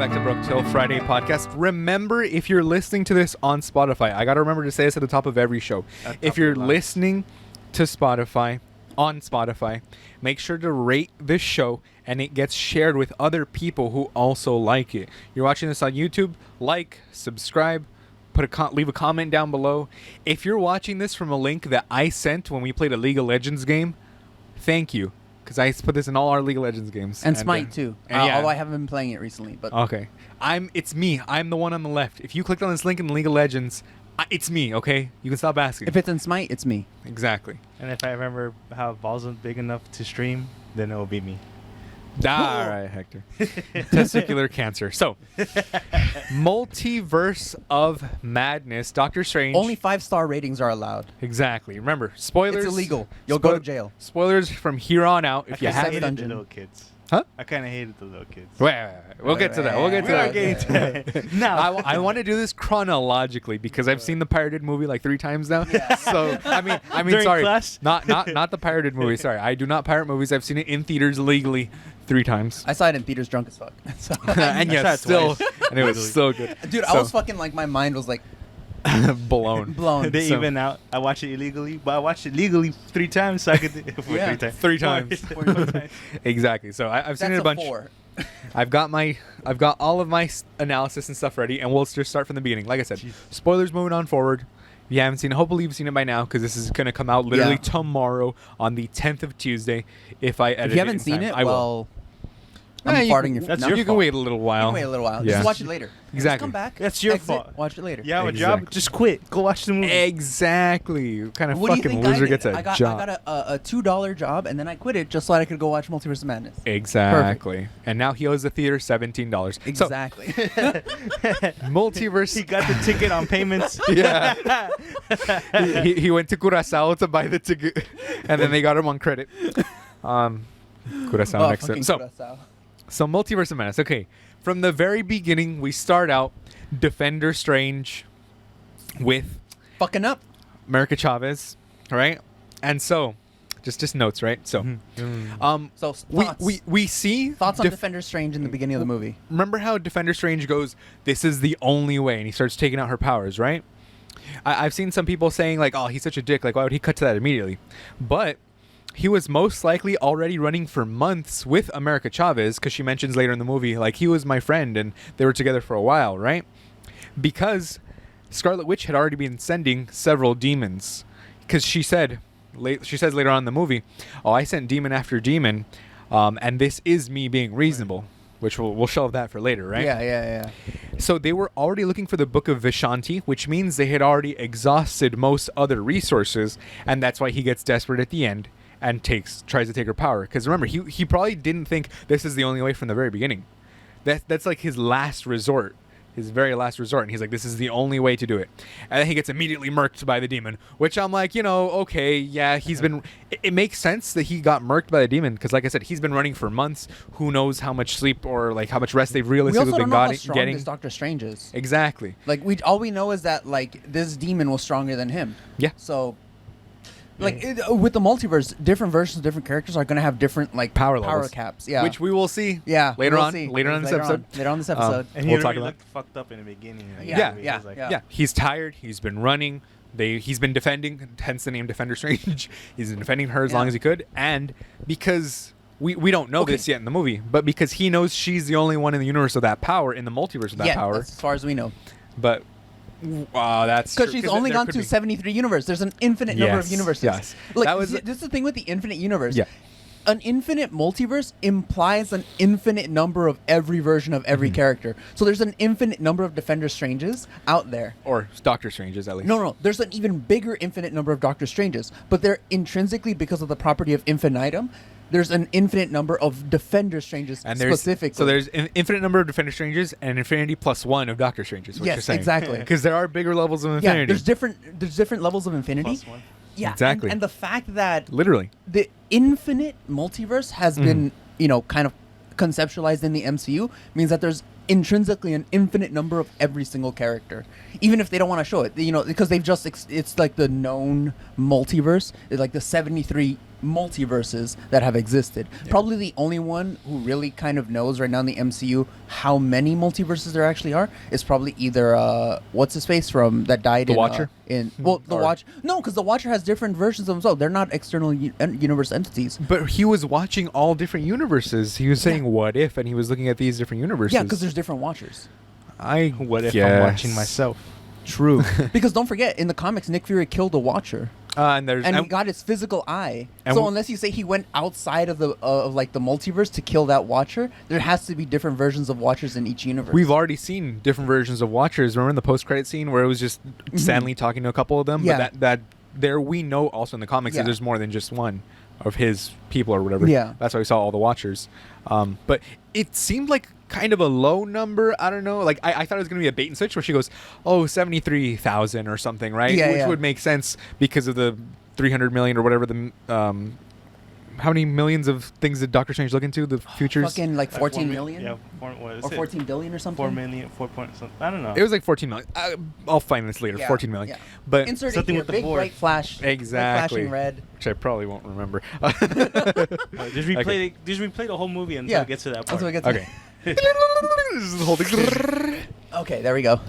back to Broke Till Friday podcast. Remember, if you're listening to this on Spotify, I got to remember to say this at the top of every show. If you're listening to Spotify, on Spotify, make sure to rate this show and it gets shared with other people who also like it. You're watching this on YouTube, like, subscribe, leave a comment down below. If you're watching this from a link that I sent when we played a League of Legends game, thank you. Because I put this in all our League of Legends games. And Smite too. Yeah. Although I haven't been playing it recently. But okay. It's me. I'm the one on the left. If you clicked on this link in League of Legends, it's me, okay? You can stop asking. If it's in Smite, it's me. Exactly. And if I remember how balls aren't big enough to stream, then it will be me. All right, Hector. Testicular cancer. So, Multiverse of Madness, Doctor Strange. Only 5-star ratings are allowed. Exactly. Remember, spoilers. It's illegal. You'll go to jail. Spoilers from here on out. If you I haven't. hated the little kids. Huh? I kind of hated the little kids. Wait. We'll get to that. We'll get to We are that. getting to that. No. I want to do this chronologically because I've seen the pirated movie like 3 times now. Yeah. So I mean, During sorry, class? not the pirated movie. Sorry, I do not pirate movies. I've seen it in theaters legally 3 times. I saw it in theaters drunk as fuck. So And I yeah, saw it twice. and it was so good. Dude, I was fucking like, my mind was like blown. They So- even out. I watched it illegally, but I watched it legally 3 times, so I could. Yeah. 3 times. 4 times. Exactly. So I've seen that's it a bunch. 4. I've got all of my analysis and stuff ready, and we'll just start from the beginning. Like I said, Jeez. spoilers moving on forward. If you haven't seen it, hopefully you've seen it by now because this is going to come out literally Yeah. tomorrow on the 10th of Tuesday. If I edit If you haven't in seen time, it, I will. well, I'm Eh, you farting can- your. that's no, your you can fault. wait a little You while. can wait a little while. Yeah. Just watch it later. Exactly. Just come back. That's your exit, fault. Watch it later. You have a Exactly. job, just quit. Go watch the movie. Exactly. What kind of What do you fucking think I loser did? gets a I got job? a $2 job, and then I quit it just so I could go watch Multiverse of Madness. Exactly. And now he owes the theater $17. Exactly. So, Multiverse. He got the ticket on payments. Yeah. he went to Curaçao to buy the ticket, and then they got him on credit. Curaçao next to him. fucking So, Curaçao. so Multiverse of Madness. Okay, from the very beginning, we start out Defender Strange with Fucking up. America Chavez, right? And so, just notes, right? So, So we thoughts. we see Thoughts on Defender Strange in the beginning of the movie. Remember how Defender Strange goes, "This is the only way," and he starts taking out her powers, right? I've seen some people saying like, "Oh, he's such a dick. Like, why would he cut to that immediately?" But he was most likely already running for months with America Chavez because she mentions later in the movie, like, he was my friend and they were together for a while, right? Because Scarlet Witch had already been sending several demons because she says later on in the movie, "Oh, I sent demon after demon, and this is me being reasonable," which we'll shelve that for later, right? Yeah. So they were already looking for the Book of Vishanti, which means they had already exhausted most other resources, and that's why he gets desperate at the end and tries to take her power. Because remember, he probably didn't think this is the only way from the very beginning. That's like his last resort. His very last resort, and he's like, "This is the only way to do it." And then he gets immediately murked by the demon, which I'm like, okay, yeah, he's been. It makes sense that he got murked by the demon because, like I said, he's been running for months. Who knows how much sleep or like how much rest they've We realistically also been don't know how strong getting. this Doctor Strange is. Exactly. Like all we know is that like this demon was stronger than him. Yeah. So, like with the multiverse, different versions, different characters are gonna have different like Power levels. caps. Yeah. Which we will see. yeah later we'll on. see. Later on in this episode. Later on this episode. And he We'll talk already about- looked fucked up in the beginning. Like, Yeah, he yeah, was like, yeah. Yeah, he's tired. He's been running. He's been defending, hence the name Defender Strange. He's been defending her as long as he could, and because we don't know this yet in the movie, but because he knows she's the only one in the universe of that power, in the multiverse of that power. That's as far as we know. But that's Because true, she's only there gone could to be- 73 universes. There's an infinite number of Yes, universes. yes. Like, That was- this is the thing with the infinite universe. Yeah. An infinite multiverse implies an infinite number of every version of every character. So there's an infinite number of Defender Stranges out there. or Doctor Strange's at least. No. There's an even bigger infinite number of Doctor Stranges. But they're intrinsically, because of the property of infinitum, there's an infinite number of Defender Stranges and there's specifically. so there's an infinite number of Defender Strangers and infinity plus one of Doctor Strangers. What Yes, you're saying. exactly. Because there are bigger levels of yeah, infinity. there's different levels of infinity. Plus one. Yeah, Exactly. And the fact that Literally. the infinite multiverse has been, kind of conceptualized in the MCU means that there's intrinsically an infinite number of every single character, even if they don't want to show it, because they've just it's like the known multiverse, it's like the 73 multiverses that have existed. Probably the only one who really kind of knows right now in the MCU how many multiverses there actually are is probably either what's his face from that died The in Watcher? the Watcher. No, because the Watcher has different versions of himself. They're not external universe entities. But he was watching all different universes. He was saying what if, and he was looking at these different universes. Yeah, because there's different Watchers. What if I'm guess. watching myself? True. Because don't forget, in the comics, Nick Fury killed a Watcher. And there's And he got his physical eye. and So w- unless you say he went outside of the like the multiverse to kill that Watcher, there has to be different versions of Watchers in each universe. we've already seen different versions of Watchers. Remember in the post-credit scene where it was just Stanley talking to a couple of them? Yeah. But that there we know also in the comics Yeah. that there's more than just one of his people or whatever. Yeah. That's why we saw all the Watchers. But it seemed like kind of a low number. I don't know. Like I thought it was going to be a bait and switch where she goes, 73,000 or something, right? Yeah, Which yeah. would make sense because of the 300 million or whatever the how many millions of things did Doctor Strange look into the futures? fucking like 14 million Yeah, what is or it? 14 billion or something. 4 million, 4 point something. I don't know. It was like 14 million. I'll find this later. Yeah, 14 million. yeah. But Insert Something it here, with the big board. bright flash, Exactly. flashing red. which I probably won't remember. Just replay, Okay. just replay the whole movie until Yeah, it gets to that That's part. what it gets. Okay. This is the whole thing. Okay, there we go.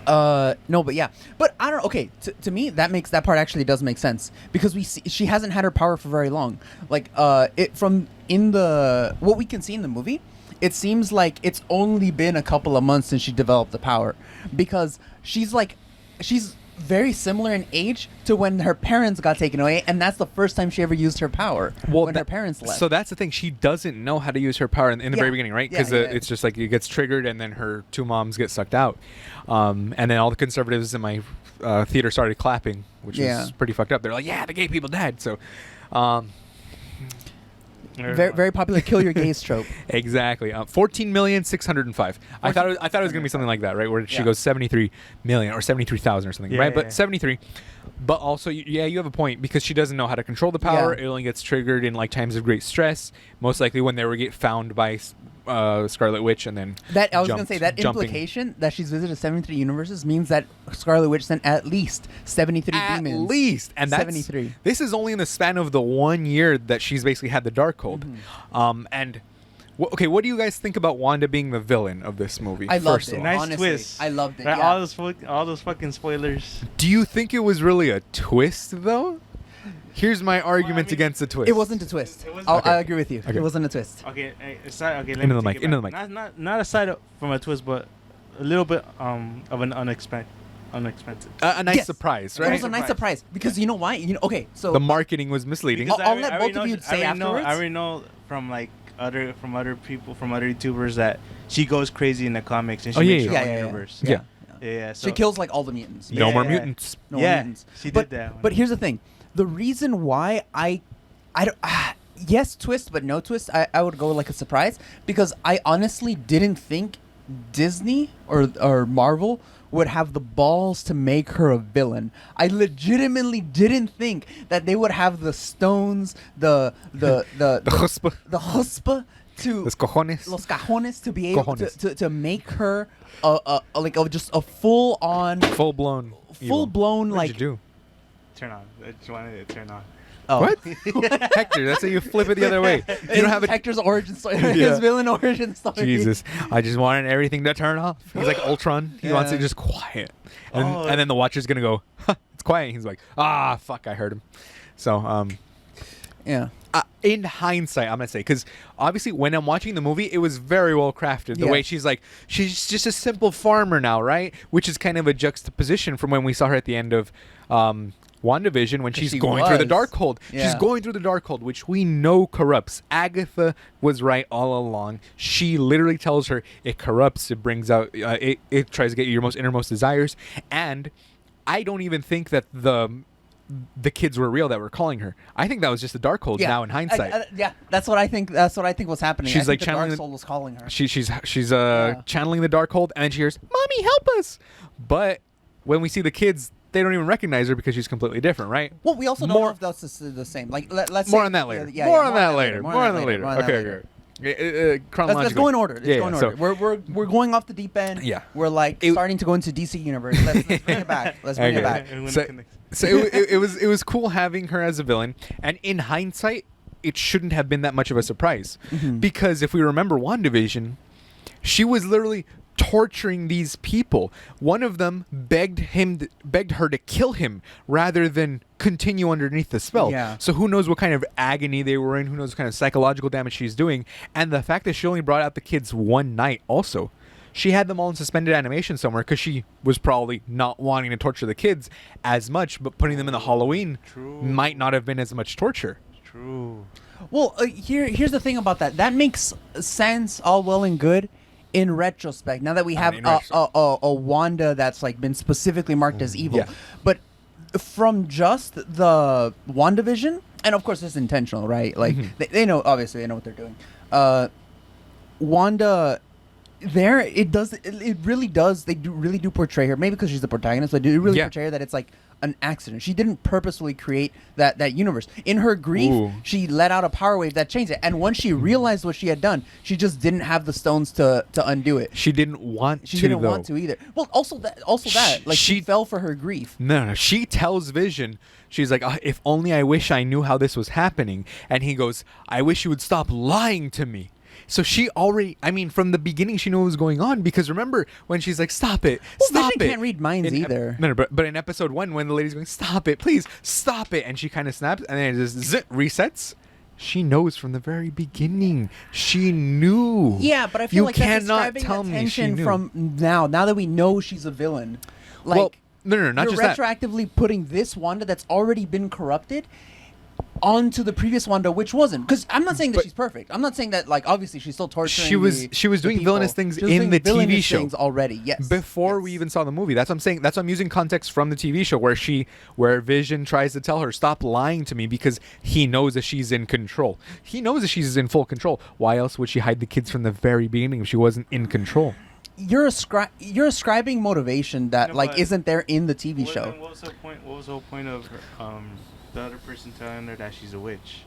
No, but yeah, but I don't. Okay, to me that part actually does make sense because we see she hasn't had her power for very long. Like, it from in the what we can see in the movie, it seems like it's only been a couple of months since she developed the power, because she's very similar in age to when her parents got taken away, and that's the first time she ever used her power when her parents left. So that's the thing. She doesn't know how to use her power in the Yeah. very beginning, right? Yeah, Because yeah. it's just like it gets triggered, and then her two moms get sucked out, and then all the conservatives in my theater started clapping, which Yeah. was pretty fucked up. They're like, "Yeah, the gay people died." So, very, very popular kill your gays trope. exactly. 14,605,000. I thought it was gonna be something like that, right? Where she Yeah. goes 73 million or 73,000 or something, Yeah, right? yeah, But yeah. 73. But also, you have a point because she doesn't know how to control the power. Yeah. It only gets triggered in like times of great stress. Most likely when they were get found by Scarlet Witch, and then That I was gonna jumped- say that jumping. implication that she's visited 73 universes means that Scarlet Witch sent at least 73 At demons. least, and that's 73. This is only in the span of the 1 year that she's basically had the Darkhold. And okay, what do you guys think about Wanda being the villain of this movie? I loved first it. of all? Nice honestly, twist. I loved it. Right, Yeah. all those fucking spoilers. Do you think it was really a twist though? Here's my argument mean, against the twist. It wasn't a twist. It wasn't- I Okay. agree with you. Okay. It wasn't a twist. Okay, aside, okay. Let Into me the take mic, it into back. the mic. Not aside from a twist, but a little bit of an unexpected. A nice Yes. surprise, It right? was a nice surprise because you know why? Okay, so The marketing was misleading. Because I'll I let already both of know- you say I already know- afterwards. I already know from like other people, from other YouTubers, that she goes crazy in the comics and she Oh, yeah, makes yeah, her own yeah. universe. Yeah. Yeah. she kills like all the mutants. No Yeah, more yeah. mutants. No more Yeah, mutants. she but, did that. But here's the thing: the reason why I don't. Yes, twist, but no twist. I would go like a surprise because I honestly didn't think Disney or Marvel would have the balls to make her a villain. I legitimately didn't think that they would have the stones, the chutzpah. the chutzpah to Los cojones. los cajones to be able Cojones. to make her just a full on Full blown. full blown What like did you do? Turn on. I just wanted to turn on. oh. What? Hector, that's how you flip it the other way. You don't have it. Hector's origin story. Yeah. His villain origin story. Jesus, I just wanted everything to turn off. He's like Ultron. He wants it Yeah. just quiet. And, Oh. and then the Watcher's gonna go, huh, it's quiet. He's like, fuck, I heard him. So, Yeah. in hindsight, I'm gonna say, because obviously when I'm watching the movie, it was very well crafted. The Yeah. way she's just a simple farmer now, right? Which is kind of a juxtaposition from when we saw her at the end of WandaVision when she's she going through the was. Darkhold. She's Yeah. going through the Darkhold, which we know corrupts. Agatha was right all along. She literally tells her it corrupts. It brings out. It tries to get your most innermost desires. And I don't even think that the kids were real that were calling her. I think that was just the Darkhold. Now in hindsight. Yeah, that's what I think. That's what I think was happening. She's I like think the channeling Dark the- Soul was calling her. She's Yeah. channeling the Darkhold, and then she hears, "Mommy, help us!" But when we see the kids, they don't even recognize her because she's completely different, right? Well, we also don't More- know if that's the same. Like, let's More say- on that later. Yeah, more yeah, on that later. More on that later. More on that Okay, later. okay. Chronologically. Let's go in order. Let's go in so- order. We're going off the deep end. Yeah. We're like starting to go into DC universe. Let's bring it back. Let's bring it back. So it was cool having her as a villain, and in hindsight, it shouldn't have been that much of a surprise, because if we remember WandaVision, she was literally torturing these people. One of them begged her to kill him rather than continue underneath the spell. Yeah. So who knows what kind of agony they were in, who knows what kind of psychological damage she's doing, and the fact that she only brought out the kids one night also. She had them all in suspended animation somewhere because she was probably not wanting to torture the kids as much, but putting them in the Halloween might not have been as much torture. True. Well, here's the thing about that. That makes sense, all well and good, in retrospect. Now that we have a Wanda that's like been specifically marked as evil, Yeah. but from just the WandaVision, and of course it's intentional, right? Like they know, obviously they know what they're doing. Wanda. There, it really does. They really do portray her. Maybe because she's the protagonist, but they do really portray her that it's like an accident. She didn't purposefully create that universe. In her grief, she let out a power wave that changed it. And once she realized what she had done, she just didn't have the stones to undo it. She didn't want to. She didn't want to either. Well, also that, like she fell for her grief. No. She tells Vision, she's like, if only I wish I knew how this was happening. And he goes, I wish you would stop lying to me. So she already, from the beginning, she knew what was going on, because remember when she's like, stop it, stop Vision it. can't read minds either. No, but in episode 1, when the lady's going, stop it, please, stop it, and she kind of snaps, and then it just resets. She knows from the very beginning. She knew. Yeah, but I feel like that's describing the tension from now that we know she's a villain. Like, well, no, not you're just that. retroactively putting this Wanda that's already been corrupted onto the previous Wanda, which wasn't. Because I'm not saying that she's perfect. I'm not saying that, like, obviously she's still torturing. She was doing villainous things in the TV show things already. Yes. Before we even saw the movie. That's what I'm saying. That's why I'm using context from the TV show where Vision tries to tell her, stop lying to me, because he knows that she's in control. He knows that she's in full control. Why else would she hide the kids from the very beginning if she wasn't in control? You're ascribing motivation that isn't there in the TV show. What was the point? What was the whole point of her, the other person telling her that she's a witch?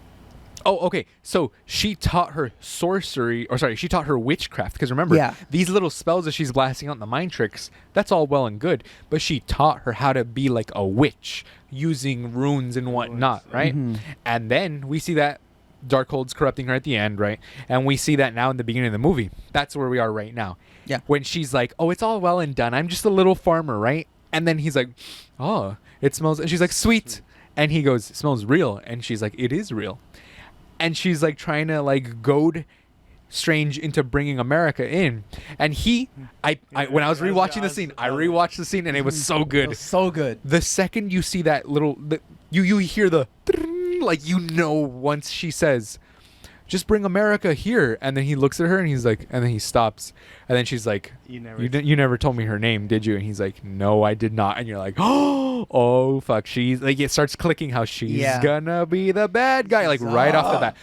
Oh, okay. So she taught her she taught her witchcraft. Because remember, these little spells that she's blasting out in the mind tricks, that's all well and good. But she taught her how to be like a witch using runes and whatnot, right? And then we see that Darkhold's corrupting her at the end, right? And we see that now in the beginning of the movie. That's where we are right now. Yeah. When she's like, oh, it's all well and done. I'm just a little farmer, right? And then he's like, oh, it smells. And she's like, sweet. And he goes, it smells real. And she's like, it is real. And she's like trying to like goad Strange into bringing America in. And when I was rewatching the scene, I rewatched the scene and it was so good. It was so good. The second you see that you hear the like, once she says, just bring America here, and then he looks at her and he's like, and then he stops, and then she's like, you never told me her name, did you? And he's like, no, I did not. And you're like, oh fuck, she's like, it starts clicking how she's gonna be the bad guy, like right off the bat.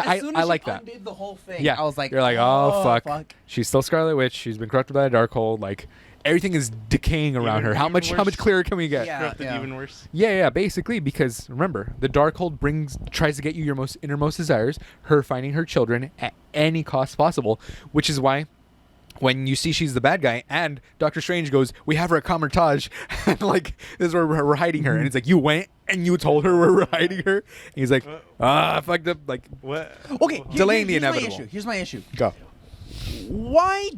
I like that. Undid the whole thing. Yeah, I was like, you're like, oh fuck, she's still Scarlet Witch. She's been corrupted by the Darkhold. Like, everything is decaying around her. How much clearer can we get? Even worse. Yeah, basically, because remember, the Darkhold tries to get you your most innermost desires, her finding her children at any cost possible, which is why when you see she's the bad guy and Doctor Strange goes, we have her at Camertage, and like, this is where we're hiding her, and it's like, you went and you told her where we're hiding her, and he's like, fucked up, like, what? Okay, delaying the inevitable. Here's my issue. Go. Why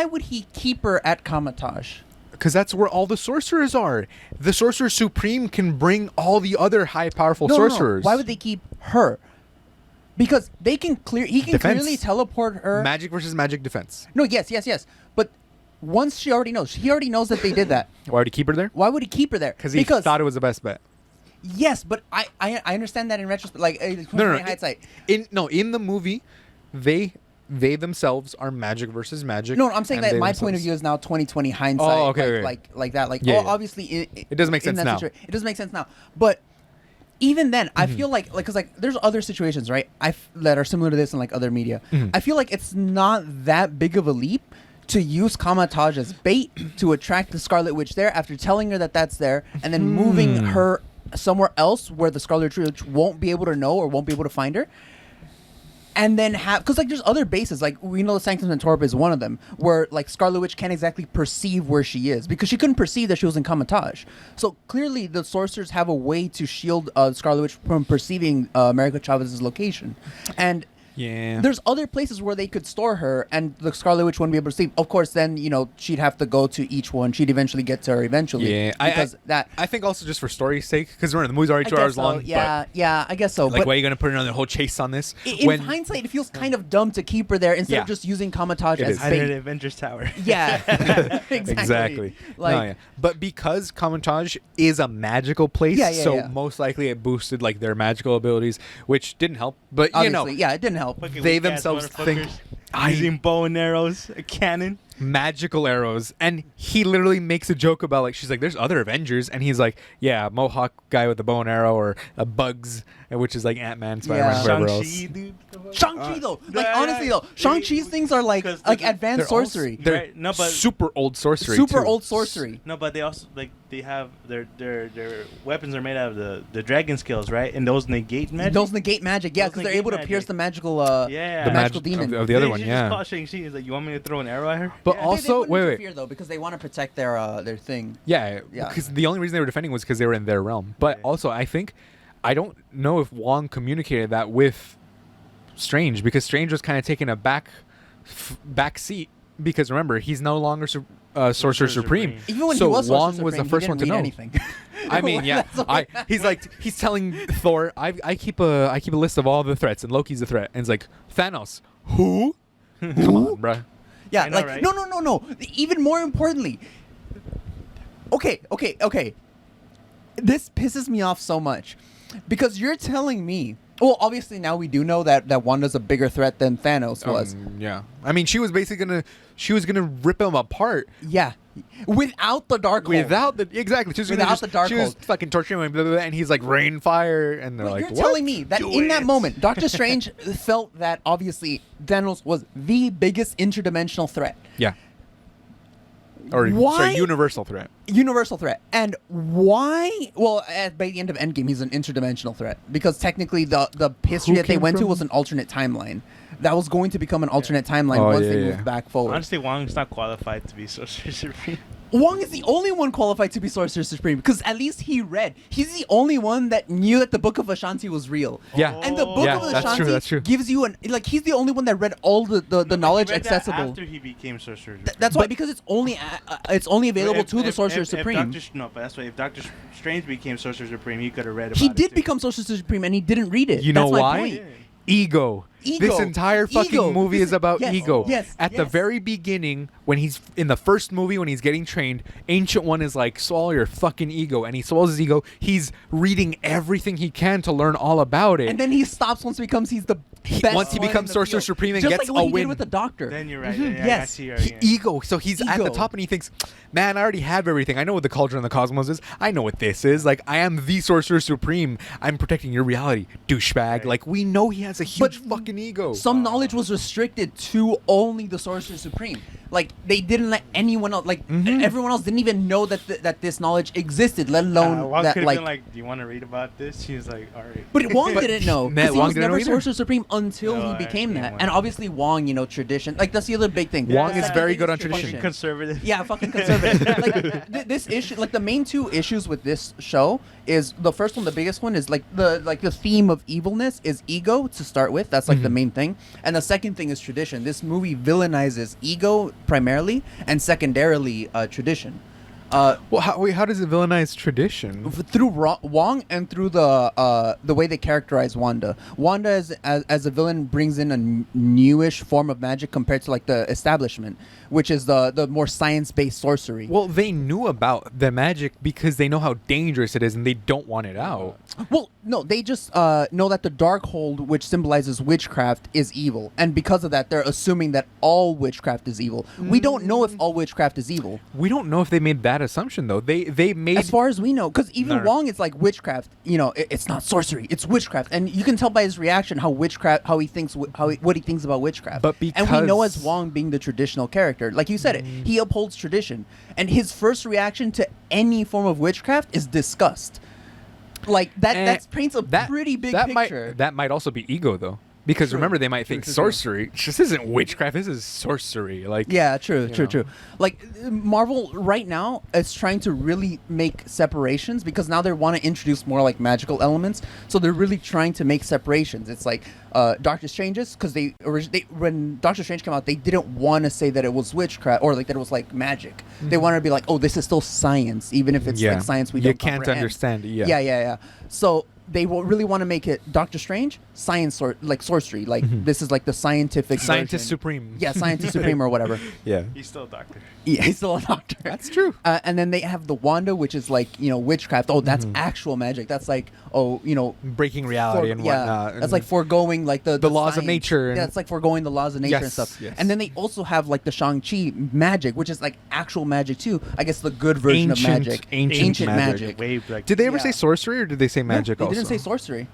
would he keep her at Camertage? Because that's where all the sorcerers are. The Sorcerer Supreme can bring all the other high, powerful sorcerers. No. Why would they keep her? Because he can clearly teleport her. Magic versus magic defense. No, yes. But once he already knows that they did that. Why would he keep her there? Why would he keep her there? Because he thought it was the best bet. Yes, but I understand that in retrospect. Like, in hindsight. In the movie, they themselves are magic versus magic. No, I'm saying that my point of view is now 2020 hindsight. Oh, okay. Like that. Like, obviously, it doesn't make sense now. It doesn't make sense now. But even then, I feel like because there's other situations, right? That are similar to this in like other media. I feel like it's not that big of a leap to use Camertage as bait to attract the Scarlet Witch there after telling her that that's there, and then moving her somewhere else where the Scarlet Witch won't be able to know or won't be able to find her. and then have, because like there's other bases, like we know the Sanctum Sanctorum is one of them, where like Scarlet Witch can't exactly perceive where she is because she couldn't perceive that she was in Kamatage. So clearly the sorcerers have a way to shield Scarlet Witch from perceiving America Chavez's location, and Yeah. there's other places where they could store her, and the Scarlet Witch wouldn't be able to see. Of course, then she'd have to go to each one. She'd eventually get to her eventually. Yeah, because I think also just for story's sake, because remember the movie's already I 2 guess hours so. long. Yeah, I guess so. But, like, but why are you gonna put another whole chase on this? in hindsight, it feels kind of dumb to keep her there instead Yeah. of just using Kamatage It as is. I did bait. Avengers Tower. Yeah, Exactly. Like, No, yeah. But because Kamatage is a magical place, Yeah, yeah, so yeah. most likely it boosted like their magical abilities, which didn't help. But obviously, yeah, it didn't help. Fucking They weak-ass themselves think motherfuckers using bow and arrows, a cannon. magical arrows, and he literally makes a joke about like she's like, "There's other Avengers," and he's like, "Yeah, Mohawk guy with the bow and arrow, or Bugs, which is like Ant-Man, Spider-Man, Yeah. whoever Shang-Chi, else." dude. Shang-Chi though, like yeah, honestly yeah. though, Shang-Chi's things are like 'Cause advanced They're all- sorcery, They're Right, no, but- super old sorcery. super too. old sorcery. No, but they also they have their weapons are made out of the dragon scales, right? And those negate magic. Those negate magic, yeah, Those because they're negate able to magic. pierce the magical, Yeah. the The magical magic demon. of the other They one, should yeah. Just call Shang-Chi. He's like, you want me to throw an arrow at her? But Yeah. also, they wouldn't wait. interfere though because they want to protect their thing. Yeah, Yeah. because the only reason they were defending was because they were in their realm. But Yeah. also, I don't know if Wong communicated that with Strange, because Strange was kind of taking a back seat, because remember, he's no longer Sorcerer Supreme. Supreme. Even when So he was Sorcerer Wong was the Supreme, first he one to didn't know. read anything. I mean, yeah, he's telling Thor, I keep a list of all the threats, and Loki's a threat, and it's like Thanos, who? Come on, bruh. Yeah, I know, like right? no. Even more importantly, okay. This pisses me off so much because you're telling me. Well, obviously now we do know that Wanda's a bigger threat than Thanos was. Yeah, I mean, she was basically gonna rip him apart. Yeah, without the dark hold. Without the exactly, she was Without gonna the dark she was hold. fucking torturing him, blah, blah, blah, and he's like rain fire, and they're Wait, like, you're what? telling me that Do in that it. moment, Doctor Strange felt that obviously Thanos was the biggest interdimensional threat. Yeah. Or Why? sorry, universal threat. Universal threat. And why? Well, by the end of Endgame, he's an interdimensional threat because technically the history Who that they came went to from- was an alternate timeline. That was going to become an alternate timeline Oh, once yeah, they yeah. moved back forward. Honestly, Wong's not qualified to be Sorcerer Supreme. Wong is the only one qualified to be Sorcerer Supreme because at least he read. He's the only one that knew that the Book of Ashanti was real. Yeah. And the Book Yeah, of that's Ashanti true, that's true. gives you he's the only one that read all the knowledge He read that accessible. after he became Sorcerer Supreme. That's why, because it's only available If- to the if- Sorcerer if Supreme. No, but that's why if Doctor Strange became Sorcerer Supreme, he could have read about He it did too. become Sorcerer Supreme and he didn't read it. You know That's my why? point. Yeah. Ego. Ego. This entire fucking Ego. movie This is about yes, ego. yes, At the yes. very beginning, when he's in the first movie, when he's getting trained, Ancient One is like, swallow your fucking ego. And he swallows his ego. He's reading everything he can to learn all about it. And then he stops once he's the best. once he one becomes in the Sorcerer field. Supreme and Just gets like what a he win. did with the Doctor. Then you're right. Mhm, Yeah, I yes. see your He, ego. So he's at the Ego. top and he thinks, man, I already have everything. I know what the cauldron of the cosmos is. I know what this is. Like, I am the Sorcerer Supreme. I'm protecting your reality, douchebag. Right. Like, we know he has a huge fucking ego. Some knowledge was restricted to only the Sorcerer Supreme. Like they didn't let anyone else. Like everyone else didn't even know that this knowledge existed. Let alone Wong that could have like. been like, "Do you want to read about this?" She was like, "All right." But Wong didn't know. Nah, 'Cause he Wong was didn't know never either. Sorcerer Supreme until No, he I became didn't that. want- And obviously Wong, tradition. Like that's the other big thing. Wong is That very thing good on Fucking tradition. conservative. Yeah, fucking conservative. Like this issue, like the main two issues with this show is the first one, the biggest one is like the theme of evilness is ego to start with. That's like the main thing, and the second thing is tradition. This movie villainizes ego primarily and secondarily tradition. Well, how does it villainize tradition? Through Wong and through the way they characterize Wanda. Wanda as a villain brings in a newish form of magic compared to like the establishment, which is the more science-based sorcery. Well, they knew about the magic because they know how dangerous it is and they don't want it out. Well, no, they just know that the Darkhold, which symbolizes witchcraft, is evil, and because of that, they're assuming that all witchcraft is evil. We don't know if all witchcraft is evil, We don't know if they made that assumption though. They made as far as we know, because even No. Wong is like witchcraft. It's not sorcery; it's witchcraft, and you can tell by his reaction what he thinks about witchcraft. But and we know as because- Wong being the traditional character, like you said, it he upholds tradition, and his first reaction to any form of witchcraft is disgust. Like that paints a pretty big picture. That might also be ego though. Because True. remember, they might think True. sorcery. This isn't witchcraft. This is sorcery. Like, Yeah, true, you true, know. true. Like Marvel right now is trying to really make separations because now they want to introduce more like magical elements. So they're really trying to make separations. It's like Doctor Strange's because they when Doctor Strange came out, they didn't want to say that it was witchcraft or like that it was like magic. They wanted to be like, oh, this is still science, even if it's Yeah. like science we You don't can't comprehend. understand it, yeah. Yeah. So they will really want to make it Doctor Strange science or like sorcery. Like this is like the scientific Scientist version. Supreme. Yeah, scientist supreme or whatever. Yeah. He's still a doctor. Yeah, he's still a doctor. That's true. And then they have the Wanda, which is like witchcraft. Oh, that's actual magic. That's like Breaking reality and whatnot. That's like foregoing like the laws of science. nature and- Yeah, it's like foregoing the laws of nature and Yes, stuff. yes. And then they also have like the Shang-Chi magic, which is like actual magic too. I guess the good version of magic. Ancient magic. Way like Did they ever Yeah. say sorcery or did they say magic They also? didn't say sorcery. In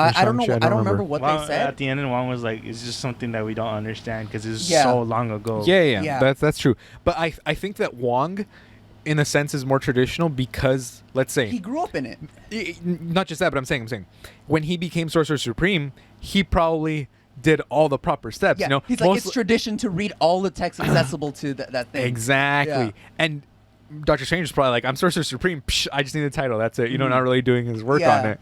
I don't know. Shang-Chi, I don't remember what Well, they said. at the end, and one was like, "It's just something that we don't understand because it's Yeah. so long ago." Yeah. Yeah. That's true. But I think that Wong, in a sense, is more traditional because, let's say, He grew up in it. not just that, but I'm saying, when he became Sorcerer Supreme, he probably did all the proper steps. Yeah, You know, he's like, Most- it's tradition to read all the text accessible to that thing. exactly. Yeah. And Doctor Strange is probably like, I'm Sorcerer Supreme. Psh, I just need the title. That's it. Not really doing his work Yeah. on it.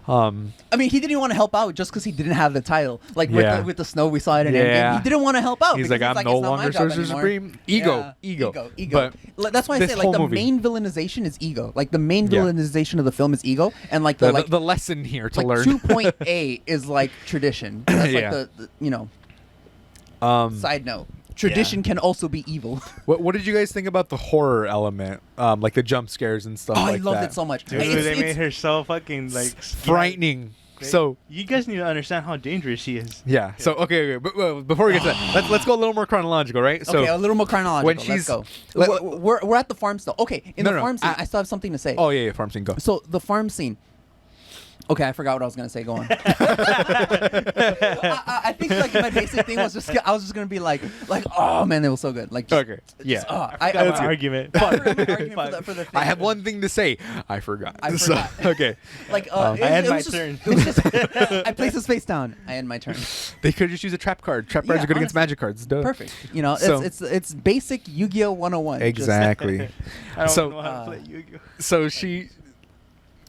I mean, he didn't even want to help out just because he didn't have the title. Like Yeah. with the snow, we saw it in Yeah. Endgame. He didn't want to help out. He's because like, I'm no "It's not my longer job Sorcerer anymore." Supreme. Ego. Ego. But That's why I this say like whole the movie- main villainization is ego. Like the main Yeah. villainization of the film is ego, and like the lesson here to like learn. 2.A is like tradition. That's Yeah. like the Um, side note. Tradition can also be evil. what did you guys think about the horror element, like the jump scares and stuff Oh, like I loved that? it so much. Dude, It's- they it's- made her so fucking like Frightening. They- So you guys need to understand how dangerous she is. yeah. So okay. But, before we get to that, let's go a little more chronological, right? So Okay, a little more chronological. when Let's she's- go. let- We're at the farm still. Okay, in No, the no, farm scene, I- I still have something to say. oh yeah, farm scene, go. So the farm scene. Okay, I forgot what I was gonna say. Go on. I think like my basic thing was just I was just gonna be like oh man, it was so good. Like just, Okay, yeah. just, I I have an argument. I'm arguing for the thing. I have one thing to say. I forgot. I So, forgot. okay. Like I had my just, turn. It was just, I placed his face down. I had my turn. They could just use a trap card. Trap cards Yeah, are good against honestly. magic cards. Duh. Perfect. It's So- it's basic Yu-Gi-Oh 101. Just- Exactly. I don't So- know how to play Yu-Gi-Oh. So she,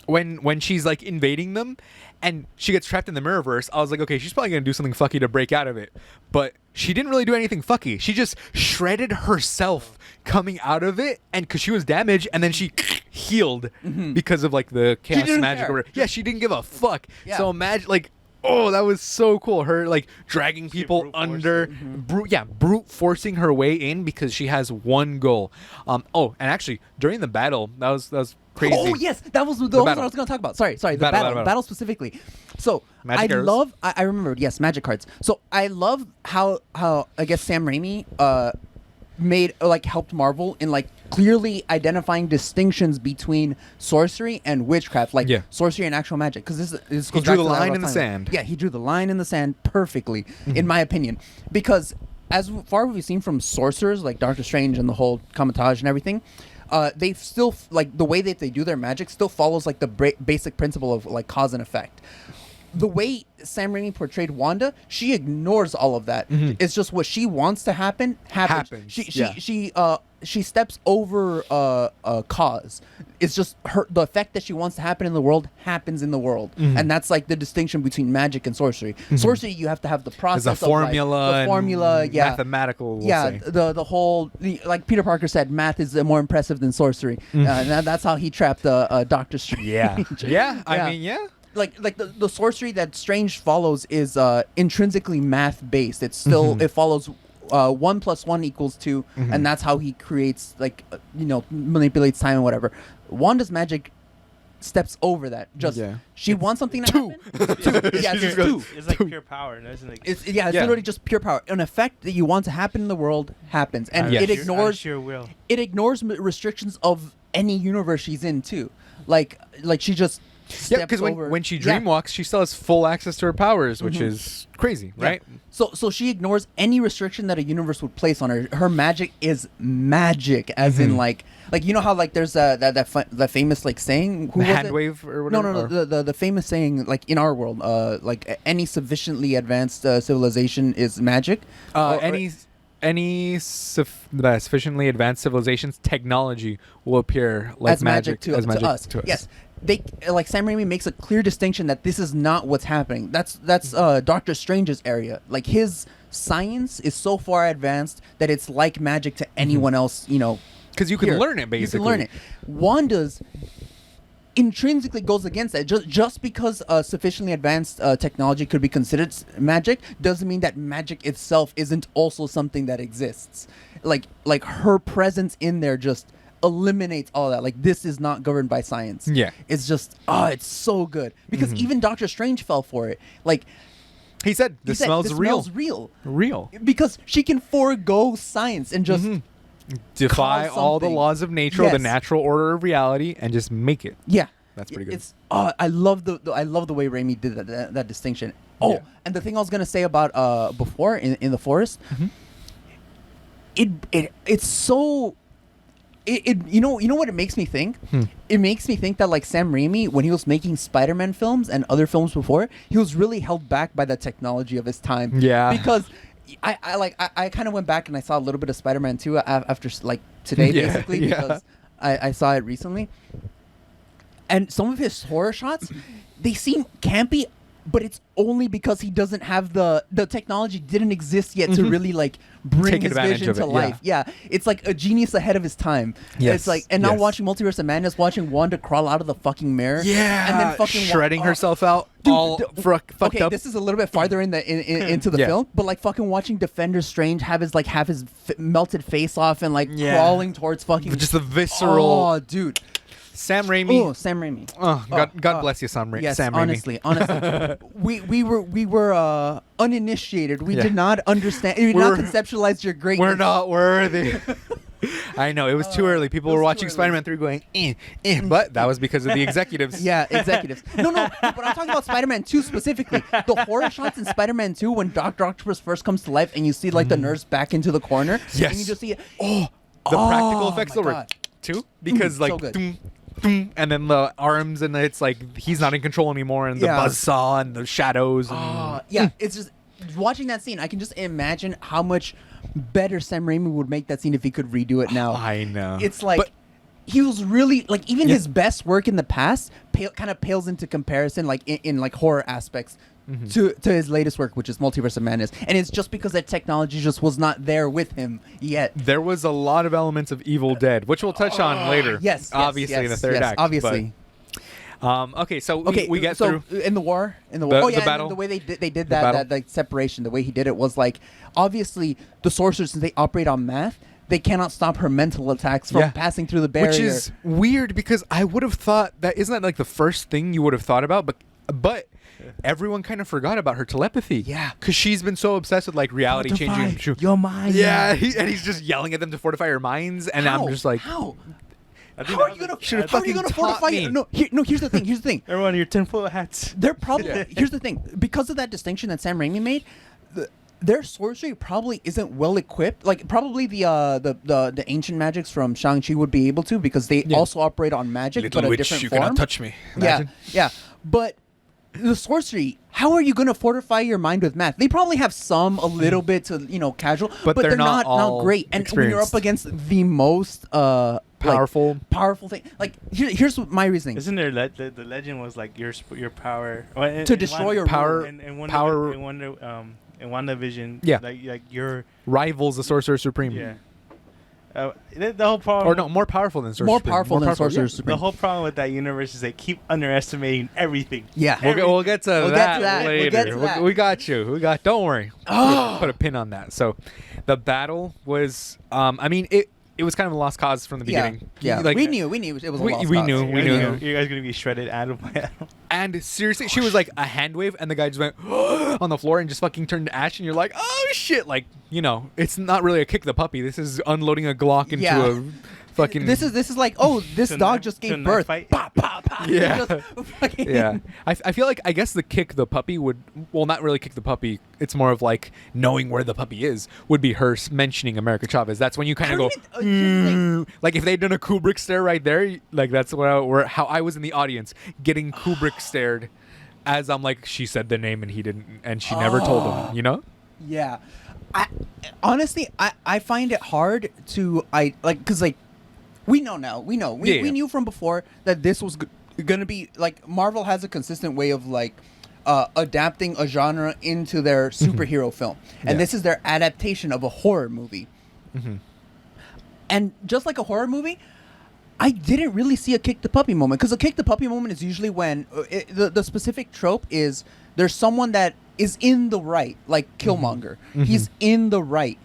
when she's like invading them, and she gets trapped in the Mirrorverse, I was like, okay, she's probably gonna do something fucky to break out of it. But she didn't really do anything fucky. She just shredded herself coming out of it, and because she was damaged, and then she healed because of like the chaos didn't magic. care. Or yeah, she didn't give a fuck. Yeah. So imagine like. Oh, that was so cool. Her like dragging people brute under, forced brute forcing her way in because she has one goal. Oh, and actually during the battle, that was crazy. Oh yes, that was the one battle. I was going to talk about. Sorry, the Battle. battle specifically. So Magic I arrows. love. I remembered. Yes, magic cards. So I love how I guess Sam Raimi made like helped Marvel in like clearly identifying distinctions between sorcery and witchcraft, like Yeah. sorcery and actual magic. Because this He goes drew back the to that line all in the time. sand. Yeah, he drew the line in the sand perfectly, in my opinion. Because as far as we've seen from sorcerers like Doctor Strange and the whole Kamatage and everything, they still like the way that they do their magic still follows like the basic principle of like cause and effect. The way Sam Raimi portrayed Wanda, she ignores all of that. It's just what she wants to happens. Happens, She steps over cause. It's just the effect that she wants to happen in the world happens in the world, and that's like the distinction between magic and sorcery. Sorcery, you have to have the process. There's a of, like, formula. the formula, and yeah, mathematical. We'll yeah, say. the whole like Peter Parker said, math is more impressive than sorcery, and that's how he trapped Doctor Strange. Yeah. I mean, yeah. Like the sorcery that Strange follows is intrinsically math based. It's still it follows 1 + 1 = 2, and that's how he creates like manipulates time and whatever. Wanda's magic steps over that. Just Yeah. she wants something to two. happen. Two. Yeah, She it's just two. goes- It's like pure power. And it's like It's Yeah. literally just pure power. An effect that you want to happen in the world happens, and Yes. it ignores sheer will. restrictions of any universe she's in too. Like she just Yeah, because when she dream walks, she still has full access to her powers, which is crazy, right? So she ignores any restriction that a universe would place on her. Her magic is magic, as in like you know how like there's that famous like saying, who was hand it? wave or whatever. No, the famous saying like in our world, like any sufficiently advanced civilization is magic. Any sufficiently advanced civilization's technology will appear like as magic to us. Yes. They like Sam Raimi makes a clear distinction that this is not what's happening. That's Doctor Strange's area. Like his science is so far advanced that it's like magic to anyone else. You know, because you can learn it basically. You can learn it. Wanda's intrinsically goes against that. Just because sufficiently advanced technology could be considered magic doesn't mean that magic itself isn't also something that exists. Like her presence in there just eliminates all that. Like this is not governed by science. Yeah, it's just it's so good because even Doctor Strange fell for it. Like he said, this smells real. Real because she can forego science and just defy all the laws of nature, the natural order of reality, and just make it. Yeah, that's pretty good. It's I love the way Raimi did that distinction. Oh, and the thing I was gonna say about before in the forest, it's so. You know what it makes me think? It makes me think that like Sam Raimi, when he was making Spider-Man films and other films before, he was really held back by the technology of his time. Yeah, because I kind of went back and I saw a little bit of Spider-Man 2 after like today basically because I saw it recently, and some of his horror shots, they seem campy, but it's only because he doesn't have the technology didn't exist yet to really like bring his vision to life. Yeah, it's like a genius ahead of his time. Yes. It's like, and now watching Multiverse of Madness, watching Wanda crawl out of the fucking mirror. Yeah, and then fucking shredding herself out. All fucked up. This is a little bit farther into the film, but like fucking watching Defender Strange have his melted face off and like crawling towards fucking just the visceral. Oh, dude. Sam Raimi. Oh, Sam Raimi. Oh, God bless you, Sam Raimi. Yes, Sam Raimi. honestly, we were uninitiated. We did not understand. We did not conceptualize your greatness. We're not worthy. I know it was too early. People were watching Spider-Man 3 going, but that was because of the executives. Yeah, executives. No, but I'm talking about Spider-Man 2 specifically. The horror shots in Spider-Man 2 when Dr. Octopus first comes to life and you see like the nurse back into the corner. Yes. And you just see it. The practical effects over 2 because like. So and then the arms, and it's like he's not in control anymore, and the buzzsaw and the shadows. It's just watching that scene. I can just imagine how much better Sam Raimi would make that scene if he could redo it now. I know. It's like he was really like even his best work in the past kind of pales into comparison, like in like horror aspects. To his latest work, which is Multiverse of Madness, and it's just because that technology just was not there with him yet. There was a lot of elements of Evil Dead, which we'll touch on later. Yes, obviously in the third act. Obviously. Okay, so we get through in the war. The battle. The way they did that like separation, the way he did it was like obviously the sorcerers, since they operate on math, they cannot stop her mental attacks from passing through the barrier. Which is weird because I would have thought that isn't that like the first thing you would have thought about, but everyone kind of forgot about her telepathy. Yeah. Because she's been so obsessed with like reality changing. Your mind. Yeah. And he's just yelling at them to fortify her minds. And I'm just like, how? How are you gonna fortify it? No, here's the thing. Everyone, your tinfoil hats. They're probably here's the thing. Because of that distinction that Sam Raimi made, their sorcery probably isn't well equipped. Like probably the ancient magics from Shang-Chi would be able to because they also operate on magic, little but a witch, different you form. cannot touch me. Imagine. Yeah. But the sorcery, how are you going to fortify your mind with math? They probably have a little bit to casual, but they're not great. And when you're up against the most powerful thing, like here's my reasoning. Isn't there the legend was like your power to destroy your power in WandaVision? Yeah, like your rivals the Sorcerer Supreme. Yeah. The whole problem, or no, more powerful than Sorcerer more Supreme. Powerful than Sorcerer Supreme. The whole problem with that universe is they keep underestimating everything. Yeah, we'll get to that later. We'll get to that. We got you. Don't worry. Put a pin on that. So, the battle was. I mean, it was kind of a lost cause from the beginning. Yeah. Like, we knew it was a lost cause. We knew. You guys gonna be shredded atom by atom. And seriously, she was like a hand wave, and the guy just went on the floor and just fucking turned to ash, and you're like, oh shit! Like, it's not really a kick the puppy. This is unloading a Glock into a fucking. This is like, oh, this dog just gave birth. Pop, pop, pop. Yeah. Just fucking- Yeah, I feel like I guess the kick the puppy would, well, not really kick the puppy. It's more of like knowing where the puppy is would be her mentioning America Chavez. That's when you kind of go, here's the thing. like if they'd done a Kubrick stare right there, like that's how I was in the audience getting Kubrick stared as I'm like, she said the name and he didn't, and she never told him, you know? Yeah. I honestly I find it hard to because we know now. We know. We knew from before that this was going to be like Marvel has a consistent way of like adapting a genre into their superhero film. And Yeah. this is their adaptation of a horror movie. Mm-hmm. And just like a horror movie, I didn't really see a kick the puppy moment, because a kick the puppy moment is usually when the specific trope is there's someone that is in the right, like Killmonger. He's in the right,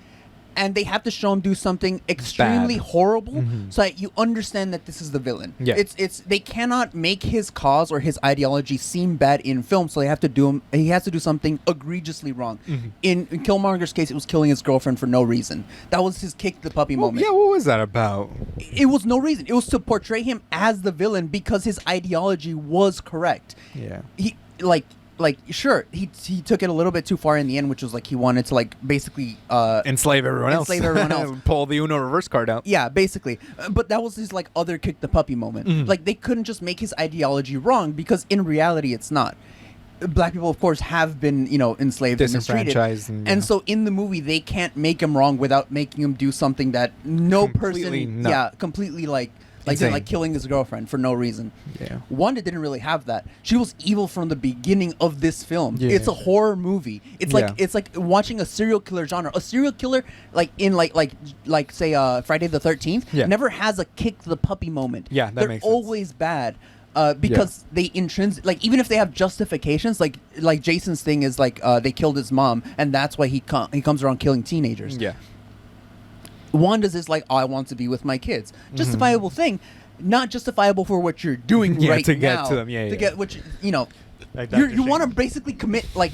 and they have to show him do something extremely Bad. horrible so that you understand that this is the villain. Yeah. It's they cannot make his cause or his ideology seem bad in film, so they have to do him. He has to do something egregiously wrong. In Killmonger's case, it was killing his girlfriend for no reason. That was his kick the puppy moment. Yeah, what was that about? It was no reason. It was to portray him as the villain because his ideology was correct. Yeah. He sure, he took it a little bit too far in the end, which was like he wanted to like basically Enslave everyone else. Enslave everyone else. Pull the Uno reverse card out. yeah, basically. But that was his like other kick the puppy moment. Like they couldn't just make his ideology wrong, because in reality it's not. Black people, of course, have been, enslaved and mistreated. Disenfranchised and, And so in the movie, they can't make him wrong without making him do something that no Completely person, nut. completely Insane. like killing his girlfriend for no reason. Yeah. Wanda didn't really have that. She was evil from the beginning of this film. Yeah. It's a horror movie. It's Yeah. like watching a serial killer genre. A serial killer like in like say Friday the 13th Yeah. never has a kick the puppy moment. Yeah, that They're makes sense. always bad. Because they like even if they have justifications, like Jason's thing is like they killed his mom and that's why he comes around killing teenagers. Yeah. Wanda's is like, oh, I want to be with my kids. Justifiable thing, not justifiable for what you're doing Yeah, right to get now. to them, yeah, To yeah. get what Like you Dr. want to Shane. basically commit like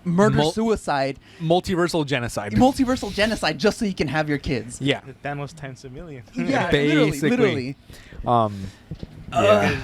murder, Mul- suicide, Multiversal genocide. multiversal genocide just so you can have your kids. Yeah. The Thanos times a million. Yeah, Basically. literally. Yeah.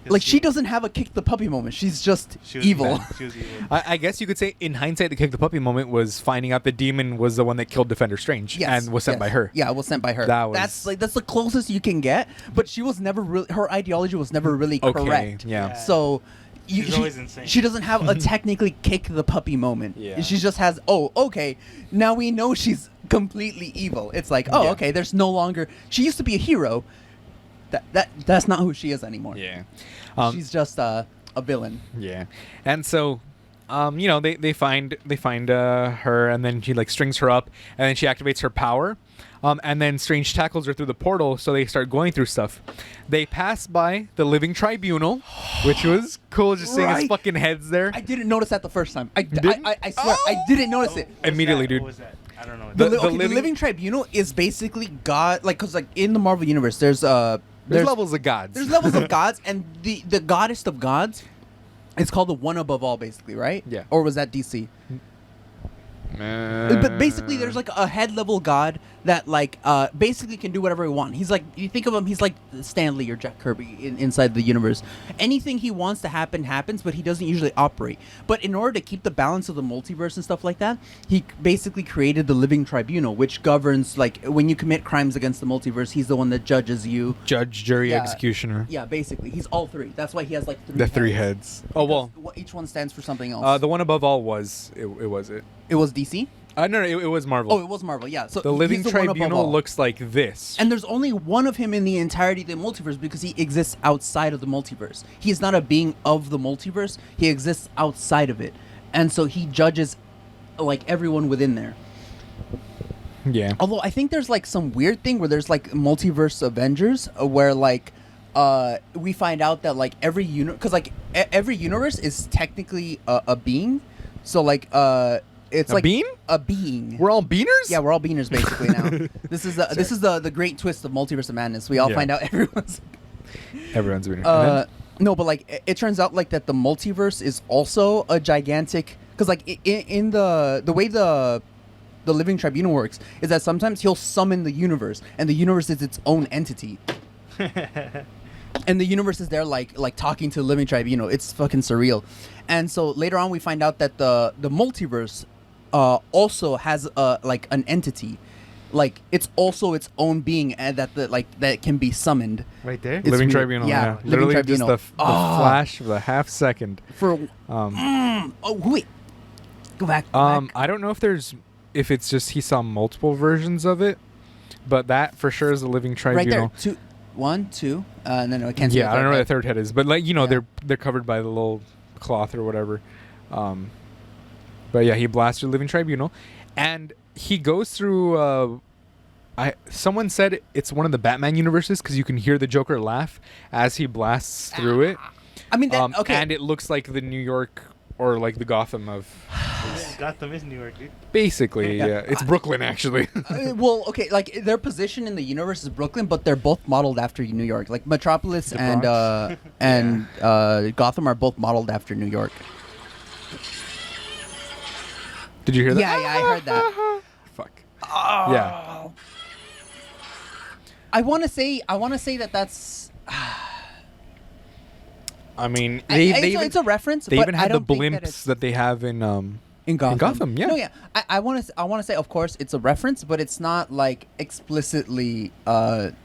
Like she doesn't have a kick the puppy moment. She's just She was evil. bad. She was evil. I guess you could say, in hindsight, the kick the puppy moment was finding out the demon was the one that killed Defender Strange Yes, and was sent yes. by her. Yeah, it was sent by her. That was- that's the closest you can get. But she was never really. Her ideology was never really Okay, correct. yeah. So. She's always insane. She doesn't have a technically kick the puppy moment. Yeah. She just has, oh, okay, now we know she's completely evil. It's like, oh, Yeah. okay, there's no longer. She used to be a hero. That's not who she is anymore. Yeah. She's just a villain. Yeah, and so, they find her, and then she like strings her up, and then she activates her power, and then Strange tackles her through the portal, so they start going through stuff. They pass by the Living Tribunal, which was cool, just seeing his Right. fucking heads there. I didn't notice that the first time. I didn't? swear, I didn't notice it. What was Immediately, that? dude. What was that? I don't know. The- The Living- Living Tribunal is basically God, like, cause like in the Marvel universe, there's levels of gods. There's levels of gods, and the goddess of gods, it's called the one above all, basically, right? Yeah. Or was that DC? But basically, there's like a head level god that like basically can do whatever he wants. He's like, you think of him, he's like Stan Lee or Jack Kirby inside the universe. Anything he wants to happen happens, but he doesn't usually operate. But in order to keep the balance of the multiverse and stuff like that, he basically created the Living Tribunal, which governs like when you commit crimes against the multiverse. He's the one that judges you. Judge, jury, Yeah. executioner. Yeah, basically, he's all three. That's why he has like three. The three heads. Oh well, Because each one stands for something else. the one above all was it was it. It was DC. No, it was Marvel. Oh, it was Marvel. Yeah. So the Living he's the one above Tribunal all. looks like this. And there's only one of him in the entirety of the multiverse because he exists outside of the multiverse. He is not a being of the multiverse. He exists outside of it, and so he judges like everyone within there. Yeah. Although I think there's like some weird thing where there's like multiverse Avengers where like we find out that like every because like every universe is technically a being. So like it's A like being? a being. We're all beaners? Yeah, we're all beaners basically now. This is the great twist of Multiverse of Madness. We all Yeah. find out everyone's. Everyone's a beaner. No, but like it turns out like that the multiverse is also a gigantic because like in the way the Living Tribunal works is that sometimes he'll summon the universe and the universe is its own entity. and the universe is there like talking to the living tribunal. It's fucking surreal. And so later on we find out that the multiverse also has like an entity, like it's also its own being, and that can be summoned. Right there. It's Living weird. Tribunal. Yeah, Yeah, Living literally Tribunal. just the flash of a half second. For Um, oh wait, go back. Go back. I don't know if it's just he saw multiple versions of it, but that for sure is the Living Right there, Tribunal. 1, 2, and then I can't see. Yeah, the I don't know third where the third head is, but like Yeah. they're covered by the little cloth or whatever. But yeah, he blasted Living Tribunal, and he goes through. Someone said it's one of the Batman universes because you can hear the Joker laugh as he blasts through it. I mean, that, okay. And it looks like the New York or like the Gotham of. Gotham is New York, dude. Basically, yeah, it's Brooklyn actually. Well, okay, like their position in the universe is Brooklyn, but they're both modeled after New York. Like Metropolis The and Gotham are both modeled after New York. Did you hear that? Yeah, I heard that. Fuck. Yeah. I want to say that's. I mean, It's a reference. they but even I had the don't think that blimps it's that they have in in Gotham. Gotham, yeah. No, yeah. I want to say, of course, it's a reference, but it's not like explicitly anything.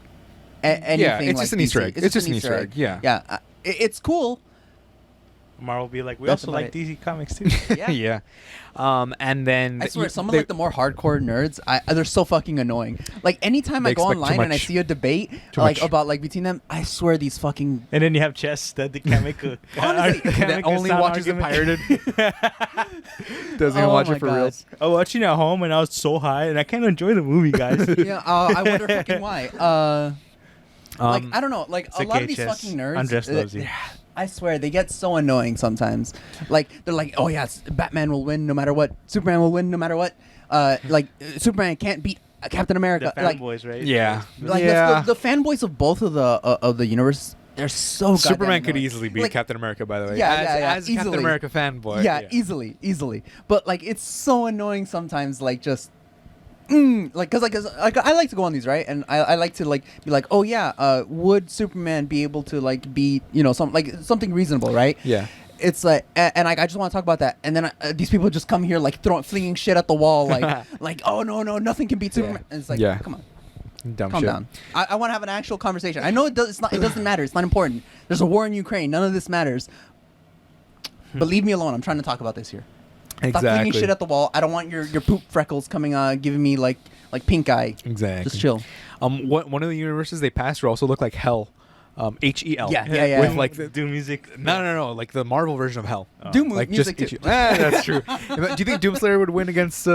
Yeah, it's like just an DC. Easter egg. It's just an Easter egg. Yeah. Yeah. It's cool. Marvel will be like, we That's also about like it. DC Comics too. Yeah. Yeah. And then I swear, some of like the more hardcore nerds, they're so fucking annoying. Like anytime They I go expect too online and I much. see a debate Too like much. about like between them, I swear these fucking And then you have chess that they can't make a. Honestly, can't that make a only sound watches it argument. pirated. Doesn't even Oh watch my it for God. real. I was watching at home and I was so high and I can't enjoy the movie, guys. yeah. I wonder fucking why. Like I don't know. Like It's a lot of okay, these Chess. fucking nerds. Andres loves you. I swear they get so annoying sometimes. Like they're like, oh yeah, Batman will win no matter what. Superman will win no matter what. Superman can't beat Captain America. The Like fanboys, right? Yeah. that's the fanboys of both of the universe. They're so goddamn Superman could annoying. easily beat Like, Captain America, by the way. Yeah, as, yeah, yeah, as a Captain easily. America fanboy. Yeah, easily. But like, it's so annoying sometimes. Like, just because I like to go on these, right, and I like to like be like, oh yeah, would Superman be able to like be something reasonable, right? Yeah. It's like, and like I just want to talk about that, and then these people just come here like flinging shit at the wall, like oh no, nothing can beat Superman. And it's like, Yeah. come on. Dumb Calm shit. down. I want to have an actual conversation. I know it doesn't matter. It's not important. There's a war in Ukraine. None of this matters. But leave me alone. I'm trying to talk about this here. Stop flinging Exactly. shit at the wall. I don't want your poop freckles coming giving me like pink eye. Exactly. Just chill. One of the universes they passed through also looked like Hell. Hel. Yeah. With like the Doom music. no, like the Marvel version of Hell. Doom Like music just too. that's true. Do you think Doomslayer would win against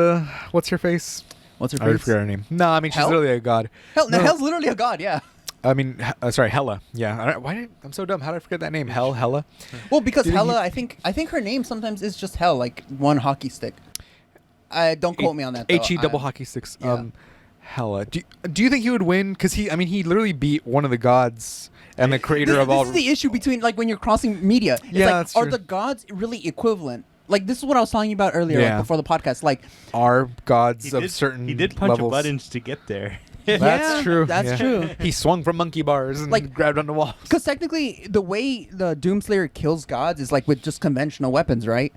what's her face? What's her I already face? forgot her name. No, I mean she's Hel? literally a god. No, No. Hell's literally a god. Yeah. I mean, sorry, Hela. Yeah. I'm so dumb. How did I forget that name? Hela. Well, because Do you think Hella, I think her name sometimes is just Hell, like one hockey stick. Don't quote me on that. Though. HE double hockey sticks. Yeah. Hela. Do you think he would win? Because he literally beat one of the gods and the creator of all. This is the issue between like when you're crossing media. It's Yeah, like, that's are true. the gods really equivalent? Like this is what I was talking about earlier, Yeah. like, before the podcast. Like are gods of certain. He did punch levels. buttons to get there. That's Yeah, true. that's yeah. true. He swung from monkey bars and Like- grabbed onto walls. because technically the way the Doomslayer kills gods is like with just conventional weapons, right?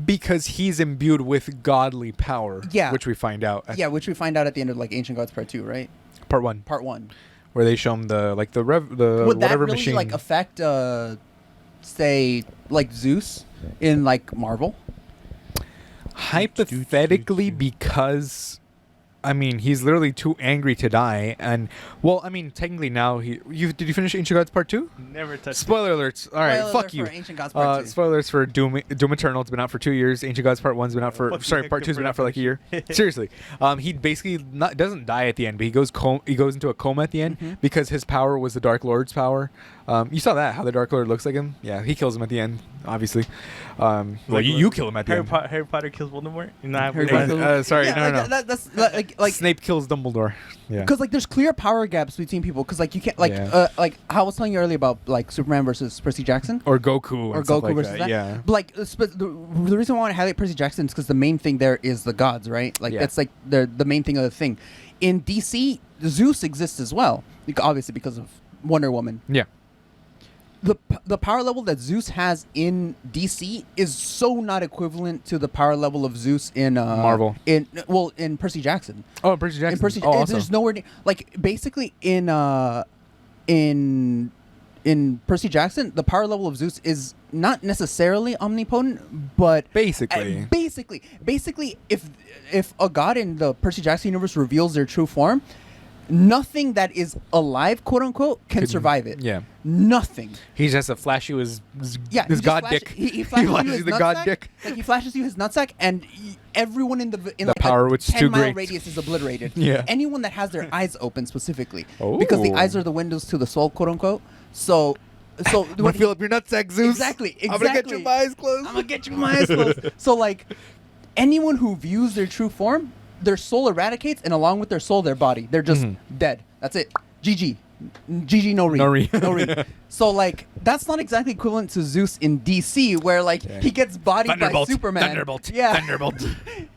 Because he's imbued with godly power. Yeah. Which we find out. At Yeah, which we find out at the end of like Ancient Gods Part 2, right? Part 1, Part 1. where they show him the Would that whatever really machine. like affect say like Zeus in like Marvel? Hypothetically, because I mean he's literally too angry to die, and well, I mean technically now did you finish Ancient Gods Part 2? Never touched. Spoiler alerts. All right, Spoiler fuck alert you. for Ancient Gods Part 2. Spoilers for Doom Eternal. It's been out for 2 years. Ancient Gods Part 1's been out for Fucking Part 2's been out for like a year. hector Seriously, he basically doesn't die at the end, but he goes into a coma at the end Mhm. because his power was the Dark Lord's power. You saw that how the Dark Lord looks like him. Yeah, he kills him at the end, obviously. Well, you kill him at the end. Harry Potter kills Voldemort. Harry Potter- Sorry, Yeah, no. That's like Snape kills Dumbledore. Yeah. because like there's clear power gaps between people because like you can't like Yeah. like how I was telling you earlier about like Superman versus Percy Jackson Or Goku. or and stuff Goku like versus that. Yeah. But like the reason why I want to highlight Percy Jackson is because the main thing there is the gods, right? Like Yeah. that's like the main thing of the thing. In DC, Zeus exists as well, obviously because of Wonder Woman. Yeah. the power level that Zeus has in DC is so not equivalent to the power level of Zeus in Marvel. In Percy Jackson. Oh, Percy Jackson. In Percy, oh, awesome. there's nowhere like basically in Percy Jackson, the power level of Zeus is not necessarily omnipotent, but Basically. basically, if a god in the Percy Jackson universe reveals their true form, nothing that is alive, quote unquote, can survive it. Yeah. Nothing. He just has to flash you his Yeah, his he just god flashes- dick. He flashes you his the god nutsack, dick. Like he flashes you his nutsack, and everyone in the The power a which is 10 too mile great. radius is obliterated. Yeah. Anyone that has their eyes open specifically, because the Oh. eyes are the windows to the soul, quote unquote. So I'm gonna fill up your nutsack, Zeus. Exactly. I'm gonna get you my eyes closed. I'm gonna get you my eyes closed. So like, anyone who views their true form, their soul eradicates, and along with their soul, their body. They're just dead. That's it. GG. GG no re. No re. No re. So like, that's not exactly equivalent to Zeus in DC, where like he gets bodied by Thunderbolt. Superman. Thunderbolt. Yeah. Thunderbolt.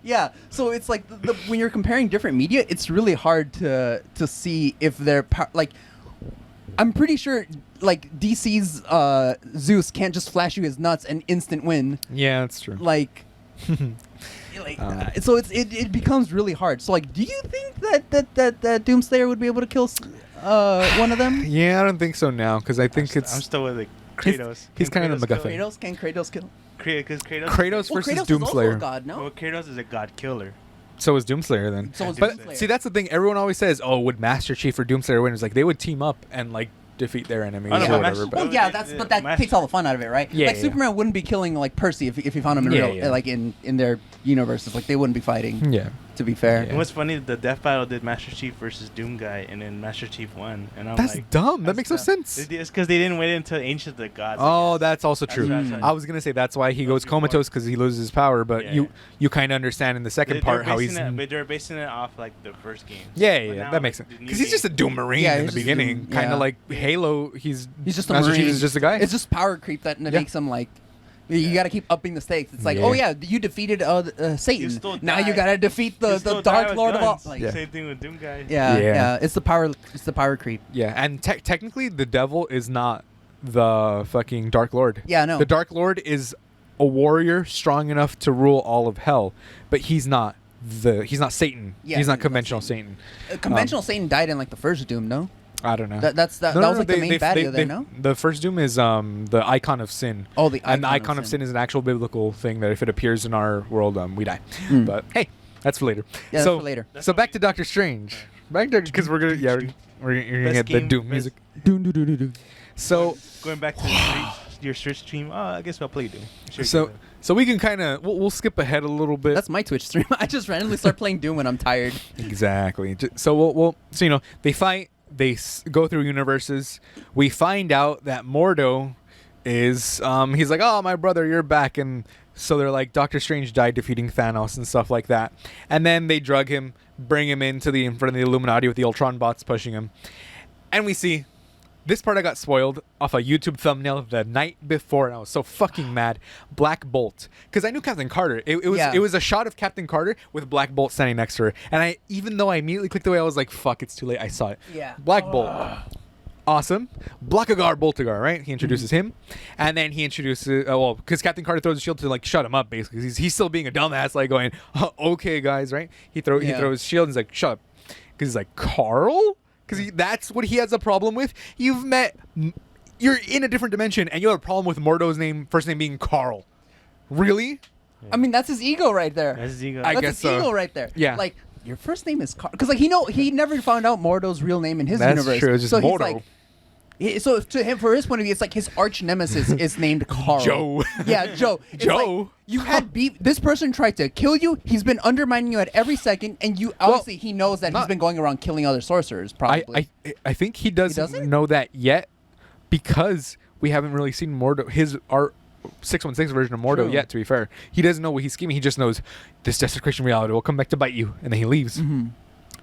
Yeah. So it's like when you're comparing different media, it's really hard to see if they're like. I'm pretty sure like DC's Zeus can't just flash you his nuts and instant win. Yeah, that's true. Like, so it becomes really hard. So like, do you think that Doomslayer would be able to kill one of them? Yeah, I don't think so now because I think I'm it's still with like Kratos. he's Can kind of the Kratos kill MacGuffin. Can Kratos kill? Because Kratos Well, versus Kratos is also a Doomslayer. god, no? Well, Kratos is a god killer. So is Doomslayer then. So is but Doomslayer. see, that's the thing. Everyone always says, "Oh, would Master Chief or Doomslayer win?" It's like they would team up and like defeat their enemies Oh, no, or but whatever. Master- But Well, yeah, but that Master- takes all the fun out of it, right? Yeah, like yeah. Superman wouldn't be killing like Percy if he found him in Yeah, real, yeah. like in their universes. Like they wouldn't be fighting. yeah. To be fair. Yeah. And what's funny, the death battle did Master Chief versus Doom Guy, and then Master Chief won. And I'm That's like, dumb. That that's makes no dumb. sense. It's because they didn't wait until Ancient of the Gods. I Oh, guess. that's also That's true. what I'm I was gonna say that's why he goes Those people are- comatose because he loses his power. But Yeah, you kind of understand in the second They're part how basing he's. But they're basing it off like the first game. Yeah, But yeah, now, that makes like, sense. the new Because he's just a game- Doom Marine Yeah, in he's the just a beginning, Doom- kind yeah. of like Halo. He's just a Master Marine. Chief is just a guy. It's just power creep that Yeah. makes him like. You got to keep upping the stakes. It's like, Yeah. oh yeah, you defeated You Satan. still Now die. you got to defeat You the still die Dark with Lord of all. guns. Like, Yeah. Same thing with Doom Guy. yeah, Yeah. yeah. It's the power creep. Yeah, and technically, the devil is not the fucking Dark Lord. Yeah, no. The Dark Lord is a warrior strong enough to rule all of hell, but he's not Satan. Yeah, he's not he's not conventional Satan. Conventional Satan died in like the first Doom, no? I don't know. That was like the main baddie of there, no? The first Doom is the icon of sin. Oh, the and the icon of sin is an actual biblical thing that if it appears in our world, we die. But hey, that's for later. Yeah, that's so for later. So back to Doctor Strange. Back to because we're gonna you're gonna Best get the game, Doom best- music. Doom, do, do, do, do. So Going back to your search stream, I guess I'll play Doom. Sure, so go ahead. so we can kind of we'll skip ahead a little bit. That's my Twitch stream. I just randomly start playing Doom when I'm tired. Exactly. So we'll so they fight. They go through universes. We find out that Mordo is he's like, oh, my brother, you're back, and so they're like, Doctor Strange died defeating Thanos and stuff like that, and then they drug him, bring him in front of the Illuminati with the Ultron bots pushing him, and we see. This part I got spoiled off a YouTube thumbnail the night before, and I was so fucking mad. Black Bolt, because I knew Captain Carter. It was a shot of Captain Carter with Black Bolt standing next to her, and even though I immediately clicked away, I was like, "Fuck, it's too late." I saw it. Yeah. Black Bolt, awesome. Blackagar Boltagar, right? He introduces him, and then he introduces because Captain Carter throws a shield to like shut him up. Basically, he's still being a dumbass, like going, "Okay, guys, right?" He throws his shield and he's like, "Shut up," because he's like, "Carl." Because that's what he has a problem with. You're in a different dimension, and you have a problem with Mordo's first name being Carl. Really? I mean, that's his ego right there. That's his ego. I That's guess his so. ego right there. Yeah. Like, your first name is Carl. Because, like, he never found out Mordo's real name in his That's universe. true. It's just so Mordo. he's like, so to him, for his point of view, it's like his arch nemesis is named Carl. Joe. Yeah, Joe. It's Joe. like, you had beef. This person tried to kill you. He's been undermining you at every second, and you obviously he knows that he's not- been going around killing other sorcerers. Probably. I think he doesn't, doesn't? know that yet because we haven't really seen Mordo our 616 version of Mordo True. yet. To be fair, he doesn't know what he's scheming. He just knows this desecration reality will come back to bite you, and then he leaves. Mm-hmm.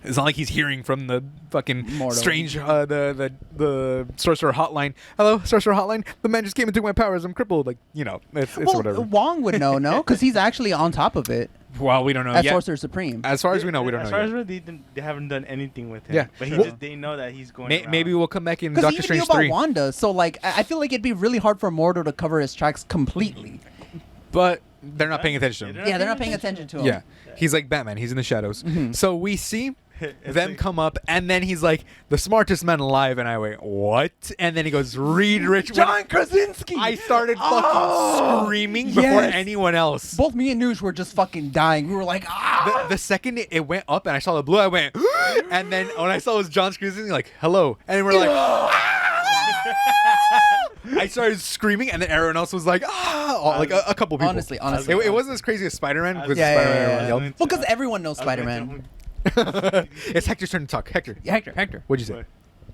It's not like he's hearing from the fucking Mordo. strange the sorcerer hotline. Hello, sorcerer hotline. The man just came and took my powers. I'm crippled. Like it's well, whatever. Wong would know, no, because he's actually on top of it. Well, we don't know as yet. Sorcerer Supreme. As far as we know, we don't As know far yet. as we know, they haven't done anything with him. Yeah. But Well- they know that he's going. around. Maybe we'll come back in Because Doctor he even knew Strange about 3. Wanda, so like I feel like it'd be really hard for Mordo to cover his tracks completely. But they're not paying attention to him. Yeah, they're not paying attention to him. Yeah. He's like Batman. He's in the shadows. So we see It's them like- come up, and then he's like, the smartest man alive. And I went, what? And then he goes, Reed Richards. John Krasinski. I started fucking Oh, screaming before yes. anyone else. Both me and Noosh were just fucking dying. We were like, The second it went up and I saw the blue, I went, and then when I saw it was John Krasinski, like, hello. And we're like, I started screaming, and then everyone else was like, like a couple people. Honestly. It wasn't as crazy as Spider-Man. Because Yeah, Spider-Man yeah, everyone yeah. yelled. Well, because everyone knows Spider-Man. It's Hector's turn to talk. Hector. Yeah, Hector. What'd you say?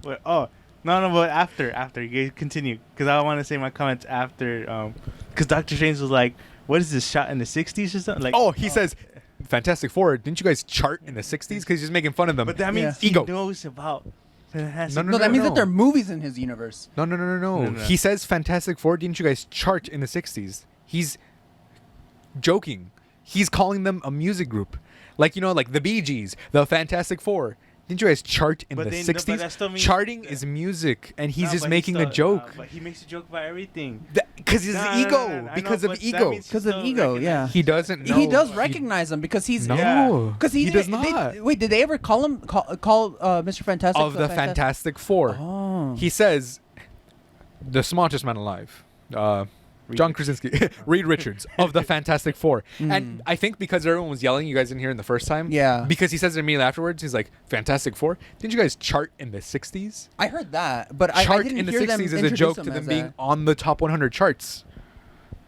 Wait, oh no, but after you guys continue, because I want to say my comments after, because Doctor Strange was like, "What is this shot in the '60s or something?" Like, Oh, he says, Fantastic Four. Didn't you guys chart in the 60s? Because he's just making fun of them. but that means Yeah. he Ego. knows about. Fantastic No, No, that means no. that there are movies in his universe. No. No. He says Fantastic Four. Didn't you guys chart in the 60s? He's joking. He's calling them a music group. Like, like the Bee Gees, the Fantastic Four. Didn't you guys chart in But the they- but 60s? that still means- Charting is music, and he's No, just but making a still- joke. but he makes a joke about everything. Because his No, ego. no, I Because know, of but that ego. means he Because of still ego, recognizes- yeah. He doesn't know. He does recognize him because he's No. Yeah. Because he does not. Wait, did they ever call him Mr. Fantastic Of the Fantastic Four. Oh. He says, the smartest man alive. John Krasinski, Reed Richards of the Fantastic Four. And I think because everyone was yelling, you guys didn't hear in the first time. Yeah. Because he says it immediately afterwards. He's like, Fantastic Four? Didn't you guys chart in the 60s? I heard that, but I Chart didn't in the hear them 60s is a introduce joke him to them as being a- on the top 100 charts.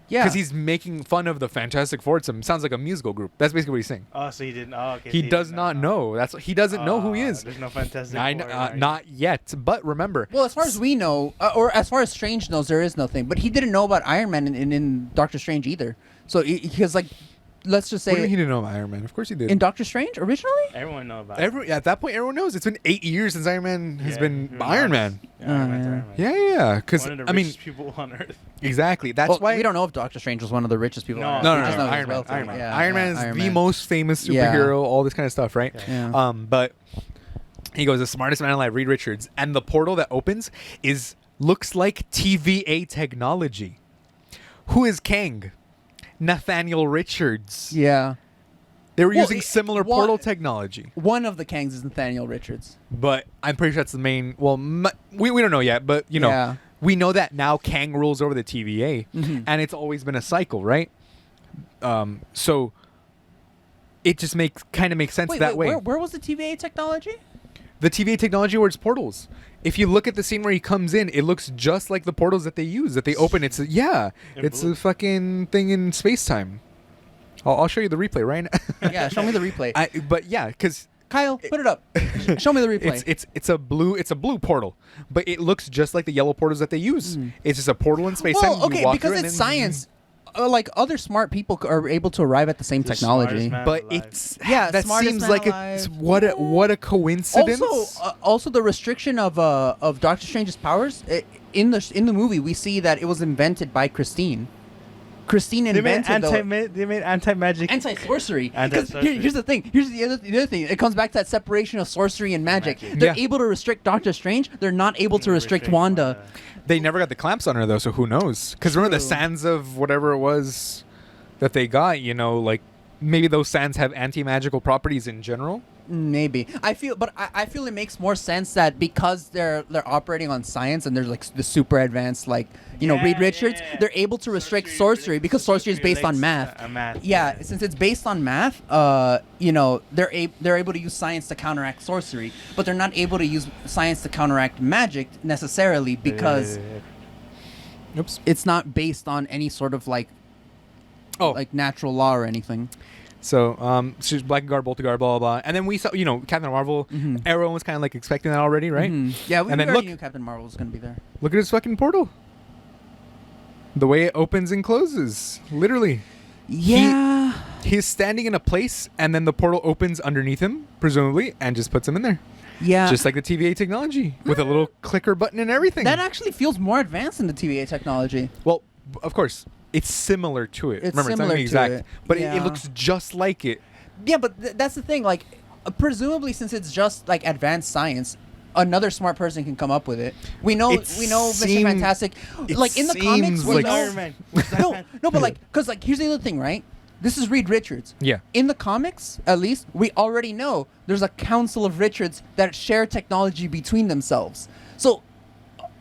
Yeah. Because he's making fun of the Fantastic Four. It sounds like a musical group. That's basically what he's saying. Oh, so he didn't. Oh, okay. He so does did not know. That's he doesn't know who he is. There's no Fantastic I Four, kn- right? Not yet. But remember, Well, as far as we know, or as far as Strange knows, there is nothing. But he didn't know about Iron Man in Doctor Strange either. So because like, let's just what do you say mean he didn't know about Iron Man? Of course he did. in Doctor Strange originally. Everyone know about it. At that point, everyone knows. It's been 8 years since Iron Man has Yeah, been who Iron knows? Man. Yeah, Iron Man's yeah. Iron Man. Yeah. Because One of the I mean, richest people on Earth. exactly. That's Well, why we don't know if Doctor Strange was one of the richest people. No. on Earth. No, We no, just no. know he Iron was Man. wealthy. Iron Man. Yeah, Iron yeah, Man is Iron the Man. most famous Yeah. superhero. All this kind of stuff, right? Yeah. But he goes, the smartest man alive, Reed Richards, and the portal that opens looks like TVA technology. Who is Kang? Nathaniel Richards. Yeah. They were Well, using similar one- portal technology, One of the Kangs is Nathaniel Richards. but I'm pretty sure that's the main. Well, we don't know yet, but Yeah. we know that now Kang rules over the TVA, and it's always been a cycle, right? So it just makes sense that way. Where was the TVA technology? The TVA technology where it's portals. If you look at the scene where he comes in, it looks just like the portals that they use, that they open. It's In it's blue. a fucking thing in space time. I'll show you the replay right now. Yeah, show me the replay. But yeah, because Kyle, put it up. Show me the replay. it's a blue portal, but it looks just like the yellow portals that they use. It's just a portal in space time. well, You okay, walk because through and it's then- science. Like other smart people are able to arrive at the same The technology. smartest man But alive. it's Yeah, that smartest seems man like alive. it's what a coincidence. Also the restriction of Doctor Strange's powers in the movie, we see that it was invented by Christine. Christine they made invented anti-magic. anti-sorcery. 'Cause Anti-sorcery. here's the thing. Here's the other thing. It comes back to that separation of sorcery and magic. Magic. They're Yeah. able to restrict Doctor Strange. They're not able to restrict Wanda. They never got the clamps on her though, so who knows? Because remember the True. sands of whatever it was that they got, like maybe those sands have anti-magical properties in general. Maybe I feel it makes more sense that because they're operating on science and they're like the super advanced, like Reed Richards, they're able to restrict sorcery because sorcery is based on math. Yeah, since it's based on math, they're able to use science to counteract sorcery, but they're not able to use science to counteract magic necessarily because Oops. it's not based on any sort of like natural law or anything. So, she's Black Guard, Bolter Guard, blah, blah, blah. And then we saw, Captain Marvel. Everyone was kind of like expecting that already, right? Yeah, we And then already look. knew Captain Marvel was going to be there. Look at his fucking portal. The way it opens and closes. Literally. Yeah. He's standing in a place, and then the portal opens underneath him, presumably, and just puts him in there. Yeah. Just like the TVA technology, with a little clicker button and everything. That actually feels more advanced than the TVA technology. Well, of course. It's similar to it. It's Remember, it's not similar gonna be to exact, it. but Yeah. it looks just like it. Yeah, but that's the thing. Like, presumably, since it's just like advanced science, another smart person can come up with it. We know Mr. Fantastic. it Like in the comics, seems we like- know- Iron Man. no, but like, because like here's the other thing, right? This is Reed Richards. Yeah. In the comics, at least, we already know there's a council of Richards that share technology between themselves. So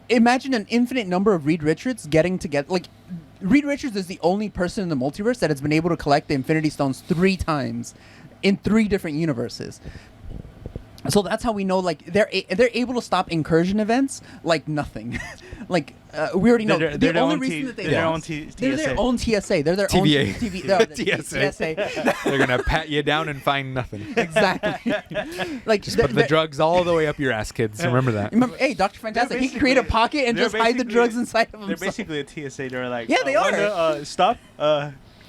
imagine an infinite number of Reed Richards getting together. Like, Reed Richards is the only person in the multiverse that has been able to collect the Infinity Stones 3 times in 3 different universes. So that's how we know, like, they're able to stop incursion events like nothing. Like, we already know They're the their only own reason T- that they they're their lost- own they're their TSA. own TSA. They're their TVA. own TV. The TSA. They're gonna pat you down and find nothing. Exactly. Like, Just put the drugs all the way up your ass, kids. Remember that. Remember, hey, Dr. Fantastic, he can create a pocket and they're just hide the basically- drugs inside of They're himself. basically a TSA. They're like, Yeah, they are. Wanda, stop.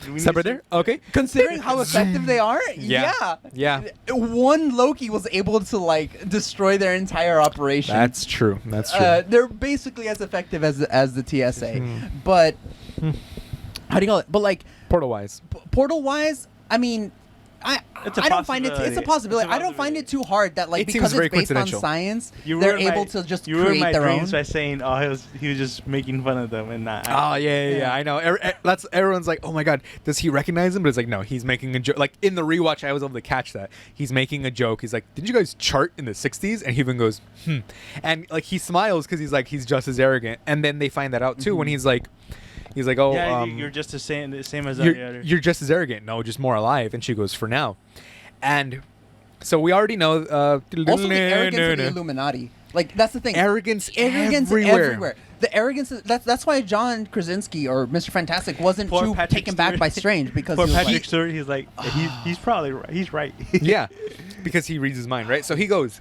We need Stop right to- there. Okay. Considering how effective they are, Yeah. Yeah. One Loki was able to like destroy their entire operation. That's true. That's true. They're basically as effective as the TSA, Mhm. but how do you call it? But like Portal wise. portal wise, I mean, It's a I don't find it's a possibility. possibility. It's a I don't find it too hard that like It seems because very it's based on coincidental. science, You they're ruined able my- to just You ruined create my their own. dreams by saying, he was just making fun of them and not. Oh yeah, Yeah. I know. That's everyone's like, oh my god, does he recognize him? But it's like, no, he's making a joke. Like in the rewatch, I was able to catch that he's making a joke. He's like, did you guys chart in the '60s? And he even goes, and like he smiles because he's like, he's just as arrogant. And then they find that out too when he's like, oh, Yeah, you're just the same as the you're, other. you're just as arrogant. No, just more alive. And she goes, for now. And so we already know. Also, the arrogance of the Illuminati. Like that's the thing. Arrogance everywhere. everywhere. The arrogance. That's why John Krasinski or Mr. Fantastic wasn't Poor too Patrick taken back Stewart. by Strange because Poor he was Patrick like, Stewart, he's like, he's probably right. He's right. Yeah, because he reads his mind, right? So he goes,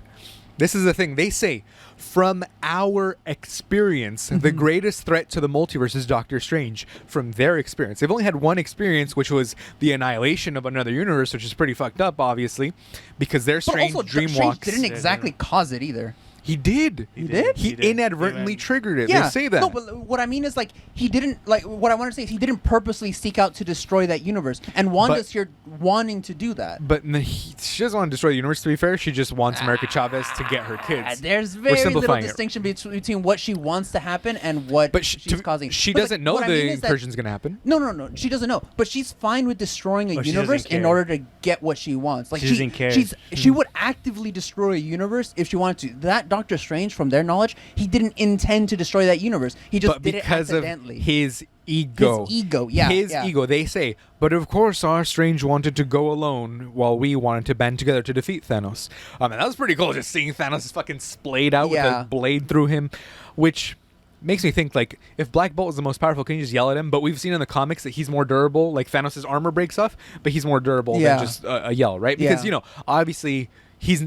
this is the thing. They say, from our experience, the greatest threat to the multiverse is Doctor Strange. From their experience. They've only had one experience, which was the annihilation of another universe, which is pretty fucked up, obviously, because their but Strange also dream Strange walks. didn't exactly cause it either. He did. He did? He He did. inadvertently He went- triggered it. Yeah, They say that. No, but what I mean is like he didn't like. What I want to say is he didn't purposely seek out to destroy that universe, and Wanda's here wanting to do that. But she doesn't want to destroy the universe, to be fair. She just wants America Chavez to get her kids. There's We're very little simplifying it. distinction between what she wants to happen and what But she's causing. she But, like, doesn't know what I the mean is that- incursion's going to happen. No, she doesn't know. But she's fine with destroying a Oh, she universe doesn't in care. order to get what she wants. Like She doesn't care. She would actively destroy a universe if she wanted to. That Doctor Strange, from their knowledge, he didn't intend to destroy that universe. He just But did it because of accidentally. his ego. His ego, yeah, His yeah. ego, they say. But of course, our Strange wanted to go alone while we wanted to band together to defeat Thanos. And that was pretty cool, just seeing Thanos fucking splayed out with Yeah. a blade through him, which makes me think, like, if Black Bolt is the most powerful, can you just yell at him? But we've seen in the comics that he's more durable. Like, Thanos' armor breaks off, but he's more durable Yeah. than just a yell, right? Because, Yeah. you know, obviously... He's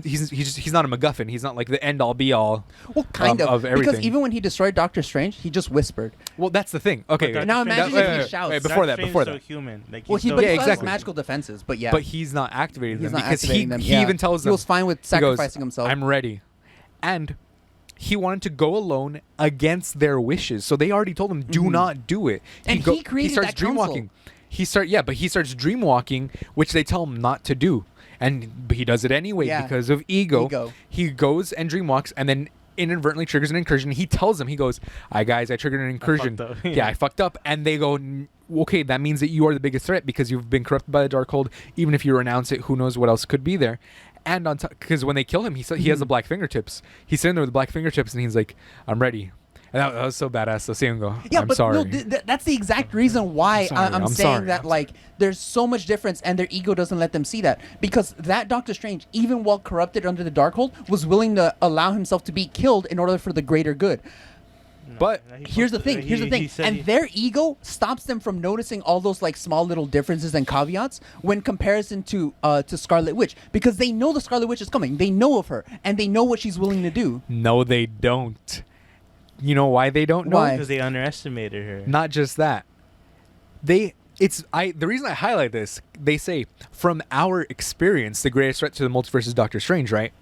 not a MacGuffin. He's not like the end all be all. Well, kind of everything. Because even when he destroyed Doctor Strange, he just whispered. Well, that's the thing. Okay, But Now Doctor imagine Strange- if he shouts. Wait, Doctor before that, Strange before is that. so human. Like, Well, he's he so but Yeah, he still has exactly. magical defenses. But yeah, But he's not activating he's them not because activating them. he yeah. even tells them he was fine with he goes, sacrificing himself. I'm ready, and he wanted to go alone against their wishes. So they already told him, do not do it. And he created starts that council. dreamwalking. He starts dreamwalking, which they tell him not to do, but he does it anyway Yeah. because of ego. Ego. He goes and dreamwalks, and then inadvertently triggers an incursion. He tells them, he goes, "Hi guys, I triggered an incursion. up." Yeah, I fucked up." And they go, "Okay, that means that you are the biggest threat because you've been corrupted by the Darkhold. Even if you renounce it, who knows what else could be there." And on top, because when they kill him, he has the black fingertips. He's sitting there with the black fingertips, and he's like, "I'm ready." And that was so badass. So seeing him go, Yeah, "I'm but sorry." no, that's the exact reason why sorry, I'm I'm saying sorry, that I'm like there's so much difference and their ego doesn't let them see that because that Doctor Strange, even while corrupted under the Darkhold, was willing to allow himself to be killed in order for the greater good. But Here's the thing. And their ego stops them from noticing all those like small little differences and caveats when comparison to Scarlet Witch because they know the Scarlet Witch is coming. They know of her and they know what she's willing to do. no, they don't. You know why they don't know? Why? because they underestimated her. Not just that. The reason I highlight this, they say, from our experience, the greatest threat to the multiverse is Doctor Strange, right?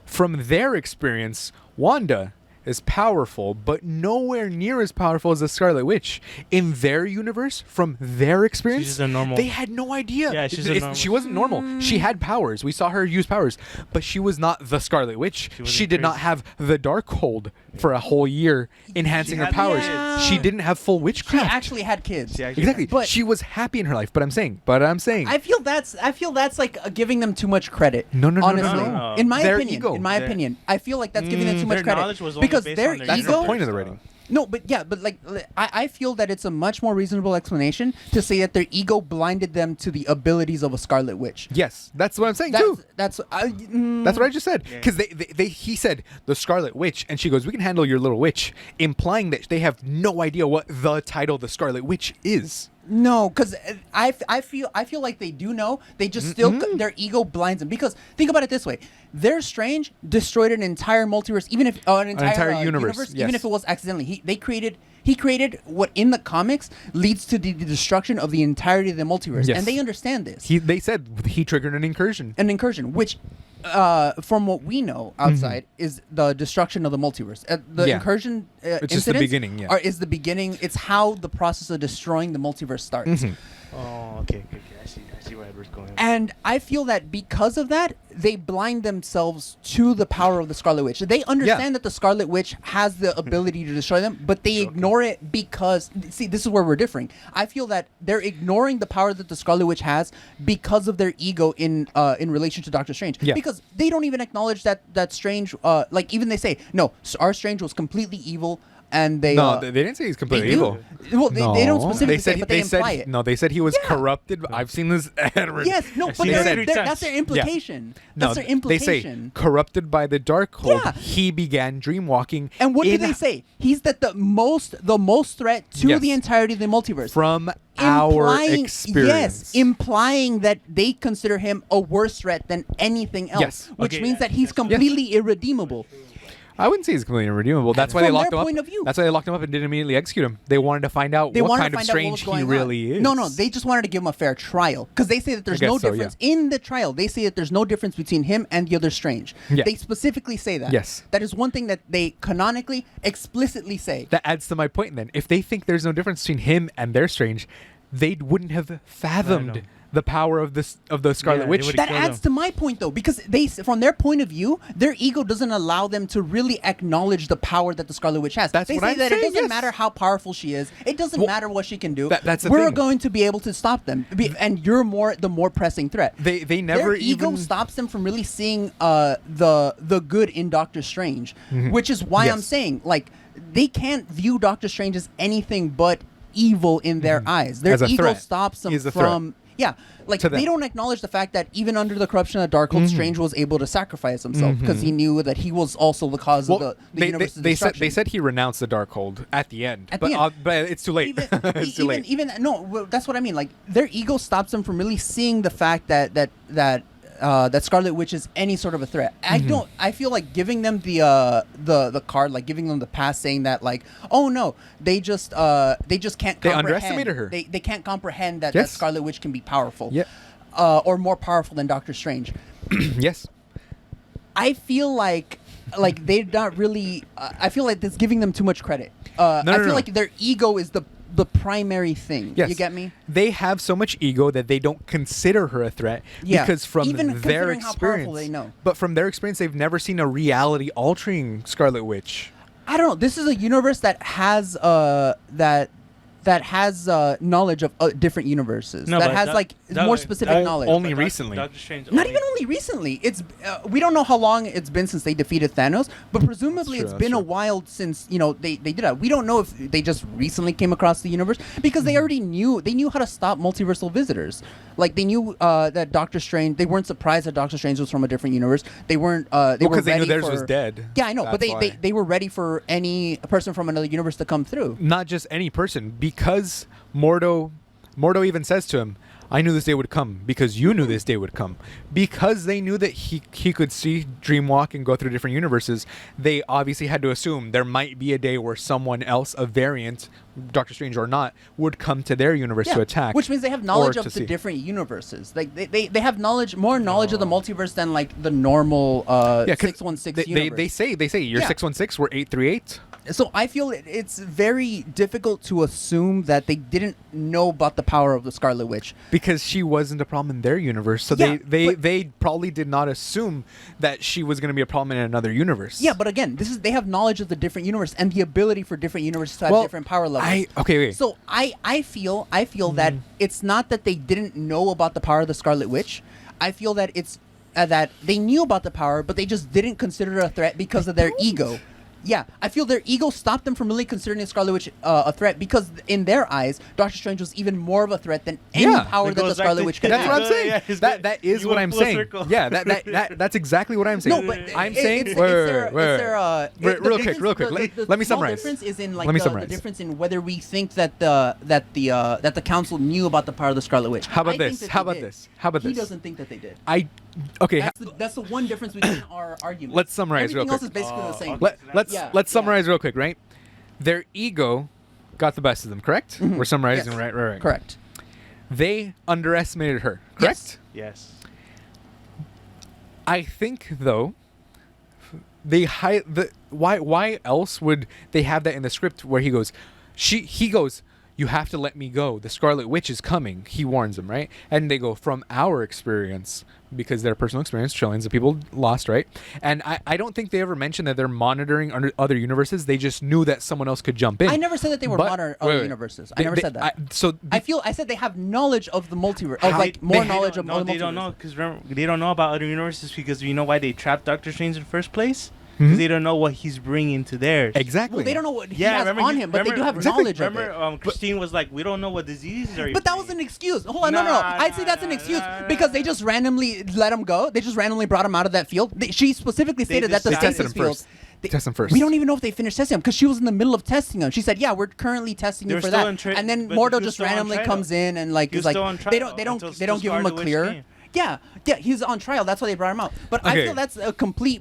From their experience, Wanda is powerful, but nowhere near as powerful as the Scarlet Witch. In their universe, from their experience, She's just a normal. they had no idea. Yeah, she's a normal. She wasn't normal. She had powers. We saw her use powers, but she was not the Scarlet Witch. She wasn't She did not crazy. have the Darkhold for a whole year, enhancing her had powers. kids. She didn't have full She witchcraft. actually had kids. She actually- Exactly. But- she was happy in her life. But I'm saying. I feel that's like giving them too much credit. No, no, no, no, honestly. no, no. In my Their opinion, ego. I feel like that's giving them too much Their credit knowledge was only because based their on their That's ego. the point of the rating. No, but yeah, but like I feel that it's a much more reasonable explanation to say that their ego blinded them to the abilities of a Scarlet Witch. Yes, that's what I'm saying too. That's That's what I just said. Yeah. Because he said the Scarlet Witch, and she goes, "We can handle your little witch," implying that they have no idea what the title, the Scarlet Witch, is. No, because I feel like they do know. They just still their ego blinds them. Because think about it this way: Their Strange destroyed an entire multiverse, even if an entire universe, even yes. if it was accidentally. He created what in the comics leads to the destruction of the entirety of the multiverse, Yes. and they understand this. They said he triggered an incursion. An incursion, which, from what we know outside, is the destruction of the multiverse. The Yeah. incursion It's just the incidents beginning, yeah. is the beginning. It's how the process of destroying the multiverse starts. Oh, okay. I see where Edward's going. And I feel that because of that, they blind themselves to the power of the Scarlet Witch. They understand that the Scarlet Witch has the ability to destroy them, but they ignore it because, see, this is where we're differing. I feel that they're ignoring the power that the Scarlet Witch has because of their ego in relation to Doctor Strange. Yeah. Because they don't even acknowledge that Strange, like even they say, no, our Strange was completely evil. And they They didn't say he's completely they do. evil. Well, they don't specifically say, but they said imply it. no. They said he was Yeah. corrupted. I've seen this. Edward. Yes, no, but seen it 3 that's times. their implication. No, That's their they implication. say corrupted by the Darkhold. Yeah. He began dream walking. And what do in- they say? He's the most threat to Yes. the entirety of the multiverse. from our experience? Yes, implying that they consider him a worse threat than anything else, Yes. which Okay, means that he's yes. completely irredeemable. I wouldn't say he's completely irredeemable. That's why they From locked their him up. point of view. That's why they locked him up and didn't immediately execute him. They wanted to find out They what wanted kind to of find out what was strange going he on. really is. No, they just wanted to give him a fair trial because they say that there's I guess no so, difference in the trial. They say that there's no difference between him and the other Strange. Yeah. They specifically say that. Yes. That is one thing that they canonically, explicitly say. That adds to my point then. If they think there's no difference between him and their strange, they wouldn't have fathomed know. the power of the Scarlet Yeah, they Witch. would've That kill adds them. to my point though, because from their point of view, their ego doesn't allow them to really acknowledge the power that the Scarlet Witch has. That's they what say I'm that saying, it doesn't yes. matter how powerful she is. It doesn't Well, matter what she can do. that's the We're thing. going to be able to stop them, and you're the more pressing threat. They never Their ego even stops them from really seeing the good in Doctor Strange, which is why I'm Yes. saying like they can't view Doctor Strange as anything but evil in their eyes. Their As a ego threat. stops them He's a threat. from. Yeah, like To them. they don't acknowledge the fact that even under the corruption of Darkhold, Strange was able to sacrifice himself because he knew that he was also the cause of the universe's they said destruction. he renounced the Darkhold at the end. At but the end. but it's too late. It's too late. Even no, well, that's what I mean. Like their ego stops them from really seeing the fact that Scarlet Witch is any sort of a threat. I feel like giving them the card, like giving them the pass, saying that like, oh no, they just can't. They comprehend. underestimated her. They can't comprehend that Yes. Scarlet Witch can be powerful. Yeah. Or more powerful than Doctor Strange. Yes. I feel like they're not really. I feel like that's giving them too much credit. I feel no. like their ego is the primary thing. Yes. You get me? They have so much ego that they don't consider her a threat Yeah. because from Even their considering how experience, powerful they know. But from their experience, they've never seen a reality-altering Scarlet Witch. I don't know. This is a universe that has knowledge of different universes. No, that but has that- more that- specific that- knowledge. only But recently. Doctor Strange Not even only recently. It's we don't know how long it's been since they defeated Thanos, but presumably That's true, it's been that's a true. while since they did that. We don't know if they just recently came across the universe because they already knew how to stop multiversal visitors. Like they knew that Doctor Strange. They weren't surprised that Doctor Strange was from a different universe. They weren't. They were Because they knew ready theirs for, was dead. Yeah, I know, but That's why. they were ready for any person from another universe to come through. Not just any person, because Mordo even says to him, I knew this day would come because you knew this day would come. Because they knew that he could see dreamwalk and go through different universes, they obviously had to assume there might be a day where someone else, a variant, Doctor Strange or not, would come to their universe to attack. Which means they have knowledge or of to the see. different universes. Like they have more knowledge of the multiverse than like the normal 'cause 616 universe. they say you're Yeah. 616, we're 838. So I feel it's very difficult to assume that they didn't know about the power of the Scarlet Witch. Because she wasn't a problem in their universe, so Yeah, they but- probably did not assume that she was going to be a problem in another universe. Yeah, but again, they have knowledge of the different universe and the ability for different universes to have different power levels. Wait. So I feel that it's not that they didn't know about the power of the Scarlet Witch. I feel that it's that they knew about the power, but they just didn't consider it a threat because of their ego. Yeah, I feel their ego stopped them from really considering the Scarlet Witch a threat because in their eyes, Doctor Strange was even more of a threat than any Yeah. power It that the goes back Scarlet to- Witch could That's have. what I'm saying. Yeah, that is you what went I'm full saying. circle. Yeah, that's exactly what I'm saying. No, but I'm it- saying. it's wait, there- wait, it's there, wait. the Real difference- quick. the Let me small summarize. difference is in like Let me the summarize. difference in whether we think that the council knew about the power of the Scarlet Witch. How about I think this? that How they about did. this? How about He this? doesn't think that they did. Okay. That's the one difference between our arguments. Let's summarize real Everything else quick. is basically the same. Okay. Let's summarize real quick, right? Their ego got the best of them, correct? We're summarizing, Yes. right. Correct. They underestimated her, correct? Yes. I think though, why else would they have that in the script where he goes, you have to let me go. The Scarlet Witch is coming. He warns them, right? And they go, from our experience, because their personal experience, trillions of people lost, right? And I don't think they ever mentioned that they're monitoring other universes. They just knew that someone else could jump in. I never said that they were But- monitoring wait, other wait. universes. I never said that. So I said they have knowledge of the multiverse, How- of like they- more they knowledge of No, the they multiverse. don't know because they don't know about other universes because you know why they trapped Doctor Strange in the first place? Mhm. Because they don't know what he's bringing to theirs. exactly. Well, they don't know what he Yeah, has remember on him, but they do have knowledge of it. Remember, Christine was like, "We don't know what diseases are." you But that was bringing." an excuse. Hold on, no. Nah, I'd say that's an nah, excuse nah, because nah. they just randomly let him go. They just randomly brought him out of that field. She specifically stated that the decided- tested stasis him field. first. Test him first. We don't even know if they finished testing him because she was in the middle of testing him. She said, "Yeah, we're currently testing They you were for still that." on tri- And then but he Mordo was just still on randomly trial. comes in and like He was is like still on they trial don't until give him a Scarlet Witch clear. came. Yeah, he's on trial. That's why they brought him out. But I Okay. feel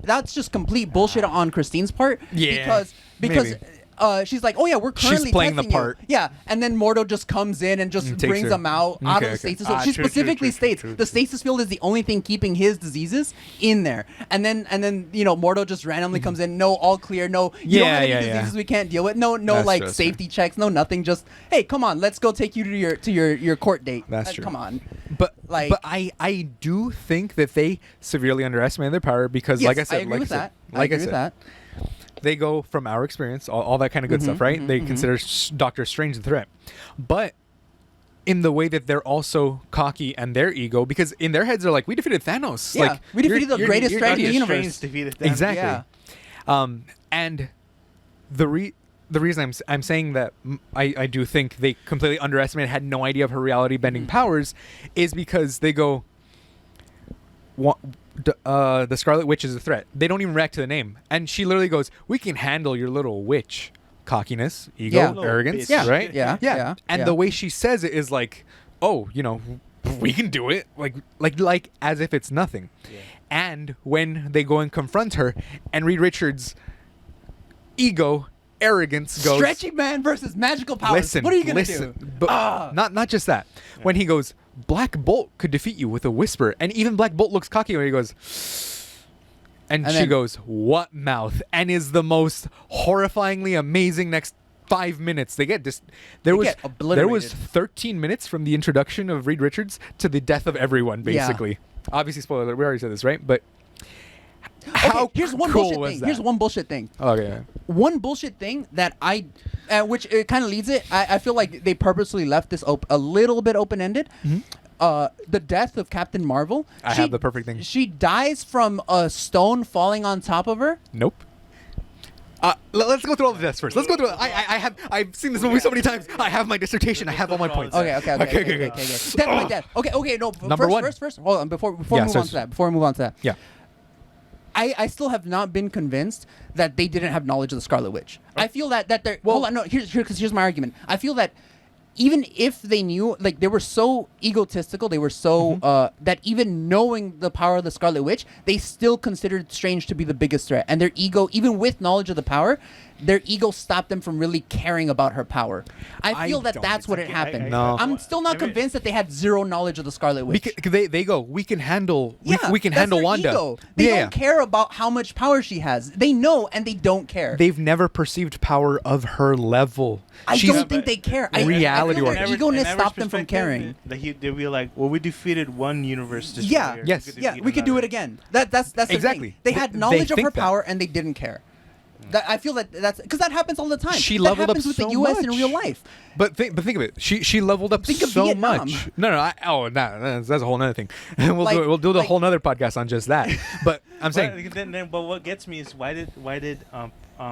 that's just complete bullshit on Christine's part. Yeah, Because maybe. she's like, "Oh yeah, we're currently playing the testing you." part. Yeah, and then Mordo just comes in and just And takes brings her. him out Okay, of the okay. stasis Ah, field. She true, true, specifically true, states true, the true. stasis field is the only thing keeping his diseases in there. And then Mordo just randomly comes in, no, all clear, no, you don't Yeah, have any yeah, yeah. diseases we can't deal with, no That's like true, that's safety checks, no nothing. Just hey, come on, let's go take you to your court date. That's true. Come on. But Like- but I do think that they severely underestimated their power because, Yes, like I said, I agree with that. I like agree I said, with that. they go from our experience, all that kind of good stuff, right? They consider Doctor Strange the threat, but in the way that they're also cocky and their ego, because in their heads they're like, we defeated Thanos. Yeah, like, we defeated the greatest threat in the Doctor universe. Strange defeated them. Exactly. Yeah. And the reason I'm saying that I do think they completely underestimated, had no idea of her reality bending powers, is because they go, the Scarlet Witch is a threat. They don't even react to the name, and she literally goes, "We can handle your little witch." Cockiness, ego, Yeah. Little arrogance, bitch. Yeah. right? Yeah. And Yeah. the way she says it is like, "Oh, we can do it," like as if it's nothing. Yeah. And when they go and confront her, and Reed Richards' ego, arrogance goes, Stretching man versus magical powers. Listen, What are you gonna listen. do? But not just that. When he goes, Black Bolt could defeat you with a whisper, and even Black Bolt looks cocky when he goes, and she then- goes, "What mouth?" and is the most horrifyingly amazing next 5 minutes. They get there was get obliterated. 13 minutes from the introduction of Reed Richards to the death of everyone, Yeah. basically. Obviously, spoiler alert, we already said this, right? But Okay, how here's one cool bullshit was thing. that? Here's one bullshit thing. Okay. One bullshit thing that which it kind of leads it. I feel like they purposely left this a little bit open ended. The death of Captain Marvel. I have the perfect thing. She dies from a stone falling on top of her. Nope. Let's go through all the deaths first. Let's go through. I've seen this movie so many times. I have my dissertation. I have all my points. Okay. Okay. Death by death. Okay. No. Number one. First. Hold on. Before Yeah, we move on to that. Before we move on to that. Yeah. I still have not been convinced that they didn't have knowledge of the Scarlet Witch. I feel that they're hold on, no, here's my argument. I feel that even if they knew, like, they were so egotistical, they were so that even knowing the power of the Scarlet Witch, they still considered Strange to be the biggest threat, and their ego, even with knowledge of the power, their ego stopped them from really caring about her power. I feel that don't. that's what had happened. No. I'm still not convinced that they had zero knowledge of the Scarlet Witch. Because they go, we can handle we can that's handle their Wanda. ego. They Yeah. don't care about how much power she has. They know and they don't care. They've never perceived power of her level. I She's- don't think they care. Reality I feel or- their In egoness Everett's stopped them from perspective, caring. They'd be like, well, we defeated one universe destroyer. Yeah, Yes. we could do it again. That's the Exactly. thing. They had They knowledge of think her that. power and they didn't care. I feel that's because that happens all the time. She that leveled up happens with so the U.S. in much. real life. But think of it. She leveled up Think of so Vietnam. much. No. That's a whole nother thing. We'll do the like- whole nother podcast on just that. But I'm saying But what gets me is why did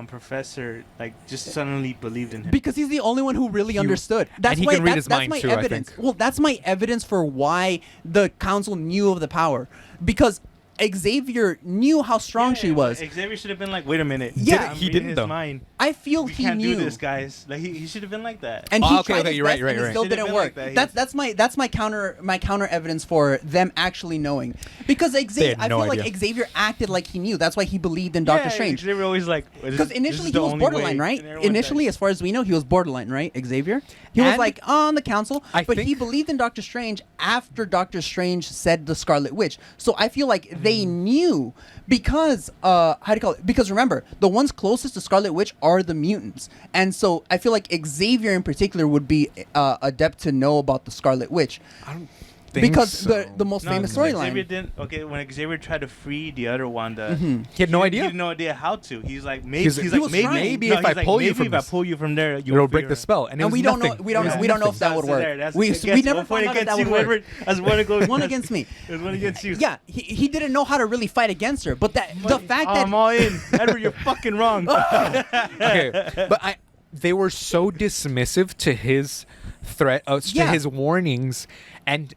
Professor like just suddenly believed in him? Because he's the only one who really understood. That's and he why can read that's, his that's mind my too, I evidence. think. Well, that's my evidence for why the council knew of the power. Because Xavier knew how strong she was. Xavier should have been like, wait a minute. Yeah. I'm He reading didn't, his though. mind. I feel We he can't knew do this, guys. Like he should have been like that. And Oh, he okay, tried okay, his you're right, best and it right. still Should've didn't been work. like that. That's my counter evidence for them actually knowing. Because Xavier, had I no feel idea. like Xavier acted like he knew. That's why he believed in Doctor Strange. Xavier always like. Because initially he was borderline, right? Initially, as far as we know, he was borderline, right? Xavier. He was And like on the council, I but he think- believed in Doctor Strange after Doctor Strange said the Scarlet Witch. So I feel like they knew because how do you call it? Because remember, the ones closest to Scarlet Witch are the mutants, and so I feel like Xavier in particular would be adept to know about the Scarlet Witch. I don't think Because so. the most famous Xavier storyline. didn't. Okay, when Xavier tried to free the other Wanda, He had no idea. He had no idea how to. He's like, maybe. He's- He's he like, was maybe. trying. Maybe no, if I he's like, pull you maybe from if I this, pull you from there, It'll break the spell. And, it And was we don't nothing. know. We don't It know. was We don't know if nothing. that would work. We never found out if that would work. As one against One against me. It was one against you. Yeah, he didn't know how to really fight against her. But the fact that I'm all in. Edward, you're fucking wrong. Okay, but they were so dismissive to his threat, to Yeah. his warnings, and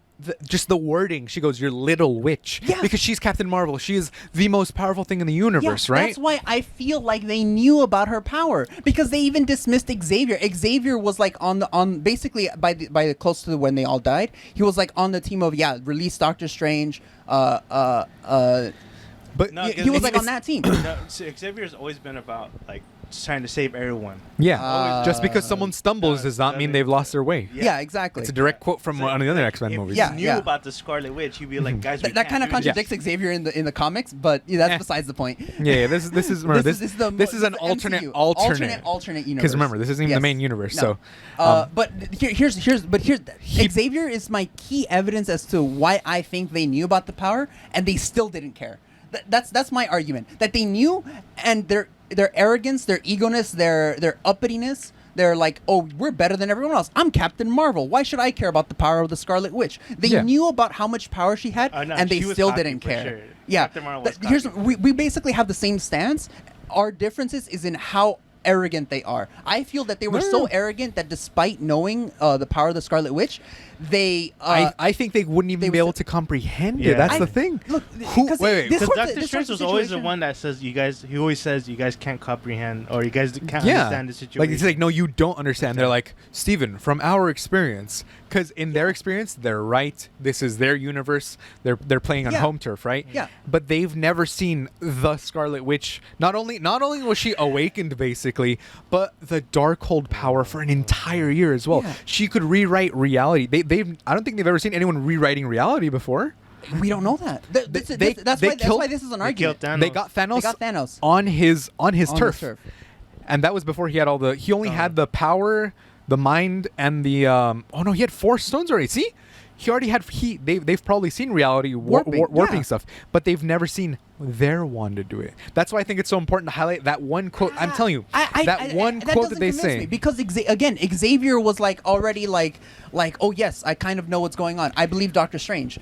just the wording. She goes, "Your little witch," Yeah. because she's Captain Marvel. She is the most powerful thing in the universe, right? That's why I feel like they knew about her power because they even dismissed Xavier. Xavier was like on basically by the close to when they all died. He was like on the team of release Doctor Strange. But No, He was like on that team. No, so Xavier's always been about like just trying to save everyone. yeah, just because someone stumbles does not mean they've lost their way. Yeah, exactly. It's a direct quote from So one of the other X-Men if movies. he Yeah, knew yeah. about the Scarlet Witch, he'd be like, guys, we that can't kind of do this. contradicts Xavier in the comics, but that's Eh. besides the point. Yeah. This is remember, this is an the alternate MCU. alternate alternate universe. because remember this isn't even Yes. the main universe. No. So But here's Xavier is my key evidence as to why I think they knew about the power and they still didn't care. That's my argument, that they knew, and their arrogance, their egoness, their uppityness. They're like, oh, we're better than everyone else. I'm Captain Marvel. Why should I care about the power of the Scarlet Witch? They Yeah. knew about how much power she had, No, and they she was still cocky didn't for care. sure. Yeah, Captain Marvel was here's cocky. we basically have the same stance. Our differences is in how arrogant they are. I feel that they were so arrogant that despite knowing the power of the Scarlet Witch, they I think they wouldn't even they be was- able to comprehend Yeah. it. That's I- the thing. look, Who, because wait, this Because sort of- Doctor this Strange sort was of always the situation- one that says he always says you guys can't comprehend or you guys can't yeah. understand the situation. Like, it's like, no, you don't understand. They're like, Steven, from our experience, because in their experience, they're right. This is their universe. They're playing on Yeah. home turf, right? Yeah. But they've never seen the Scarlet Witch. Not only was she awakened, basically, but the Darkhold power for an entire year as well. Yeah. She could rewrite reality. I don't think they've ever seen anyone rewriting reality before. We don't know that. That's they why killed- this is an They argument. killed Thanos. They got Thanos. They got Thanos. on his the turf. And that was before he had all the. He only had the power, the mind, and the. Oh no, he had 4 stones already. See, he already had. They've probably seen reality warping yeah. stuff, but they've never seen their Wanda do it. That's why I think it's so important to highlight that one quote. I'm telling you, that one quote that they doesn't convince say. me, because again, Xavier was like already like oh yes, I kind of know what's going on. I believe Doctor Strange.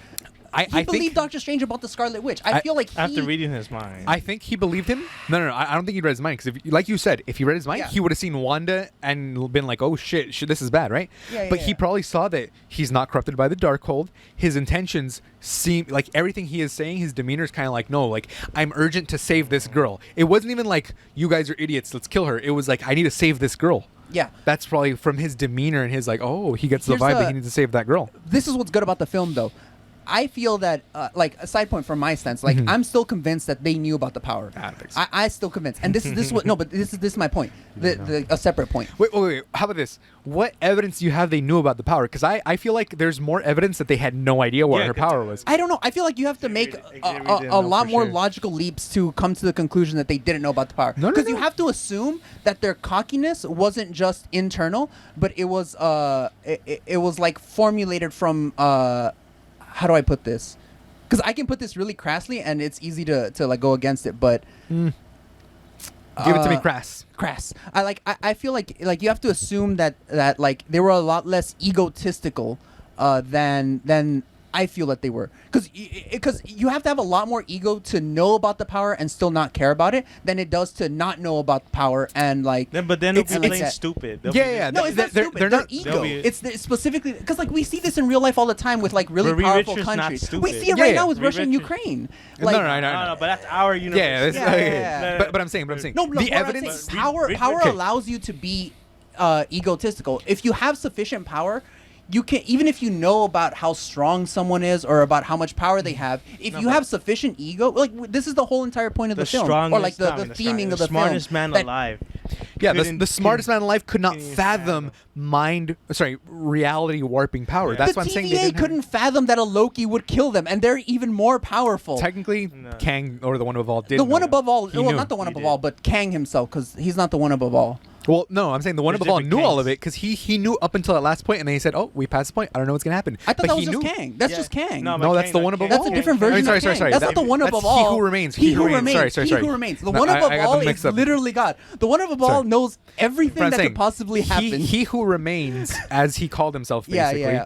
I He believed think Doctor Strange about the Scarlet Witch. I feel like after reading his mind. I think he believed him. No. I don't think he read his mind because, like you said, if he read his mind, Yeah. he would have seen Wanda and been like, "Oh shit, this is bad," right? Yeah, but yeah, he yeah. probably saw that he's not corrupted by the Darkhold. His intentions seem like everything he is saying. His demeanor is kind of like, "No, like I'm urgent to save this girl." It wasn't even like, "You guys are idiots. Let's kill her." It was like, "I need to save this girl." Yeah. That's probably from his demeanor and his like, oh, he gets the Here's vibe that the- he needs to save that girl. This is what's good about the film, though. I feel that, like, a side point from my stance, like, Mhm. I'm still convinced that they knew about the power. I don't think so. I still convinced, and this is what no, but this is my point. A separate point. Wait. How about this? What evidence do you have they knew about the power? Because I feel like there's more evidence that they had no idea what Yeah, her 'cause- power was. I don't know. I feel like you have to make Exhibit a didn't know lot for more sure. logical leaps to come to the conclusion that they didn't know about the power. No, Because you no. have to assume that their cockiness wasn't just internal, but it was it was like formulated from how do I put this? Because I can put this really crassly, and it's easy to like go against it, but. Give it to me, Uh, crass. Crass. I feel like you have to assume that like they were a lot less egotistical than I feel that they were, because you have to have a lot more ego to know about the power and still not care about it than it does to not know about the power and like. But then they'll It's- be it's- playing stupid. They'll Yeah, be yeah, just- No, it's not They're- stupid. they're They're not- ego. they'll be- It's specifically because like we see this in real life all the time with like really But Reed powerful Richards not countries. We stupid. see it Yeah, right yeah. now with Reed Russia and Richards- Ukraine. No, Like, no, I know. No, but that's our universe. Yeah, that's, Yeah, okay. yeah, But I'm saying, No, the what I'm evidence. saying, power Reed- power okay. allows you to be egotistical. If you have sufficient power, you can, even if you know about how strong someone is or about how much power they have, if No, you but- have sufficient ego, like this is the whole entire point of the, film, or like the theming of the smartest film. man that- alive. Yeah, the Couldn't- smartest man in life could not couldn't even fathom reality warping power. Yeah. That's the what I'm saying. TVA They didn't have- couldn't fathom that a Loki would kill them, and they're even more powerful. Technically, No. Kang or the one above all did. The one know. above all, He well, knew. not the one He above did. all, but Kang himself, because he's not the one above all. Well, no, I'm saying the one There's above all different knew all of Kangs. it because he knew up until that last point, and then he said, "Oh, we passed the point. I don't know what's gonna happen." I thought But that was he just knew. Kang. That's Yeah. just Kang. No, No, but that's Kang- the one above That's all. a different I mean, version sorry, of sorry, Kang. sorry. That's That- not the one that's above He all. Who Remains. He who remains. Sorry. He who remains. The No, one I above got them all mixed is up. literally God. The one above all Sorry. knows everything But I'm that saying, could possibly happen. He who remains, as he called himself, yeah, basically. yeah.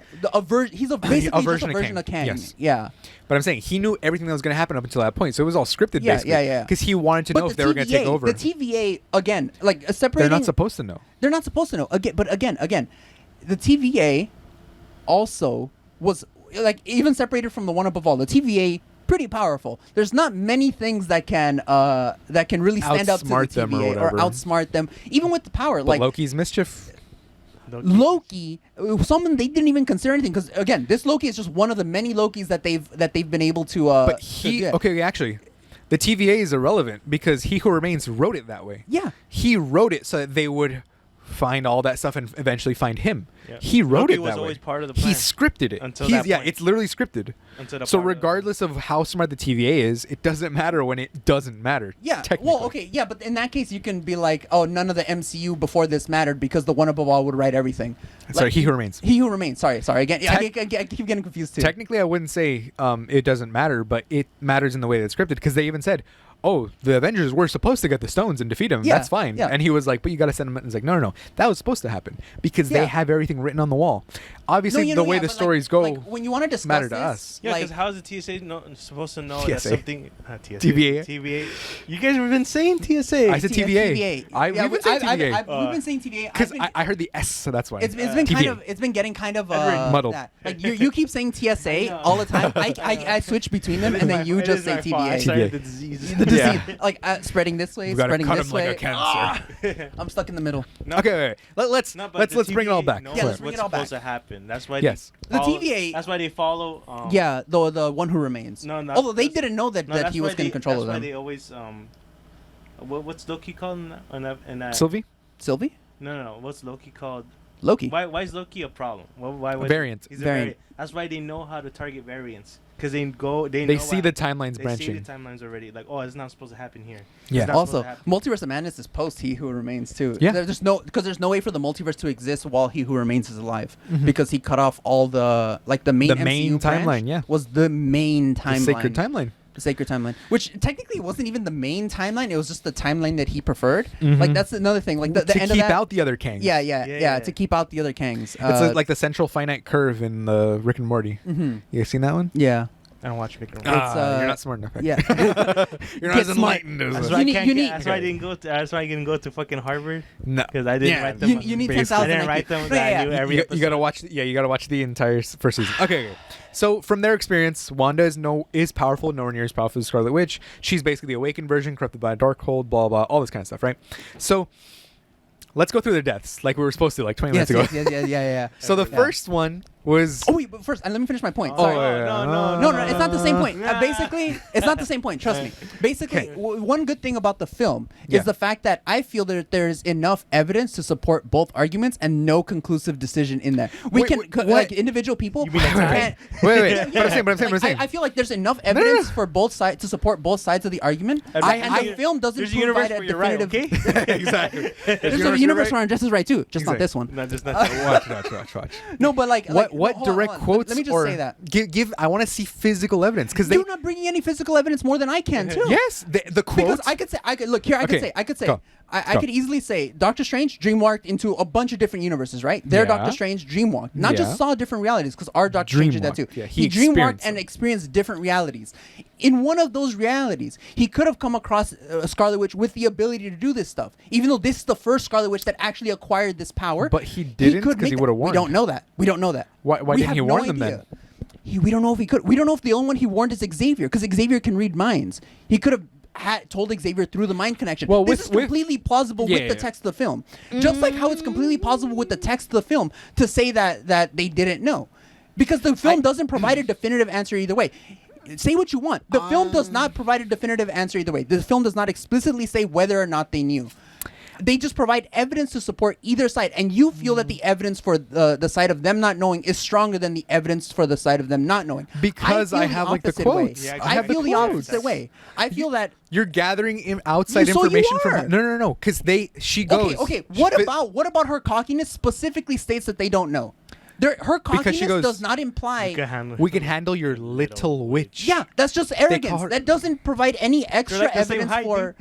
He's basically version just of a version Kang. of Kang. Yes. Yeah. But I'm saying he knew everything that was going to happen up until that point, so it was all scripted, Yeah, basically. yeah. Because he wanted to know But if they were going to take over. The TVA again, like separating. They're not supposed to know. They're not supposed to know. Again, the TVA also was like even separated from the one above all. The TVA pretty powerful. There's not many things that can really stand up to the Outsmart them or TVA or whatever. outsmart them, even with the power. But Like Loki's mischief. Loki, someone they didn't even consider anything because again, this Loki is just one of the many Lokis that they've been able to. But to get. okay, actually, the TVA is irrelevant because He Who Remains wrote it that way. Yeah. He wrote it so that they would find all that stuff and eventually find him. Yeah. He wrote Loki it was that always way. part of the He plan. scripted it. Until He's, that yeah, point. it's literally scripted. Until the So part of- regardless of how smart the TVA is, it doesn't matter when it doesn't matter. Yeah. Technically. Well, okay. Yeah, but in that case, you can be like, oh, none of the MCU before this mattered because the one above all would write everything. Sorry, Like, He Who Remains. He who remains. Sorry. Again, I Tec- keep getting confused too. Technically, I wouldn't say it doesn't matter, but it matters in the way that it's scripted because they even said, "Oh, the Avengers were supposed to get the stones and defeat him. Yeah, That's fine." yeah. And he was like, "But you got to send them." And it's like, "No. That was supposed to happen because Yeah. they have everything written on the wall. Obviously, No, you the know, way yeah, the but, stories like, go when you want to discuss matter to this, us. Yeah, like, because how is the TSA supposed to know that TSA. something? TSA. TVA. TVA. You guys have been saying TSA. I said TVA. We've been saying TVA. we've been saying TVA. Because I heard the S, so that's why. It's been TVA. kind of it's been getting kind of Muddled. that. Like you keep saying TSA know. all the time. I switch between them and then you just say I TVA. started TVA. the disease. The disease, Yeah. like spreading this way, We gotta spreading cut this him like way. a cancer. I'm stuck in the middle. No, Okay, wait. Let's no, but the let's bring it all TVA back. knows Yeah, let's bring what's it all supposed back. to happen. That's why. Yes. They The follow, TVA That's why they follow. Yeah, the one who remains. No, no. Although they that's- didn't know that, No, that that's he why was going they- to control That's why them. they always what's Loki called in that? Sylvie, Sylvie, No. What's Loki called? Loki. Why is Loki a problem? Why A variant. He's a Variant. variant. That's why they know how to target variants because they know see what the hap- timelines they branching. see the timelines already. Like, oh, it's not supposed to happen here. Yeah. It's not Also, supposed to happen. Multiverse of Madness is post He Who Remains too. Yeah. There's no way for the multiverse to exist while He Who Remains is alive Mhm. because he cut off all the main The main MCU branch timeline, yeah. was the main The timeline. sacred timeline. The sacred timeline, which technically wasn't even the main timeline. It was just the timeline that he preferred. Mhm. Like that's another thing. Like the to end keep of that. out the other Kangs. Yeah, to keep out the other Kangs. It's like the central finite curve in the Rick and Morty. Mhm. You guys seen that one? Yeah. I don't watch Rick and It's, Morty. You're not smart enough. Yeah. You're not Get as smart. enlightened as That's us. why I need- can't you get- need- That's why I didn't go to. That's why I didn't go to fucking Harvard No. because I didn't Yeah, write them. You need Basically. 10,000. I didn't IQ. write them. No, But I yeah, knew yeah. every You gotta episode. watch. You gotta watch the entire first season. Okay. So from their experience, Wanda is powerful, nowhere near as powerful as Scarlet Witch. She's basically the awakened version, corrupted by a dark hold, blah blah, all this kind of stuff, right? So let's go through the deaths like we were supposed to, like 20 Yes, minutes ago. yeah. So the first one was. Oh wait, but first, and let me finish my point. Oh, Sorry. yeah. No, it's not the same point. Basically, it's not the same point. Trust me. Basically, one good thing about the film Yeah. is the fact that I feel that there's enough evidence to support both arguments and no conclusive decision in there. We Wait, can, wait, what? like individual people, You mean that's can't. Wait. Yeah, But I'm saying. I feel like there's enough no, no. evidence for both sides to support both sides of the argument, and the film doesn't There's a universe provide a where you're right, definitive. okay? Exactly. There's a universe where Jess is right too, just not Exactly. this one. No, just not that. Watch. No, but like What hold on, direct hold on. quotes? Let me just or say that. Give. I want to see physical evidence because they. You're not bringing any physical evidence more than I can too. Yes, the Because quotes. I could say, I could say, Go. I Go. could easily say Doctor Strange dreamwalked into a bunch of different universes, right? Their Yeah. Doctor Strange dreamwalked, not Yeah. just saw different realities, because our Doctor Strange did that too. Dreamwalked, yeah, he he dreamwalked experienced and them. experienced different realities. In one of those realities, he could have come across a Scarlet Witch with the ability to do this stuff, even though this is the first Scarlet Witch that actually acquired this power. But he didn't, could 'cause he make would've that. warned. We don't know that. We don't know that. Why We didn't have he no warn them idea. then? We don't know if he could. We don't know if the only one he warned is Xavier, because Xavier can read minds. He could have told Xavier through the mind connection. Well, this with- is completely plausible Yeah, with the yeah. text of the film. Just like how it's completely plausible with the text of the film to say that they didn't know. Because the film doesn't provide a definitive answer either way. Say what you want. The film does not provide a definitive answer either way. The film does not explicitly say whether or not they knew. They just provide evidence to support either side, and you feel that the evidence for the side of them not knowing is stronger than the evidence for the side of them not knowing. Because feel I the have, like, the opposite way. quotes. Yeah, I have the feel the quotes. opposite way. I feel that. You're gathering outside So you information are. from. No. Because she goes. Okay. What about her cockiness specifically states that they don't know? Her Because cockiness she goes, does not imply. We can handle your little witch. Yeah, that's just arrogance. her- That doesn't provide any extra like the same evidence height, for.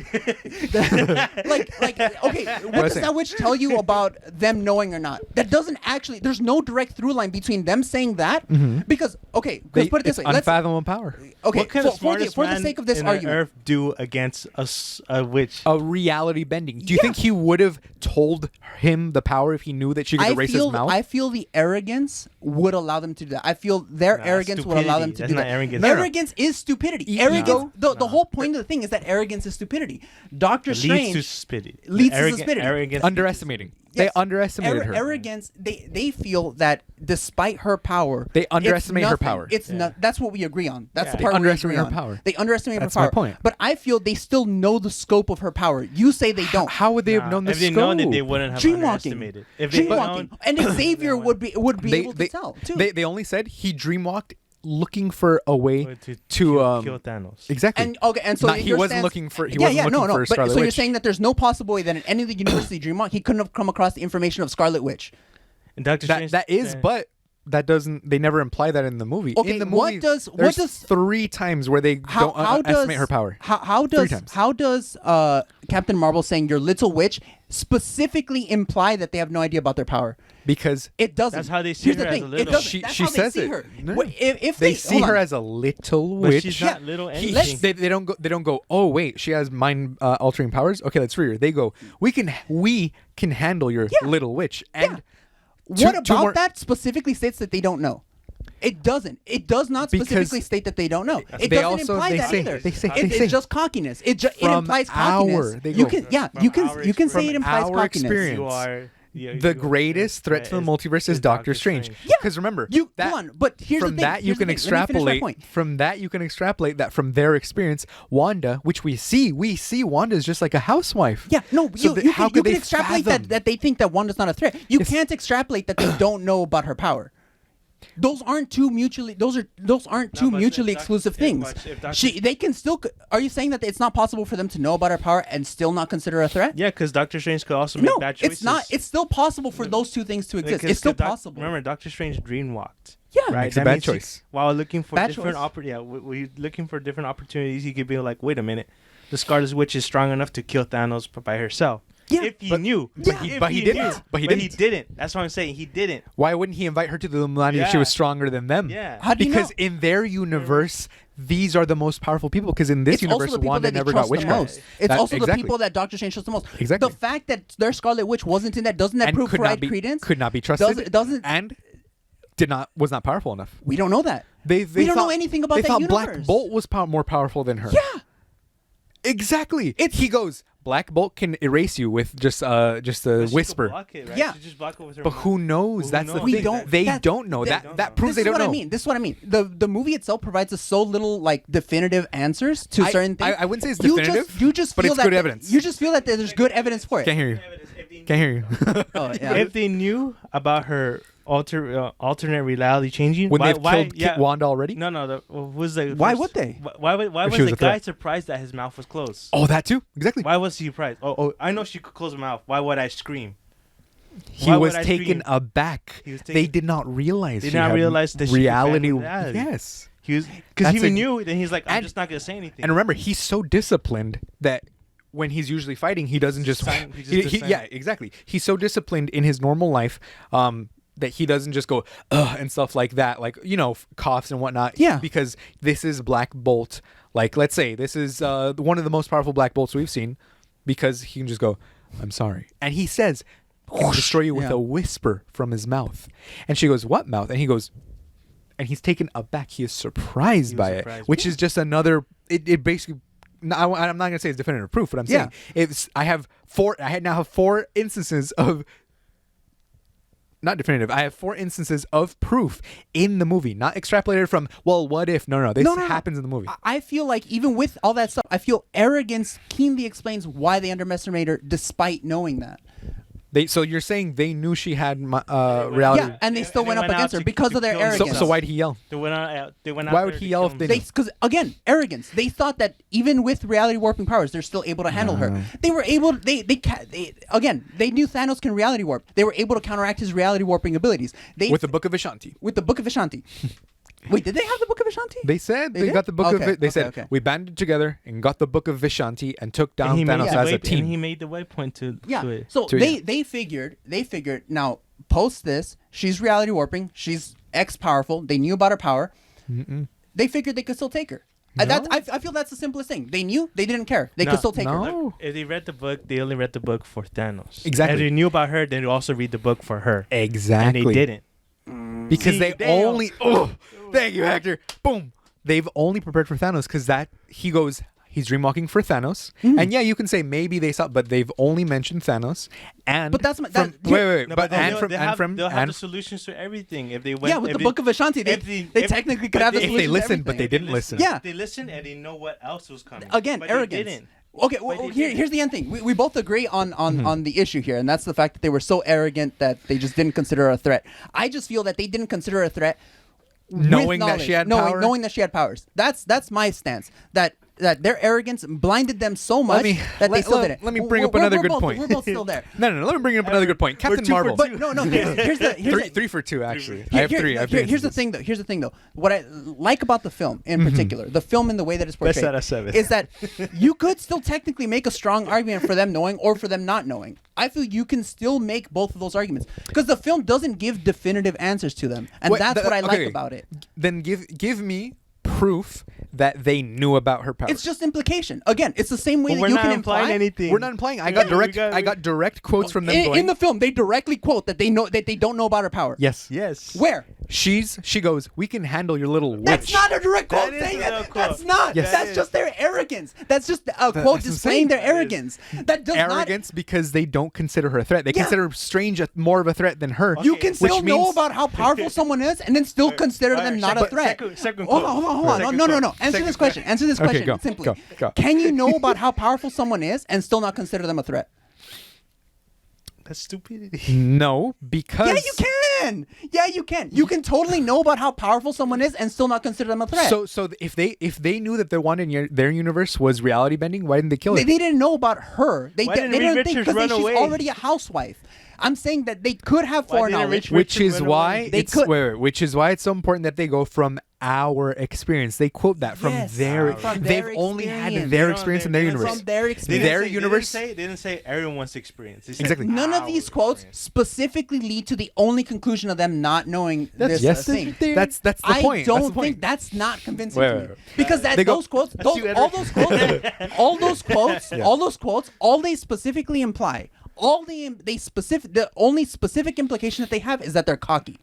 Okay, what does that witch tell you about them knowing or not? That doesn't actually. There's no direct through line between them saying that because let's put it this way. Let's Unfathomable power. okay What can for, the smartest for the man sake of this in argument. Earth do against a witch? A reality bending. Do you think he would have told him the power if he knew that she could erase his mouth? I feel the arrogance would allow them to do that. I feel their arrogance would allow them to stupidity. do That's that. not arrogance. No, no. Arrogance is stupidity. Ego? Arrogance. The whole point of the thing is that arrogance is stupidity. Doctor Leads Strange to stupidity. leads to Arrogant- stupidity. Arrogance. Underestimating. Yes. They underestimated her. Arrogance. They feel that despite her power, They it's underestimate her nothing. power. It's Yeah. not. That's what we agree on. That's Yeah. the They part we underestimate agree her on. power. They underestimate That's her my power. point. But I feel they still know the scope of her power. You say they don't. How would they have known the If they scope? known it, they wouldn't have Dreamwalking. underestimated. If they Dreamwalking. known, And Xavier would be able to tell too. They only said he dreamwalked looking for a way to to kill Thanos. exactly. And so Not- he your wasn't stance- looking for he wasn't looking for a But Scarlet so you're Witch. saying that there's no possible way that in any of the University Dreamwalk he couldn't have come across the information of Scarlet Witch. And Doctor Strange. that is, yeah. but that doesn't. They never imply that in the movie. Okay, in the what movie, does- what there's does- 3 times where they don't estimate her power. How 3 does times. how does Captain Marvel saying your little witch specifically imply that they have no idea about their power? Because It doesn't. That's how they see Here's her the as thing. a It little. doesn't. She- That's she how they says see it. her. No. If they see hold her on. as a little But witch. she's not little He- anything. they don't go. They don't go. Oh wait, she has mind altering powers. Okay, let's free her. They go. We can handle your Yeah. little witch. And What two about more- that specifically states that they don't know? It doesn't. It does not Because specifically state that they don't know. It they doesn't also- imply they that say- either. they say- It- they say- it's just cockiness. It From implies cockiness. our- they You go. can yeah. From You can our you can say experience. it implies From our cockiness. experience. You are the greatest threat to the multiverse is Doctor Strange. Yeah. Because remember, You that, hold on, but here's the from thing. that you here's can the thing. Let me finish my extrapolate. point. From that you can extrapolate that from their experience, Wanda, which we see Wanda is just like a housewife. Yeah, no, So you how could can they extrapolate fathom? that they think that Wanda's not a threat. You It's- can't extrapolate that they don't know about her power. Those aren't two mutually exclusive things. They can still. Are you saying that it's not possible for them to know about her power and still not consider her a threat? Yeah, because Doctor Strange could also make No, bad choices. it's not. It's still possible for those two things to exist. Because It's still Doc- possible. Remember, Doctor Strange dreamwalked. Yeah. Right. Makes a That bad means he- choice. while looking for Bad different choice. we looking for different opportunities. He could be like, wait a minute, the Scarlet Witch is strong enough to kill Thanos by herself. Yeah, if he knew. but he- If but he didn't. knew. But he He didn't. didn't. That's what I'm saying. He didn't. Why wouldn't he invite her to the Illuminati if she Yeah. was stronger than them? Yeah. How do you Because know? in their universe, these are the most powerful people. Because in this It's also universe, the people Wanda that they never trust got the witchcraft. most. It's That- also the exactly. people that Doctor Strange trusts the most. Exactly. The fact that their Scarlet Witch wasn't in that doesn't that and prove could not provide be credence? could not be trusted. Doesn't and was not powerful enough. we don't know that. They we don't thought- know anything about they that thought universe. Black Bolt was more powerful than her. Yeah. Exactly. He goes, Black Bolt can erase you with just a But she could whisper. block it, right? Yeah. She just block it with her But mouth. who knows? Who That's the knows? thing. We don't- They that- don't know. they That don't that know. proves This they is don't what know. I mean. This is what I mean. The movie itself provides us so little like definitive answers to certain things. I wouldn't say it's You definitive. you just but feel it's that good evidence. You just feel that there's good evidence for it. Can't hear you. If Can't hear you. Oh, yeah. If they knew about her alternate reality changing, When why, they've why, killed Wanda already. No, no. Who's the? Why first- would they? Why If was she was the a guy threat. surprised that his mouth was closed? Oh, that too. Exactly. Why was he surprised? Oh, I know she could close her mouth. Why would I scream? He Why was would I taken scream? aback. He was They taken- did not realize. Did she not had realize that she could reality. fan reality. Yes. He was because That's he a- knew. Then he's like, I'm and- just not gonna say anything. And remember, he's so disciplined that when he's usually fighting, he doesn't just. He just does yeah, exactly. He's so disciplined in his normal life. That he doesn't just go and stuff like that, like coughs and whatnot. Yeah. Because this is Black Bolt. Like, let's say this is one of the most powerful Black Bolts we've seen, because he can just go, "I'm sorry," and he says, "I'll destroy you with Yeah. a whisper from his mouth." And she goes, "What mouth?" And he goes, and he's taken aback. He is surprised He was by it, surprised. which is just another. It basically. No, I'm not gonna say it's definitive proof, but I'm saying it's. I now have 4 instances of. Not definitive. I have 4 instances of proof in the movie, not extrapolated from. Well, what if? No. This happens in the movie. I feel like even with all that stuff, I feel arrogance keenly explains why they underestimated her despite knowing that. So you're saying they knew she had reality. Yeah, and they still And went they up went against out her to- because to of their kill arrogance. So why'd he yell? They went out. Why would he yell if they knew? Because again, arrogance. They thought that even with reality warping powers, they're still able to handle her. They were able. They again. They knew Thanos can reality warp. They were able to counteract his reality warping abilities. With the Book of Vishanti. with the Book of Vishanti. Wait, did they have the Book of Vishanti? They said they did? got the Book of Okay, it. They said okay. we banded together and got the Book of Vishanti and took down And he made Thanos the as a way- team. And he made the waypoint to Yeah. it. So To- they figured now post this, she's reality warping, she's X powerful. They knew about her power. They figured they could still take her. I feel that's the simplest thing. They knew, they didn't care. They No, could still take her. no. Look, if they read the book, they only read the book for Thanos. Exactly. If they knew about her, they'd also read the book for her. Exactly. And they didn't. Because See, they damn. only. Oh, thank you, Hector. Boom. They've only prepared for Thanos because he goes. He's dreamwalking for Thanos, and yeah, you can say maybe they saw, but they've only mentioned Thanos, and But that's my- that- wait, No, but they'll- and from they'll and have, from they'll have and the solutions to everything if they went. Yeah, with if the Book of Vishanti, they if- technically could but have the if they solution to listened, but everything. they didn't listen. Yeah. They listened and they know what else was coming. Again, but arrogance. They didn't. Okay, But well, they didn't. here's the end thing. We both agree on the issue here, and that's the fact that they were so arrogant that they just didn't consider her a threat. I just feel that they didn't consider her a threat, Knowing with that she knowledge, had knowing, power? knowing that she had powers. That's my stance. That their arrogance blinded them so much that they still did it. Let me bring up another good point. We're both still there. No. Let me bring up another good point. Captain 2 for Marvel. 2. But no. Here's the Three for 2 actually. Here- I have here- 3. I have here- 3 here's the instances. thing though. What I like about the film in particular, the film and the way that it's Best portrayed, out of 7. is that you could still technically make a strong argument for them knowing or for them not knowing. I feel you can still make both of those arguments because the film doesn't give definitive answers to them, and Wait, that's what I like okay. about it. Then give me proof that they knew about her powers. It's just implication. Again, it's the same way But that we're you not can implying imply. anything. We're not implying. I Yeah, got we direct. got- I got direct quotes from them In going. the film, they directly quote that they know that they don't know about her power. Yes. Yes. Where? She goes. We can handle your little witch. That's not a direct quote That is saying a that. quote. That's not. Yes. That's That just is. their arrogance. That's just a quote that's what I'm displaying saying. their That is. arrogance. That does not. arrogance because they don't consider her a threat. They Yeah. consider Strange more of a threat than her. You Okay, can which still know means- about how powerful someone is and then still consider them not a second- threat. second Hold quote. on. Second No. quote. Answer Second this question. Answer this Okay, question go, simply. go. Can you know about how powerful someone is and still not consider them a threat? That's stupidity. No, because Yeah, you can. Yeah, you can. You can totally know about how powerful someone is and still not consider them a threat. So if they knew that the one in their universe was reality bending, why didn't they kill They her? didn't know about her. They Why didn't didn't Reed think Richards because run she's away? already a housewife. I'm saying that they could have Why didn't foreknowledge. Rich- Which Richard is run why away. They it's could- wait, which is why it's so important that they go from our experience. They quote that from Yes, their. from They've their only had experience. their No, experience in they- their they- universe. From their They experience. didn't Their say- universe- They didn't say everyone's experience. They said Exactly. None of our these quotes experience. specifically lead to the only conclusion of them not knowing this yes, thing. that's the I point. don't That's the point. think that's not convincing Wait, to wait, me wait. because They go- those quotes, That's you, all Edward. those quotes, all those quotes, all they specifically imply, all they specific, the only specific implication that they have is that they're cocky.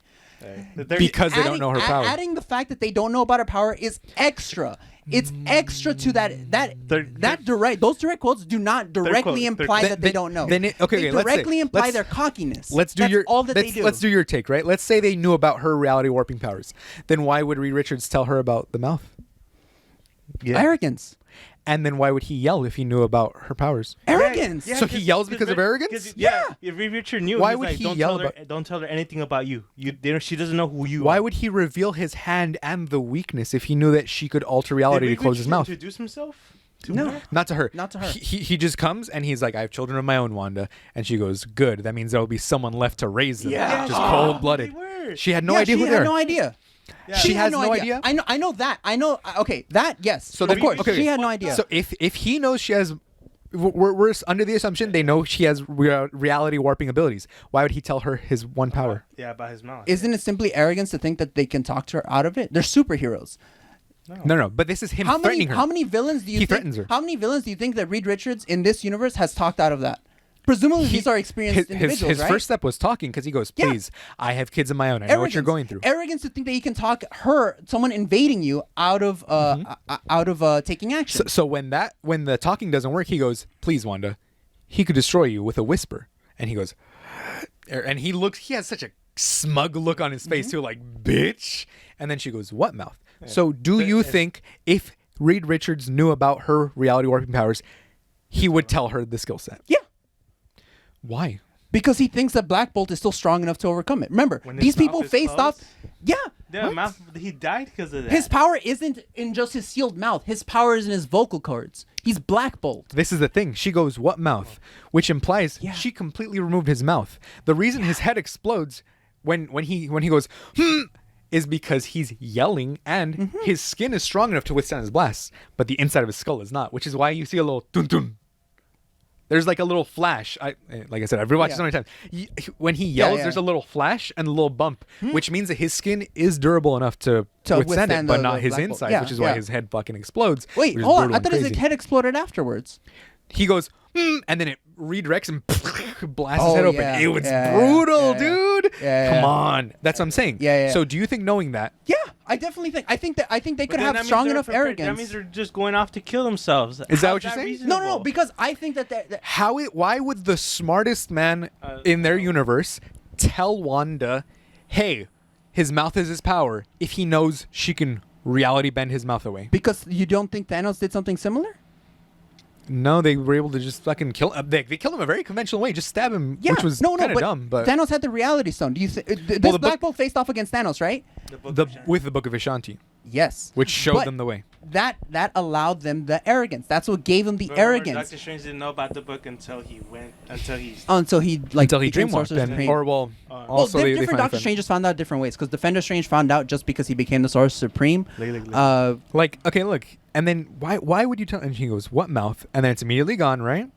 Because they don't know her power. Adding the fact that they don't know about her power is extra. It's extra to that direct. Those direct quotes do not directly imply that they don't know. They directly imply their cockiness. Let's do Let's do your take, right? Let's say they knew about her reality warping powers. Then why would Reed Richards tell her about the mouth? Yeah. Arrogance. And then why would he yell if he knew about her powers? Arrogance. So he yells because of arrogance? Yeah. If Reed Richards knew, why would he yell don't tell her anything about you. She doesn't know who you are. Why would he reveal his hand and the weakness if he knew that she could alter reality to close his mouth? Introduce himself? No. Not to her. Not to her. He just comes and he's like, I have children of my own, Wanda. And she goes, good. That means there will be someone left to raise them. Yeah. Just cold-blooded. She had no idea who they were. She had no idea. Yeah. She has no idea. I know that. I know. Okay, that yes. So of course, she had no idea. So if he knows she has, we're under the assumption they know she has reality warping abilities. Why would he tell her his one power? About his mouth. Isn't it simply arrogance to think that they can talk to her out of it? They're superheroes. No. But this is him threatening her. How many villains do you think? He threatens her. How many villains do you think that Reed Richards in this universe has talked out of that? Presumably, these are experienced individuals, his right? First step was talking because he goes, please, I have kids of my own. I know what you're going through. Arrogance to think that you can talk someone invading you out of taking action. So when the talking doesn't work, he goes, please, Wanda, he could destroy you with a whisper. And he goes, and he has such a smug look on his face too, like, bitch. And then she goes, what mouth? Yeah. So do you think if Reed Richards knew about her reality warping powers, he would tell her the skill set? Yeah. Why? Because he thinks that Black Bolt is still strong enough to overcome it. Remember, these people faced off. Yeah. He died because of that. His power isn't in just his sealed mouth. His power is in his vocal cords. He's Black Bolt. This is the thing. She goes, what mouth? Which implies she completely removed his mouth. The reason his head explodes when he goes, is because he's yelling and his skin is strong enough to withstand his blasts, but the inside of his skull is not, which is why you see a little dun-dun. There's like a little flash. Like I said, I've rewatched it so many times. When he yells, there's a little flash and a little bump, which means that his skin is durable enough to withstand it, but not his inside, which is why his head fucking explodes. Wait, hold on. I thought his head exploded afterwards. He goes, and then it redirects and blasts his head open. It was brutal, dude. Come on. That's what I'm saying. So do you think knowing that? Yeah, I definitely think. I think they could have strong enough arrogance. That means they're just going off to kill themselves. Is that what you're saying? No, because I think that why would the smartest man in their universe tell Wanda, hey, his mouth is his power, if he knows she can reality bend his mouth away? Because you don't think Thanos did something similar? No, they were able to just fucking kill him. They killed him a very conventional way, just stab him, which was kind of dumb. But Thanos had the Reality Stone. Do you this Black Bolt faced off against Thanos, right? With the Book of Ashanti. Yes, which showed them the way. That allowed them the arrogance. That's what gave them the arrogance. Doctor Strange didn't know about the book until he dreamwalked. Also different Doctor Stranges found out different ways, because Defender Strange found out just because he became the Sorcerer Supreme. Okay, look, and then why would you tell? And he goes, "What mouth?" And then it's immediately gone, right?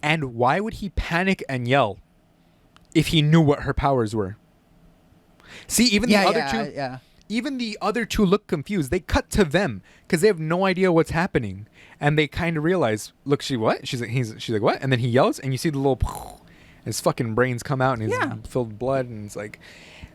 And why would he panic and yell if he knew what her powers were? See, even the other two. Even the other two look confused. They cut to them because they have no idea what's happening, and they kind of realize, "Look, she's like what?" And then he yells, and you see the little, his fucking brains come out, and he's filled with blood, and it's like,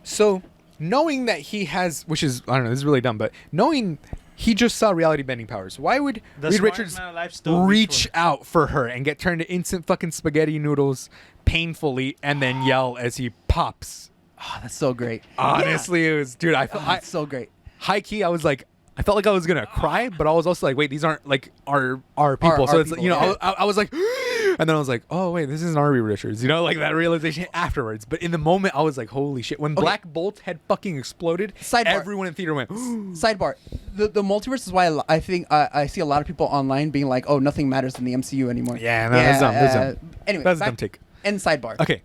so knowing that he has, which is I don't know, this is really dumb, but knowing he just saw reality bending powers, why would Reed Richards reach out for her and get turned to instant fucking spaghetti noodles painfully, and then yell as he pops? Oh, that's so great. Honestly, it was, dude. That's so great. High key, I was like, I felt like I was gonna cry, but I was also like, wait, these aren't like our people. So it's people, I was like, and then I was like, oh wait, this isn't Reed Richards. Like that realization afterwards. But in the moment, I was like, holy shit. When Black Bolt had fucking exploded, everyone in theater went. Sidebar: the multiverse is why I think I see a lot of people online being like, oh, nothing matters in the MCU anymore. Yeah, no, that's dumb. Anyway, that's a dumb take. And sidebar. Okay,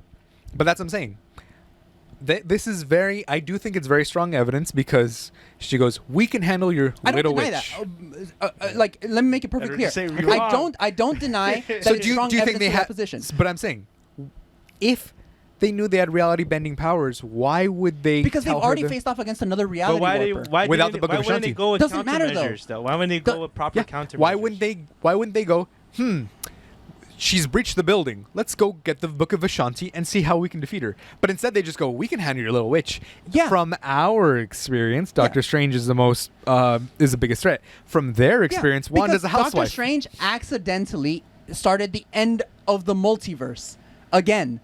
but that's what I'm saying. This is I do think it's very strong evidence, because she goes, we can handle your little witch. I don't deny that. Let me make it perfectly clear. I don't deny that so it's strong do you think evidence they in have that position. But I'm saying, if they knew they had reality bending powers, why would they? Because they've already faced off against another reality warper. Without the Book of Ashanti. Why wouldn't they go with countermeasures, though? Why wouldn't they go with proper countermeasures? Why wouldn't they go? she's breached the building. Let's go get the Book of Vishanti and see how we can defeat her. But instead, they just go, we can handle your little witch. Yeah. From our experience, Doctor Strange is the biggest threat. From their experience, Wanda's a housewife. Doctor Strange accidentally started the end of the multiverse again.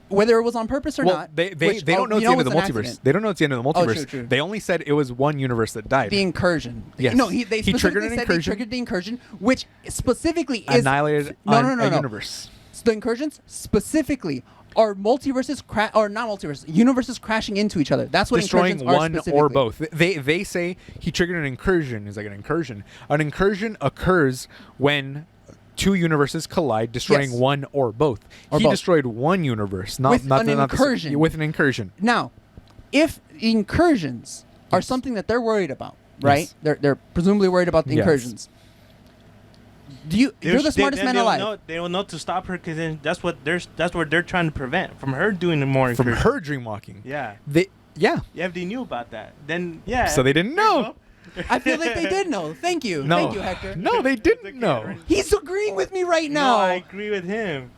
Whether it was on purpose or not. They don't know it's the end of the multiverse. Accident. They don't know it's the end of the multiverse. True, true. They only said it was one universe that died. The incursion. Yes. No, they He triggered specifically an said incursion. they triggered the incursion, which specifically is Annihilated no, a universe. So the incursions specifically are multiverses or not multiverses, universes crashing into each other. That's what Destroying incursions are one specifically. or both. They say he triggered an incursion. It's like an incursion. An incursion occurs when two universes collide, destroying Yes. one or both. Or He both. destroyed one universe, With an incursion. with an incursion. Now, if incursions are something that they're worried about, right? Yes. They're presumably worried about the Yes. incursions. You're the smartest man alive. They will know to stop her because then that's what they're trying to prevent from her doing more. From incursion. her dream walking. Yeah. Yeah. Yeah, if they knew about that, then yeah. So they didn't There you know. go. I feel like they did know. Thank you. No. Thank you, Hector. No, they didn't know. He's agreeing with me right No, now. I agree with him.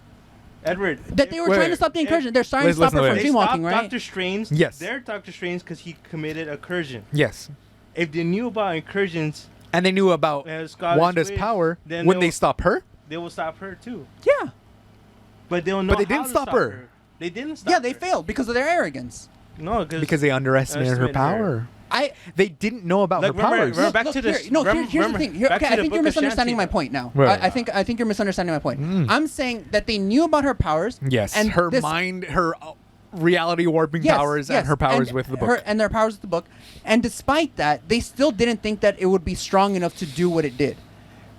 Edward. that they were Wait, trying to wait. stop the incursion. They're trying to Let's stop her listen from to They dream stopped walking, right? Doctor Strange. Yes. They're Doctor Strange because he committed incursion. Yes. If they knew about incursions, And they knew about Scarlet Wanda's Witch, power. then Wouldn't they'll- they stop her? they will stop her too. Yeah. But they don't know. But they how didn't to stop her. They didn't stop. Yeah, they her. failed because of their arrogance. No, Because they underestimated her Underestimated power. I They didn't know about Like, her powers. remember back to here, this- no, remember- here's the thing. Here, back okay, to I the think Book you're of misunderstanding Shanti. my point now. Right. I think you're misunderstanding my point. Mm. I'm saying that they knew about her powers. Yes, and her this- mind, her reality warping Yes, powers, yes, and her powers with the book. and their powers with the book. And despite that, they still didn't think that it would be strong enough to do what it did.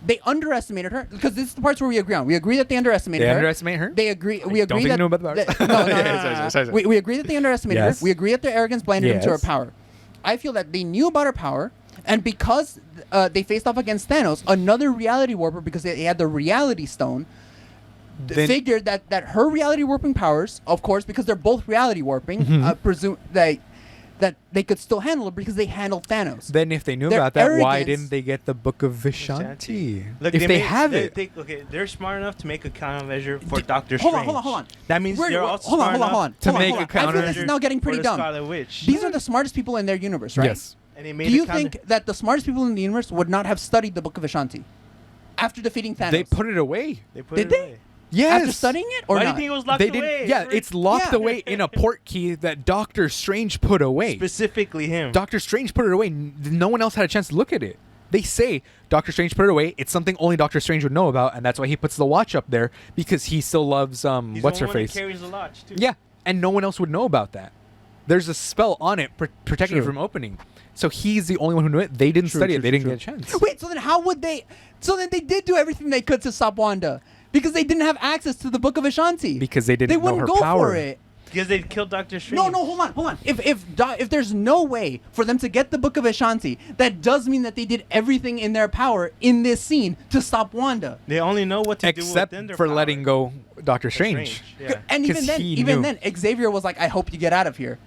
They underestimated her because this is the parts where we agree on. We agree that they underestimated They her. underestimate her? They agree. We don't agree think that they knew about the powers. that- no, no, no, Yeah, no, sorry. We agree that they underestimated Yes. her. We agree that their arrogance blinded them to her Yes. power. I feel that they knew about her power, and because they faced off against Thanos, another reality warper, because they had the Reality Stone, Then- figured that her reality warping powers, of course, because they're both reality warping, Mm-hmm. presume that they could still handle it because they handled Thanos. Then if they knew Their about that, why arrogance- didn't they get the Book of Vishanti? Look, If they made- have it. okay, they're smart enough to make a countermeasure for Doctor Hold Strange. on, hold on. That means We're- they're we're- also hold on, smart hold on, hold on. enough To Hold on, make hold a on. I feel counter- this is now getting pretty for the dumb. Scarlet Witch. These are the smartest people in their universe, right? Yes. And they made Do you a counter- think that the smartest people in the universe would not have studied the Book of Ashanti after defeating Thanos? They put it away. they put Did it they? away? Yes. After studying it or Why do not? you think it was locked They away? didn't. Yeah, it's locked Yeah. away in a port key that Doctor Strange put away. Specifically him. Doctor Strange put it away. No one else had a chance to look at it. They say Doctor Strange put it away. It's something only Doctor Strange would know about, and that's why he puts the watch up there because he still loves He's what's the her one that face. carries the watch too. Yeah, and no one else would know about that. There's a spell on it protecting it True. from opening. So he's the only one who knew it. They didn't True, study true, it. They true, didn't get a chance. Wait, so then how would they? So then they did do everything they could to stop Wanda because they didn't have access to the Book of Ashanti. Because they didn't They know wouldn't her go power. for it. Because they killed Doctor Strange. No, hold on. If there's no way for them to get the Book of Ashanti, that does mean that they did everything in their power in this scene to stop Wanda. They only know what to do Except within their for power. letting go Doctor Strange. Yeah. And 'Cause even he then, Xavier was like, "I hope you get out of here."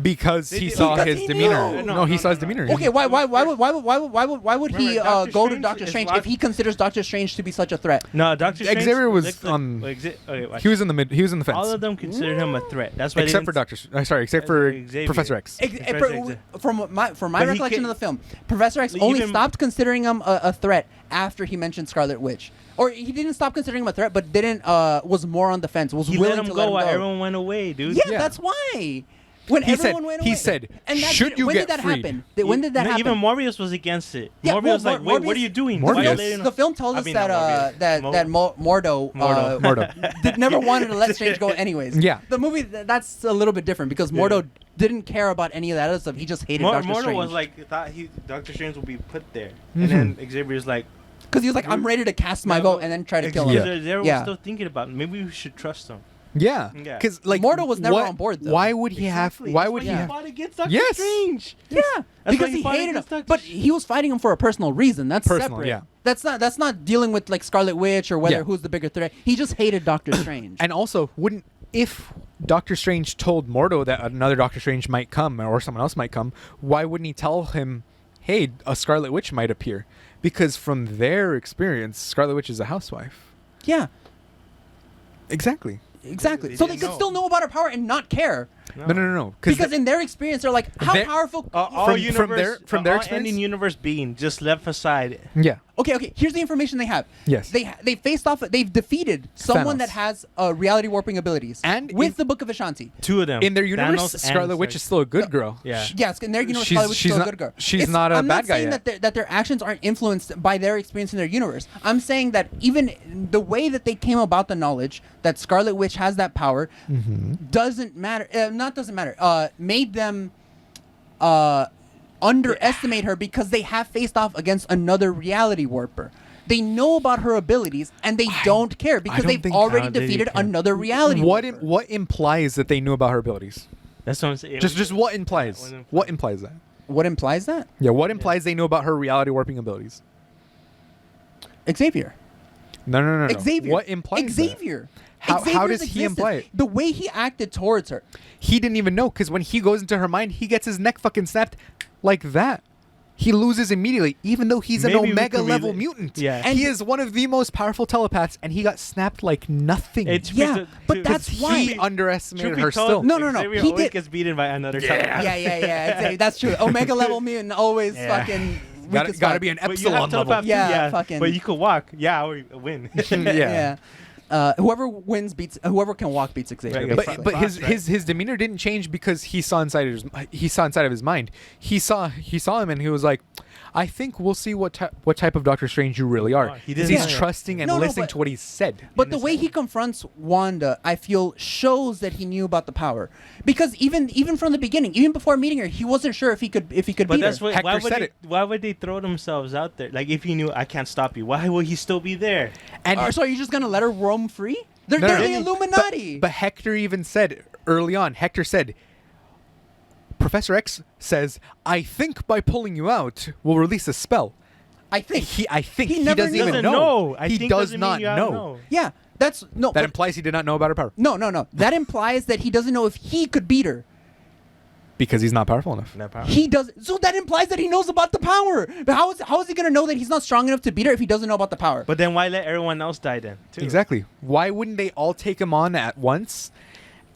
Because They he did- saw Because his he demeanor. knew. No, he saw his demeanor. Okay, why would he Remember, Doctor go to Strange Doctor is Strange locked- if he considers Doctor Strange to be such a threat? No, Doctor Strange. Xavier was look, on- okay, watch. He was in the mid. He was in the fence. All of them considered him a threat. That's why. Except for they didn't- Doctor. Sorry, except for Xavier. Professor X. From my But he recollection ca- of the film, Professor X Like, only even- stopped considering him a threat after he mentioned Scarlet Witch, or he didn't stop considering him a threat, but didn't was more on the fence. Was He willing let him to go let him while go. everyone went away, dude. Yeah, Yeah. that's why. When He everyone said- went he away. said, and that "Should you when get did that freed?" happen? When did that happen? Even Morbius was against it. Yeah, Morbius well, was like, "Wait, what are you doing? Why are you Morbius- letting him-" The film tells I us mean, that not Morbius. that Mordo Mordo. never wanted to let Strange go anyways. Yeah. The movie that's a little bit different because Mordo didn't care about any of that other stuff. He just hated Doctor Mordo Strange. was like thought Doctor Strange would be put there, Mhm. and then Xavier's like, because he was like, I'm ready to cast my vote and then try to kill him. Xavier Yeah. was still thinking about it. Maybe we should trust him. Yeah. Yeah. Because like Mordo was never what- on board, though. Why would he Exactly. have? Why That's would why he have? fought against Doctor Yes. Strange? Yeah, That's because why he he fought hated him. against Doctor But Strange. he was fighting him for a personal reason. That's Personal, separate. yeah. That's not dealing with like Scarlet Witch or whether Yeah. who's the bigger threat. He just hated Doctor Strange. And also, wouldn't if Doctor Strange told Mordo that another Doctor Strange might come or someone else might come, why wouldn't he tell him, "Hey, a Scarlet Witch might appear"? Because from their experience, Scarlet Witch is a housewife. Yeah, Exactly. Exactly. They So they didn't could know. still know about her power and not care. No. Because in their experience, they're like, how They're- powerful? All From universe, their all experience? ending universe being just left aside. Yeah. Okay. Here's the information they have. Yes. They faced off. They've defeated someone Thanos. that has reality warping abilities. And with in- the Book of Ashanti. Two of them. In their universe, Thanos and Scarlet Witch is still a good girl. Yeah. Yes, in their universe, She's- Scarlet Witch is she's still a not- good girl. she's not a I'm bad not guy saying yet. that their actions aren't influenced by their experience in their universe. I'm saying that even the way that they came about the knowledge that Scarlet Witch has that power doesn't matter. Doesn't matter. Made them underestimate her because they have faced off against another reality warper. They know about her abilities and they don't care because don't they've think- already How did he defeated care? another reality warper. What implies that they knew about her abilities? That's what I'm saying. Just what implies? what implies? What implies that? What implies that? Yeah, what implies they knew about her reality warping abilities? Xavier. No. Xavier. What implies that? Xavier. How Xavier's does he imply existence. it? The way he acted towards her. He didn't even know because when he goes into her mind, he gets his neck fucking snapped like that. He loses immediately, even though he's an Maybe we Omega could level relate- mutant. Yeah. And he is one of the most powerful telepaths, and he got snapped like nothing. It's Yeah, because- but to- that's to- why- he underestimated Truth be her told, still. No. Xavier He always did- gets beaten by another Yeah. telepath. Yeah. That's true. Omega level mutant always Yeah. fucking. weak Gotta, as gotta fuck. be an But you have epsilon level. telepath too, Yeah, fucking- But you could walk. Yeah, or win. Yeah. Whoever wins beats. Whoever can walk beats Xavier. Right, basically. But Fox, his demeanor didn't change because he saw inside of his mind. He saw him and he was like, I think we'll see what type of Doctor Strange you really are. He 'Cause didn't he's know that. trusting and No, listening but- to what he said. But the way he confronts Wanda, I feel, shows that he knew about the power. Because even from the beginning, even before meeting her, he wasn't sure if he could But beat that's her. what. Hector Why would said they? it. Why would they throw themselves out there? Like if he knew I can't stop you, why would he still be there? And So are you just gonna let her roam free? They're No, no, the no. Illuminati. But Hector even said early on, Hector said, Professor X says, I think by pulling you out, we'll release a spell. I think. I think He he, never doesn't knew. even Doesn't know. know. I He think does doesn't not mean you know. don't know. Yeah, that's no. That but- implies he did not know about her power no. That implies that he doesn't know if he could beat her. because he's not powerful enough. That power. He does. So that implies that he knows about the power. But how is he gonna know that he's not strong enough to beat her if he doesn't know about the power? But then why let everyone else die then? Too? Exactly. Why wouldn't they all take him on at once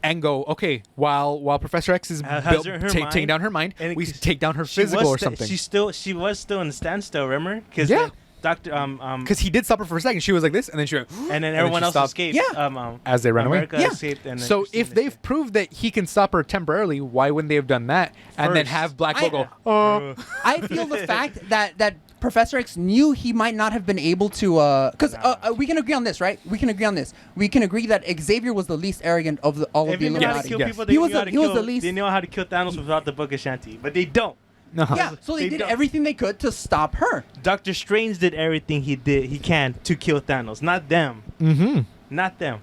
and go, okay, while Professor X is Has her taking mind, down her mind, and we 'cause take down her She physical or was sta- something. She was still in a standstill. Remember? Because Yeah. Doctor Because he did stop her for a second. She was like this, and then she went, and then and everyone she else stopped. escaped. Yeah. As they ran away. America Yeah. escaped. And then So Christine if they've escaped. proved that he can stop her temporarily, why wouldn't they have done that and then First. have Black Bolt go, Uh, I feel the fact that Professor X knew he might not have been able to, because we can agree on this, right? We can agree on this. We can agree that Xavier was the least arrogant of all of if the they knew how to Illuminati. kill Yes. people, He they was knew how the- to he was kill. the least- They know how to kill Thanos without the Book of Shanti, but they don't. no. Yeah, so they They did don't. everything they could to stop her. Doctor Strange did everything he can to kill Thanos, not them. Mm-hmm. Not them.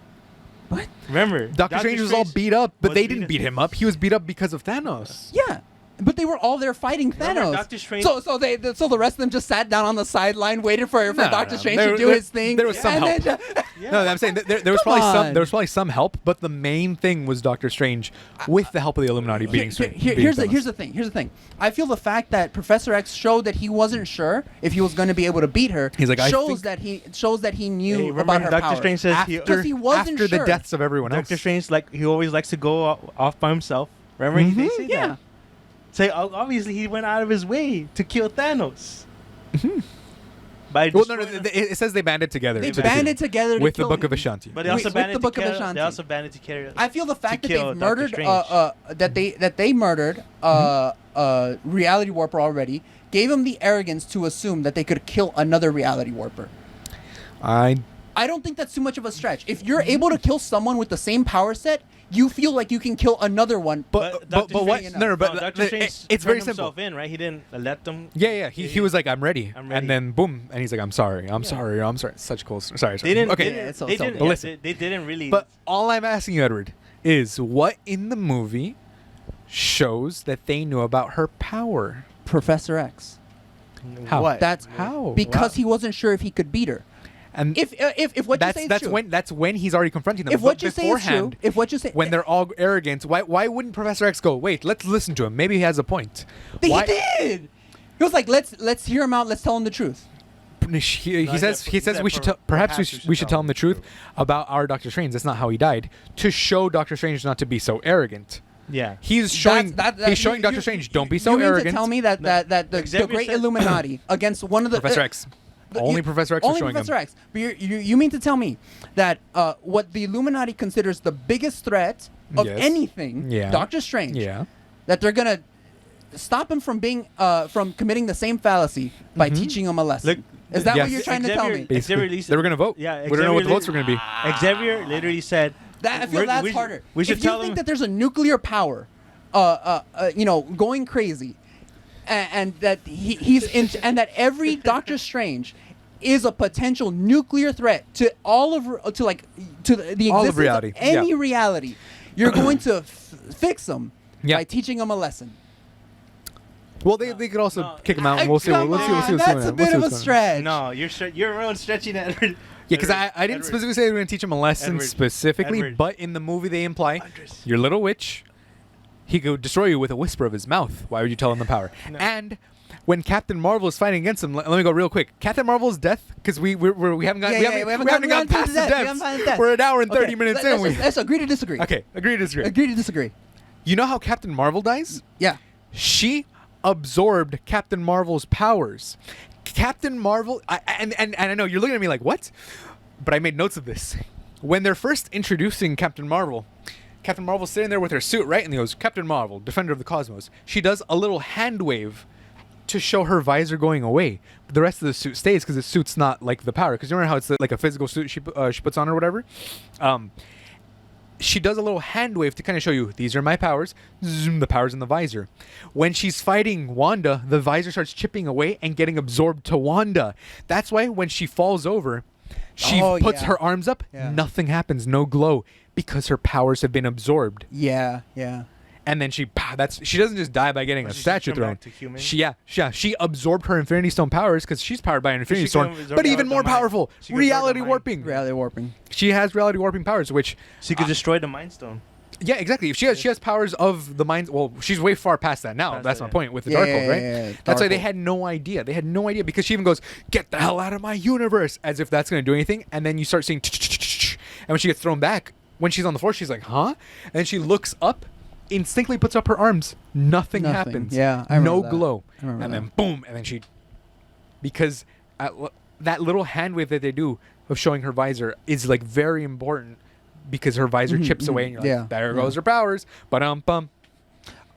What? Remember, Doctor Strange was all beat up, but they didn't beat him up. He was beat up because of Thanos. Yeah. But they were all there fighting Remember, Thanos. Doctor Strange- So the rest of them just sat down on the sideline, waited for No, Doctor no. Strange There- to do there- his thing. there was some and help. then Yeah. No, I'm saying there was Come on. there was probably some help, but the main thing was Doctor Strange with the help of the Illuminati beating Strange. Here's the thing. I feel the fact that Professor X showed that he wasn't sure if he was going to be able to beat her. He's like, I shows think- that he knew Hey, remember about her Doctor power. Strange says Because he wasn't after the sure. deaths of everyone else. Doctor Strange he always likes to go off by himself. Remember they say Yeah. that. Say obviously he went out of his way to kill Thanos. By Well, no, destroying- it says they banded together. They It's a banded two. together to with the kill Book him. of Ashanti. But they Wait, also with banded the Book of to kill. Ashanti. They also banded to carry. I feel the fact that kill they've Doctor murdered Strange. that they murdered reality warper already gave them the arrogance to assume that they could kill another reality warper. I I don't think that's too much of a stretch. If you're able to kill someone with the same power set, you feel like you can kill another one. but Dr. what? Strange- No, but Doctor Strange it's very turned simple. himself in, right? He didn't let them. Yeah. He was like, I'm ready. I'm ready. And then boom, and he's like, I'm sorry. I'm sorry. Such cool. Sorry. They didn't. Okay. They didn't. it's so They simple. didn't, But yeah, listen. they didn't really. But all I'm asking you, Edward, is what in the movie shows that they knew about her power? Professor X. How? What? That's How? because he wasn't sure if he could beat her. And If what you say is true, that's when he's already confronting them. if what But you say is true, beforehand, if what you say when they're all arrogant, why wouldn't Professor X go? Wait, let's listen to him. Maybe he has a point. he Why- did. He was like, let's hear him out. Let's tell him the truth. he No, says he said we should per- perhaps perhaps we should tell him the truth about our Doctor Strange. That's not how he died. To show Doctor Strange not to be so arrogant. Yeah. He's showing he's showing you- Doctor you- Strange, don't be so you mean arrogant. to tell me that the Xavier great said- Illuminati against one of the Professor X. the- Only you- Professor X was only showing Professor him. X. But you mean to tell me that what the Illuminati considers the biggest threat of Yes. anything, Yeah. Doctor Strange, Yeah. that they're gonna stop him from being from committing the same fallacy by teaching him a lesson. Look, Is that yes. what you're trying to tell me? Xavier Basically, released- they were gonna vote. Yeah, We don't know what the Xavier votes were gonna be. Xavier literally said. I feel that's harder. We should if you tell think him that there's a nuclear power, going crazy, and that he's in, and that every Doctor Strange is a potential nuclear threat to all of the existence All of reality. any Yeah. reality, you're going to fix them Yeah. by teaching them a lesson. Well, they could also No. kick him out. And we'll see. Come We'll see. We'll see. on, what's that's going a on. bit We'll of see a what's going on. stretch. No, you're really stretching it. Yeah, because I didn't Edward. specifically say they were going to teach him a lesson Edward. specifically, Edward. but in the movie they imply, Andres. your little witch, he could destroy you with a whisper of his mouth. Why would you tell him the power? No. And when Captain Marvel is fighting against him, let me go real quick. Captain Marvel's death, because we haven't gotten Yeah, we haven't gotten past to the that. We haven't depths. gotten to that. We're an hour and 30 Okay, minutes let's, in. let's agree to disagree. Okay, agree to disagree. Agree to disagree. You know how Captain Marvel dies? Yeah. She absorbed Captain Marvel's powers. Captain Marvel, and I know you're looking at me like, what? But I made notes of this. When they're first introducing Captain Marvel's sitting there with her suit, right? And he goes, Captain Marvel, Defender of the Cosmos. She does a little hand wave to show her visor going away. But the rest of the suit stays because the suit's not like the power. Because you remember how it's like a physical suit she puts on or whatever? She does a little hand wave to kind of show you, these are my powers. Zoom, the powers in the visor. When she's fighting Wanda, the visor starts chipping away and getting absorbed to Wanda. That's why when she falls over, she Oh, puts yeah. her arms up, Yeah. nothing happens, no glow, because her powers have been absorbed. Yeah. And then she doesn't just die by getting Or a she just statue come thrown. back to human? She absorbed her Infinity Stone powers because she's powered by an Infinity She Stone, can absorb but the even more mind. powerful, She can absorb the reality mind. warping. Reality warping. She has reality warping powers, which She could destroy the Mind Stone. yeah, exactly. If she has powers of the mind. Well, she's way far past that now. Past That's that, my yeah. point with the Yeah, Darkhold, right? yeah, That's why they Darkhold. had no idea. They had no idea because she even goes, "Get the hell out of my universe," as if that's going to do anything. And then you start seeing, and when she gets thrown back, when she's on the floor, she's like, "Huh?" And then she looks up, instinctively puts up her arms. Nothing happens. Yeah, I remember no that. glow. I remember And that. then boom, and then she, because that little hand wave that they do of showing her visor is like very important. Because her visor Mhm, chips away, and you're like, yeah, there yeah. goes her powers. Bum.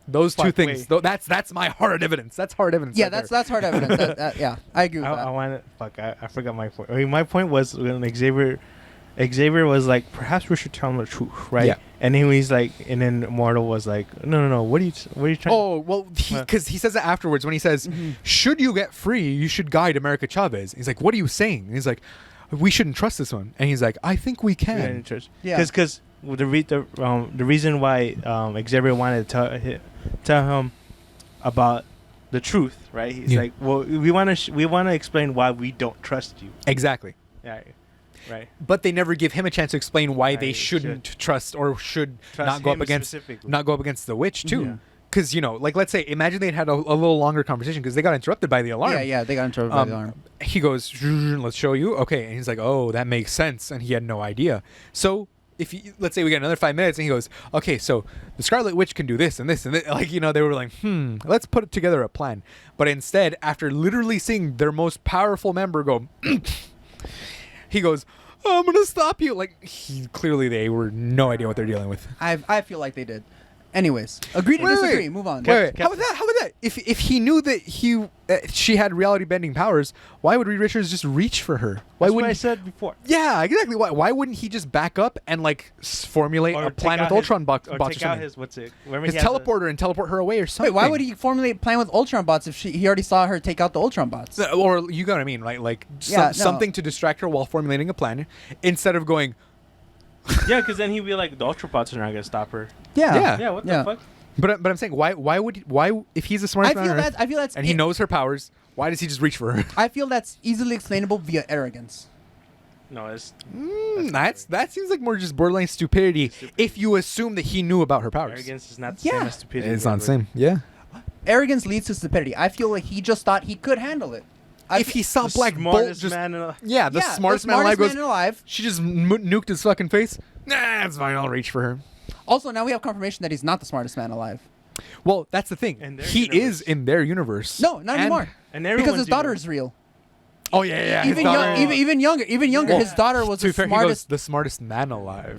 Those two Fuck, things. wait. Though that's my hard evidence. That's hard evidence. Yeah, right that's there. that's hard evidence. Yeah, I agree with I that. want to. Fuck, I forgot my point. I mean, my point was when Xavier was like, perhaps we should tell him the truth, right? Yeah. And then he's like, and then Mortal was like, no. What are you trying? Oh well, because he says it afterwards when he says, "Should you get free, you should guide America Chavez." He's like, "What are you saying?" And he's like, "We shouldn't trust this one." And he's like, "I think we can." Yeah. Because the reason why Xavier wanted to tell him about the truth, right? He's Yeah. like, well, we want to explain why we don't trust you. Exactly. Yeah. Right. But they never give him a chance to explain why they Right, shouldn't trust or should Trust not go up him against specifically. not go up against the witch too. Yeah. Because like let's say, imagine they'd had a little longer conversation because they got interrupted by the alarm. Yeah, they got into by the alarm. He goes, "Let's show you." Okay, and he's like, "Oh, that makes sense," and he had no idea. So let's say we get another 5 minutes, and he goes, "Okay, so the Scarlet Witch can do this and this and this." Like they were like, let's put together a plan. But instead, after literally seeing their most powerful member go, he goes, "I'm gonna stop you." Like clearly they were no idea what they're dealing with. I feel like they did. Anyways, agree to Wait, disagree. wait. Move on. Wait. How about that? How about that? If he knew that she had reality bending powers, why would Reed Richards just reach for her? Why That's what wouldn't I said before. Yeah, exactly. Why wouldn't he just back up and formulate a plan with Ultron bots or take out something? his what's it? Remember His he has a- teleporter and teleport her away or Wait, something. why would he formulate plan with Ultron bots if he already saw her take out the Ultron bots? Or you got what I mean, right? Like Yeah, no. something to distract her while formulating a plan, instead of going. Yeah, because then he'd be like, the Ultrabots are not gonna stop her. Yeah. Yeah, what the fuck? But I'm saying why if he's the smartest man on Earth I feel that's and he knows her powers, why does he just reach for her? I feel that's easily explainable via arrogance. No, it's That seems like more just borderline stupidity. If you assume that he knew about her powers, arrogance is not the Yeah. same as stupidity. it's not the same. Yeah. Arrogance leads to stupidity. I feel like he just thought he could handle it. if he saw The Black Bolt smartest just man alive. yeah, the smartest man alive goes. alive. She just nuked his fucking face. Nah, it's fine. I'll reach for her. Also, now we have confirmation that he's not the smartest man alive. Well, that's the thing. In their He universe. is in their universe. No, not anymore. And Because everyone's his daughter universe. is real. Oh yeah. His Even daughter- even younger. Well, His daughter was to be the fair, he goes, smartest. the smartest man alive.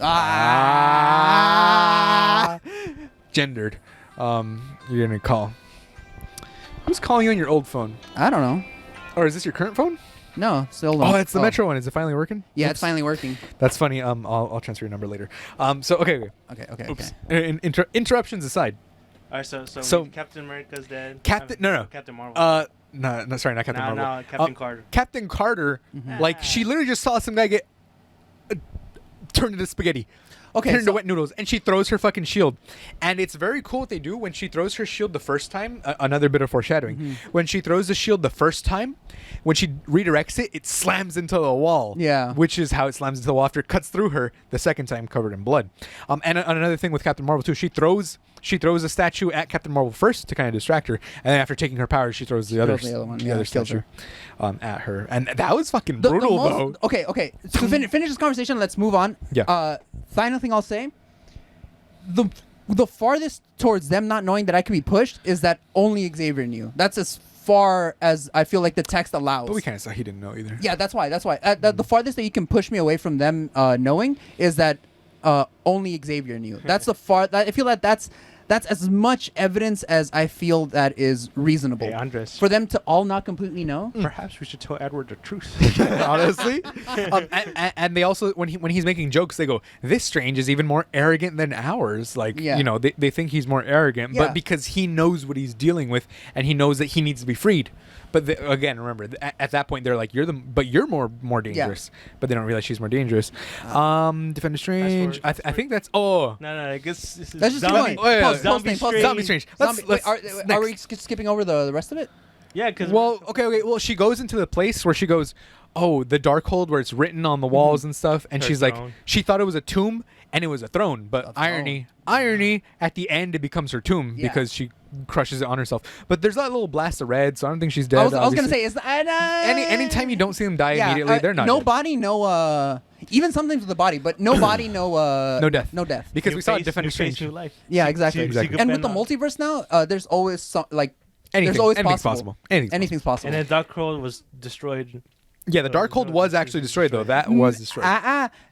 Ah. Gendered. You're gonna call. Who's calling you on your old phone? I don't know. Or is this your current phone? No, still. Oh, it's the Metro one. Is it finally working? Yeah, Oops. it's finally working. That's funny. I'll transfer your number later. So okay. Okay. Oops. Interruptions aside. All right, so Captain America's dead. Captain Marvel. No, sorry, not Captain Marvel. No, Captain Carter. Captain Carter, like she literally just saw some guy get turned into spaghetti. Okay, turned into so- wet noodles, and she throws her fucking shield. And it's very cool what they do when she throws her shield the first time. Another bit of foreshadowing. When she throws the shield the first time, when she redirects it, it slams into the wall. Yeah. Which is how it slams into the wall after it cuts through her the second time, covered in blood. And another thing with Captain Marvel too, she throws a statue at Captain Marvel first to kind of distract her, and then after taking her powers, she throws the other one, the yeah, other kills statue her. at her. And that was fucking The brutal most- though. Okay. To finish this conversation, let's move on. Yeah. Final thing I'll say. The farthest towards them not knowing that I could be pushed is that only Xavier knew. That's as far as I feel like the text allows. But we kind of saw he didn't know either. Yeah, that's why. The farthest that you can push me away from them knowing is that only Xavier knew. That's I feel that that's as much evidence as I feel that is reasonable. Hey, Andres. For them to all not completely know. Perhaps we should tell Edward the truth. Honestly, and they also when he's making jokes, they go, "This Strange is even more arrogant than ours." Like Yeah. they think he's more arrogant, Yeah. but because he knows what he's dealing with and he knows that he needs to be freed. But again, remember at that point they're like, "You're more dangerous," but they don't realize she's more dangerous. Defender Strange. I think that's No, I guess this is Let's just keep zombie. going. Pause, Zombie pause, Strange. Zombie Strange. Let's Are we skipping over the rest of it? Yeah, because Well, okay. Well, she goes into the place where she goes, oh, the Darkhold, where it's written on the walls and stuff, and Her she's throne. like, she thought it was a tomb, and it was a throne. But irony, at the end, it becomes her tomb Yeah. because she crushes it on herself. But there's that little blast of red, so I don't think she's dead. I was gonna obviously. say is anytime you don't see them die immediately, they're not no dead. body, no even sometimes with the body, but no body, no No death. no death. Because New we saw face, Defender new face, Strange. new life. Yeah, exactly. Exactly. And with the multiverse now, there's always there's always Anything's possible. Anything's Anything's possible. And then Darkhold was destroyed. Yeah, the Darkhold was actually destroyed, though. That was destroyed.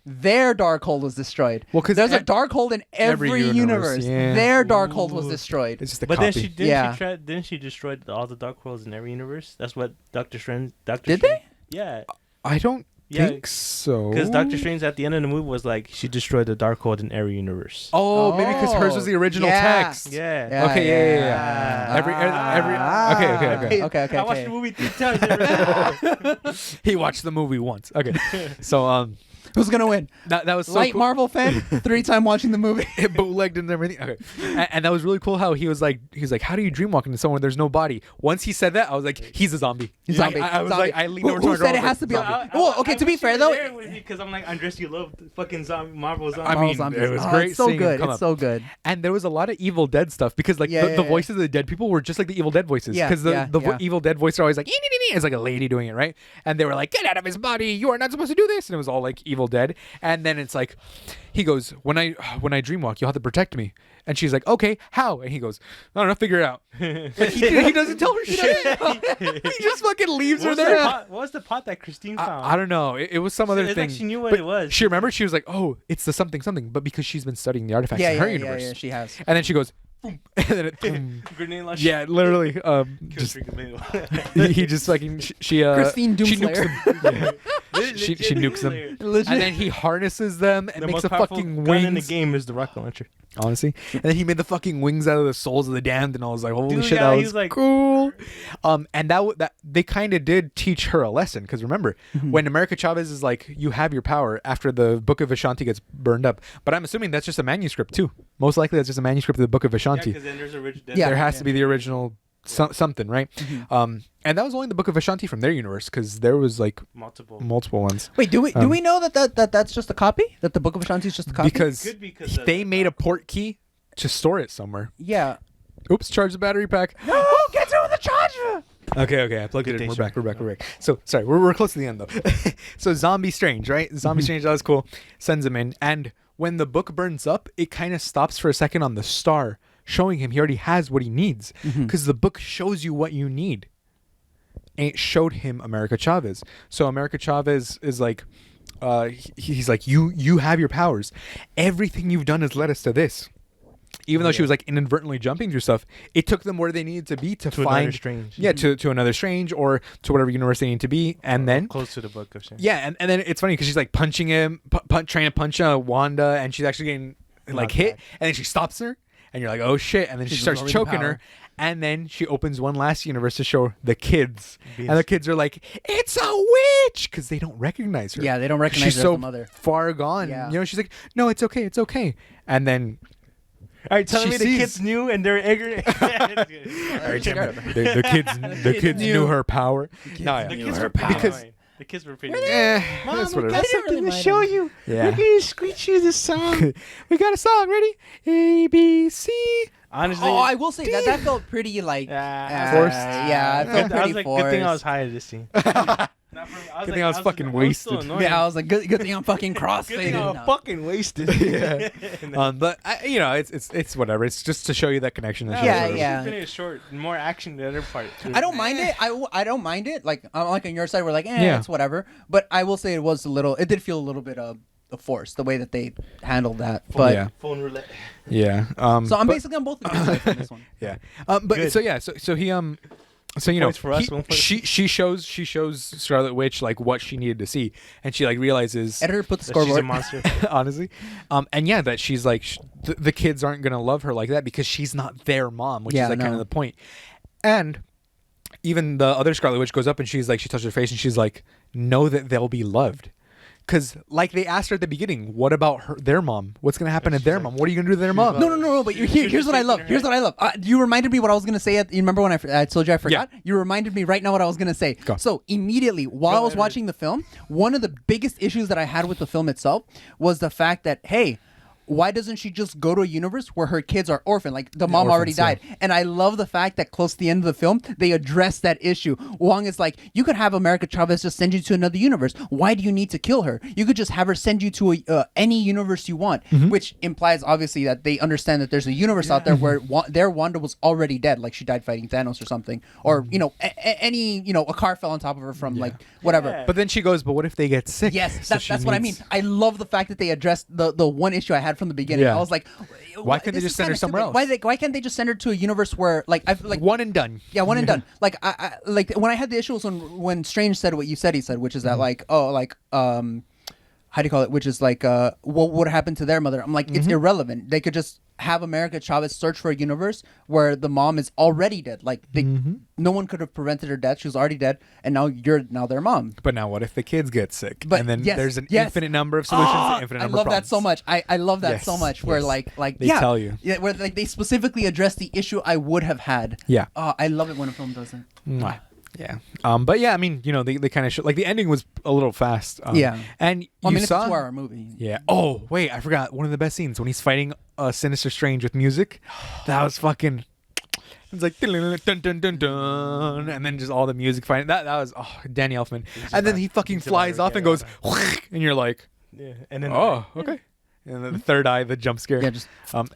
Their Darkhold was destroyed. Well, 'cause there's a Darkhold in every universe. yeah. Their Darkhold was destroyed. It's just a But copy. didn't she destroy all the Darkholds in every universe? That's what Doctor Strange. Did they? Yeah, I don't Yeah, think so. because Doctor Strange at the end of the movie was like she destroyed the Darkhold in every universe. Oh, maybe because hers was the original yeah. text. Yeah. Okay, yeah. Okay. Okay. I watched the movie 3 times. He watched the movie once. Okay, so Who's gonna win? that was so Light cool. Marvel fan, 3-time watching the movie. It bootlegged and everything. Okay, and that was really cool. How he was like, how do you dream walk into someone there's no body? Once he said that, I was like, he's a zombie. He's zombie. I was Zombie. like, I leaned over to Who my said girl, it I was has to be? like, Well, okay. To be fair though, because I'm like, Andres, you love fucking zombie Marvel zombie. I Marvel mean, zombies. it was Oh, great It's so seeing him good. come It's up. so good. And there was a lot of Evil Dead stuff because like Yeah, the yeah, voices of the dead people were just like the Evil Dead voices. Yeah, Because the yeah. Evil Dead voice are always like, it's like a lady doing it, right? And they were like, get out of his body. You are not supposed to do this. And it was all like Evil Dead. And then it's like, he goes, when I dream walk, you'll have to protect me. And she's like, okay, how? And he goes, I don't know, figure it out. Like, he doesn't tell her shit. He just fucking leaves her there. What was the pot that Christine found? I don't know. It was some other It's thing. like she knew what But it was. She remembered. She was like, "Oh, it's the something." But because she's been studying the artifacts in her universe, Yeah, she has. and then she goes, boom, and then it, boom. Grenade launch. Yeah, literally. Just he just fucking she Christine she nukes Doomslayer. them. Yeah. she nukes them, Legit. and then he harnesses them and The makes most a powerful fucking gun in the wings. game is the rocket launcher. Honestly, and then he made the fucking wings out of the souls of the damned, and I was like, "Holy Dude, shit, yeah, that he was was like- cool!" And that they kind of did teach her a lesson because remember when America Chavez is like, "You have your power" after the Book of Ashanti gets burned up, but I'm assuming that's just a manuscript too. Most likely, that's just a manuscript of the Book of Yeah, Ashanti. because then there's original. Yeah. There has to be the original something, right? And that was only the Book of Ashanti from their universe because there was like multiple. multiple ones. Wait, do we know that's just a copy? That the Book of Ashanti is just a copy? Because Could be 'cause of they the- made a port key to store it somewhere. yeah. Oops, charge the battery pack. No, get to the charger. Okay. I plugged Good it in. day, We're sir. back. So sorry, we're close to the end though. So Zombie Strange, right? Zombie Strange, that was cool. Sends him in, and when the book burns up, it kind of stops for a second on the star, showing him he already has what he needs, because the book shows you what you need. And it showed him America Chavez. So America Chavez is like, he's like, you have your powers. Everything you've done has led us to this. Even though she was like inadvertently jumping through stuff, it took them where they needed to be to To find another Strange. Yeah, to another Strange, or to whatever universe they need to be, and then Close to the book of Strange. yeah, and then it's funny because she's like punching him, trying to punch Wanda, and she's actually getting like Knocked hit, back. and then she stops her, and you're like, oh shit, and then she She's starts absorbing the choking her, power. and then she opens one last universe to show the kids, Being and the kids are like, it's a witch, because they don't recognize her. Yeah, they don't recognize She's her as so the mother. far gone. Yeah. You know, she's like, no, it's okay, and then. All right, telling She me the sees- kids knew and they're ignorant. The kids knew her power. No, yeah. The Knew kids her were pretty power. annoying. The kids were pretty. Mom, that's what it I is. didn't really mind him. you. Yeah. We're gonna screech you this song. We got a song ready. A B C. Honestly, Oh, I will say that felt pretty like Forced. Yeah, it felt I was pretty like, forced. good thing I was high at this scene. Good thing I was fucking wasted. Yeah, I was like, good thing I'm fucking Good thing I crossfaded. was now. fucking wasted. Yeah. But it's whatever. It's just to show you that connection. That shows Yeah, whatever. yeah. Finish short, more action than the other part. I don't mind it. I don't mind it. Like I'm like on your side, we're like, Yeah. it's whatever. But I will say it was a little. It did feel a little bit of force the way that they handled that. But Yeah. Phone roulette. Yeah. so I'm but- basically on both of the sides on this one. Yeah. But Good. so yeah. So he So you know, Points for us, 1 point. she shows Scarlet Witch like what she needed to see, and she like realizes Editor put the That she's a scoreboard. monster. honestly, and yeah, that she's like the kids aren't gonna love her like that because she's not their mom, which Yeah, is like kind no. of the point. And even the other Scarlet Witch goes up and she's like, she touches her face and she's like, know that they'll be loved. Because, like they asked her at the beginning, what about their mom? What's going to happen to she's their like- mom? What are you going to do to their mom? No. But here's what I love. Here's what I love. You reminded me what I was gonna say. You remember when I told you I forgot? You reminded me right now what I was gonna say. Go. So immediately while I was ahead. watching the film, one of the biggest issues that I had with the film itself was the fact that why doesn't she just go to a universe where her kids are orphaned? Like the mom already orphans, died. And I love the fact that close to the end of the film, they address that issue. Wong is like, you could have America Chavez just send you to another universe. Why do you need to kill her? You could just have her send you to any universe you want, which implies obviously that they understand that there's a universe out there where their Wanda was already dead, like she died fighting Thanos or something, or any a car fell on top of her from like whatever. Yeah. But then she goes, but what if they get sick? Yes, So that's she what I mean. needs- I love the fact that they addressed the one issue I had from the beginning. Yeah. I was like, Why couldn't they this just is send her kinda somewhere stupid. else? Why can't they just send her to a universe where like I've like One and done. yeah, one and done. Like I like when I had the issue was when Strange said what you said he said, which is Mm-hmm. that how do you call it? Which is like what would happen to their mother? I'm like, Mm-hmm. it's irrelevant. They could just have America Chavez search for a universe where the mom is already dead. Like Mm-hmm. no one could have prevented her death. She was already dead, and now you're their mom. But now what if the kids get sick? But and then yes, there's an yes. infinite number of solutions Ah, to infinite I number love of that so problems. much. I love that Yes, so much. Where yes. like They yeah, tell you. yeah, where like they specifically address the issue I would have had. Yeah. I love it when a film does it. Mwah. Yeah. But yeah, I mean, they kind of like the ending was a little fast. Yeah. And you Well, I mean, saw. it's a 2-hour movie. Yeah. Oh, wait, I forgot one of the best scenes when he's fighting Sinister Strange with music. That was fucking. It's like dun dun dun dun, and then just all the music fighting. That was Danny Elfman, and then he fucking flies off and goes, and you're like, Yeah. And then oh, okay. And then the third eye, the jump scare. Yeah, just-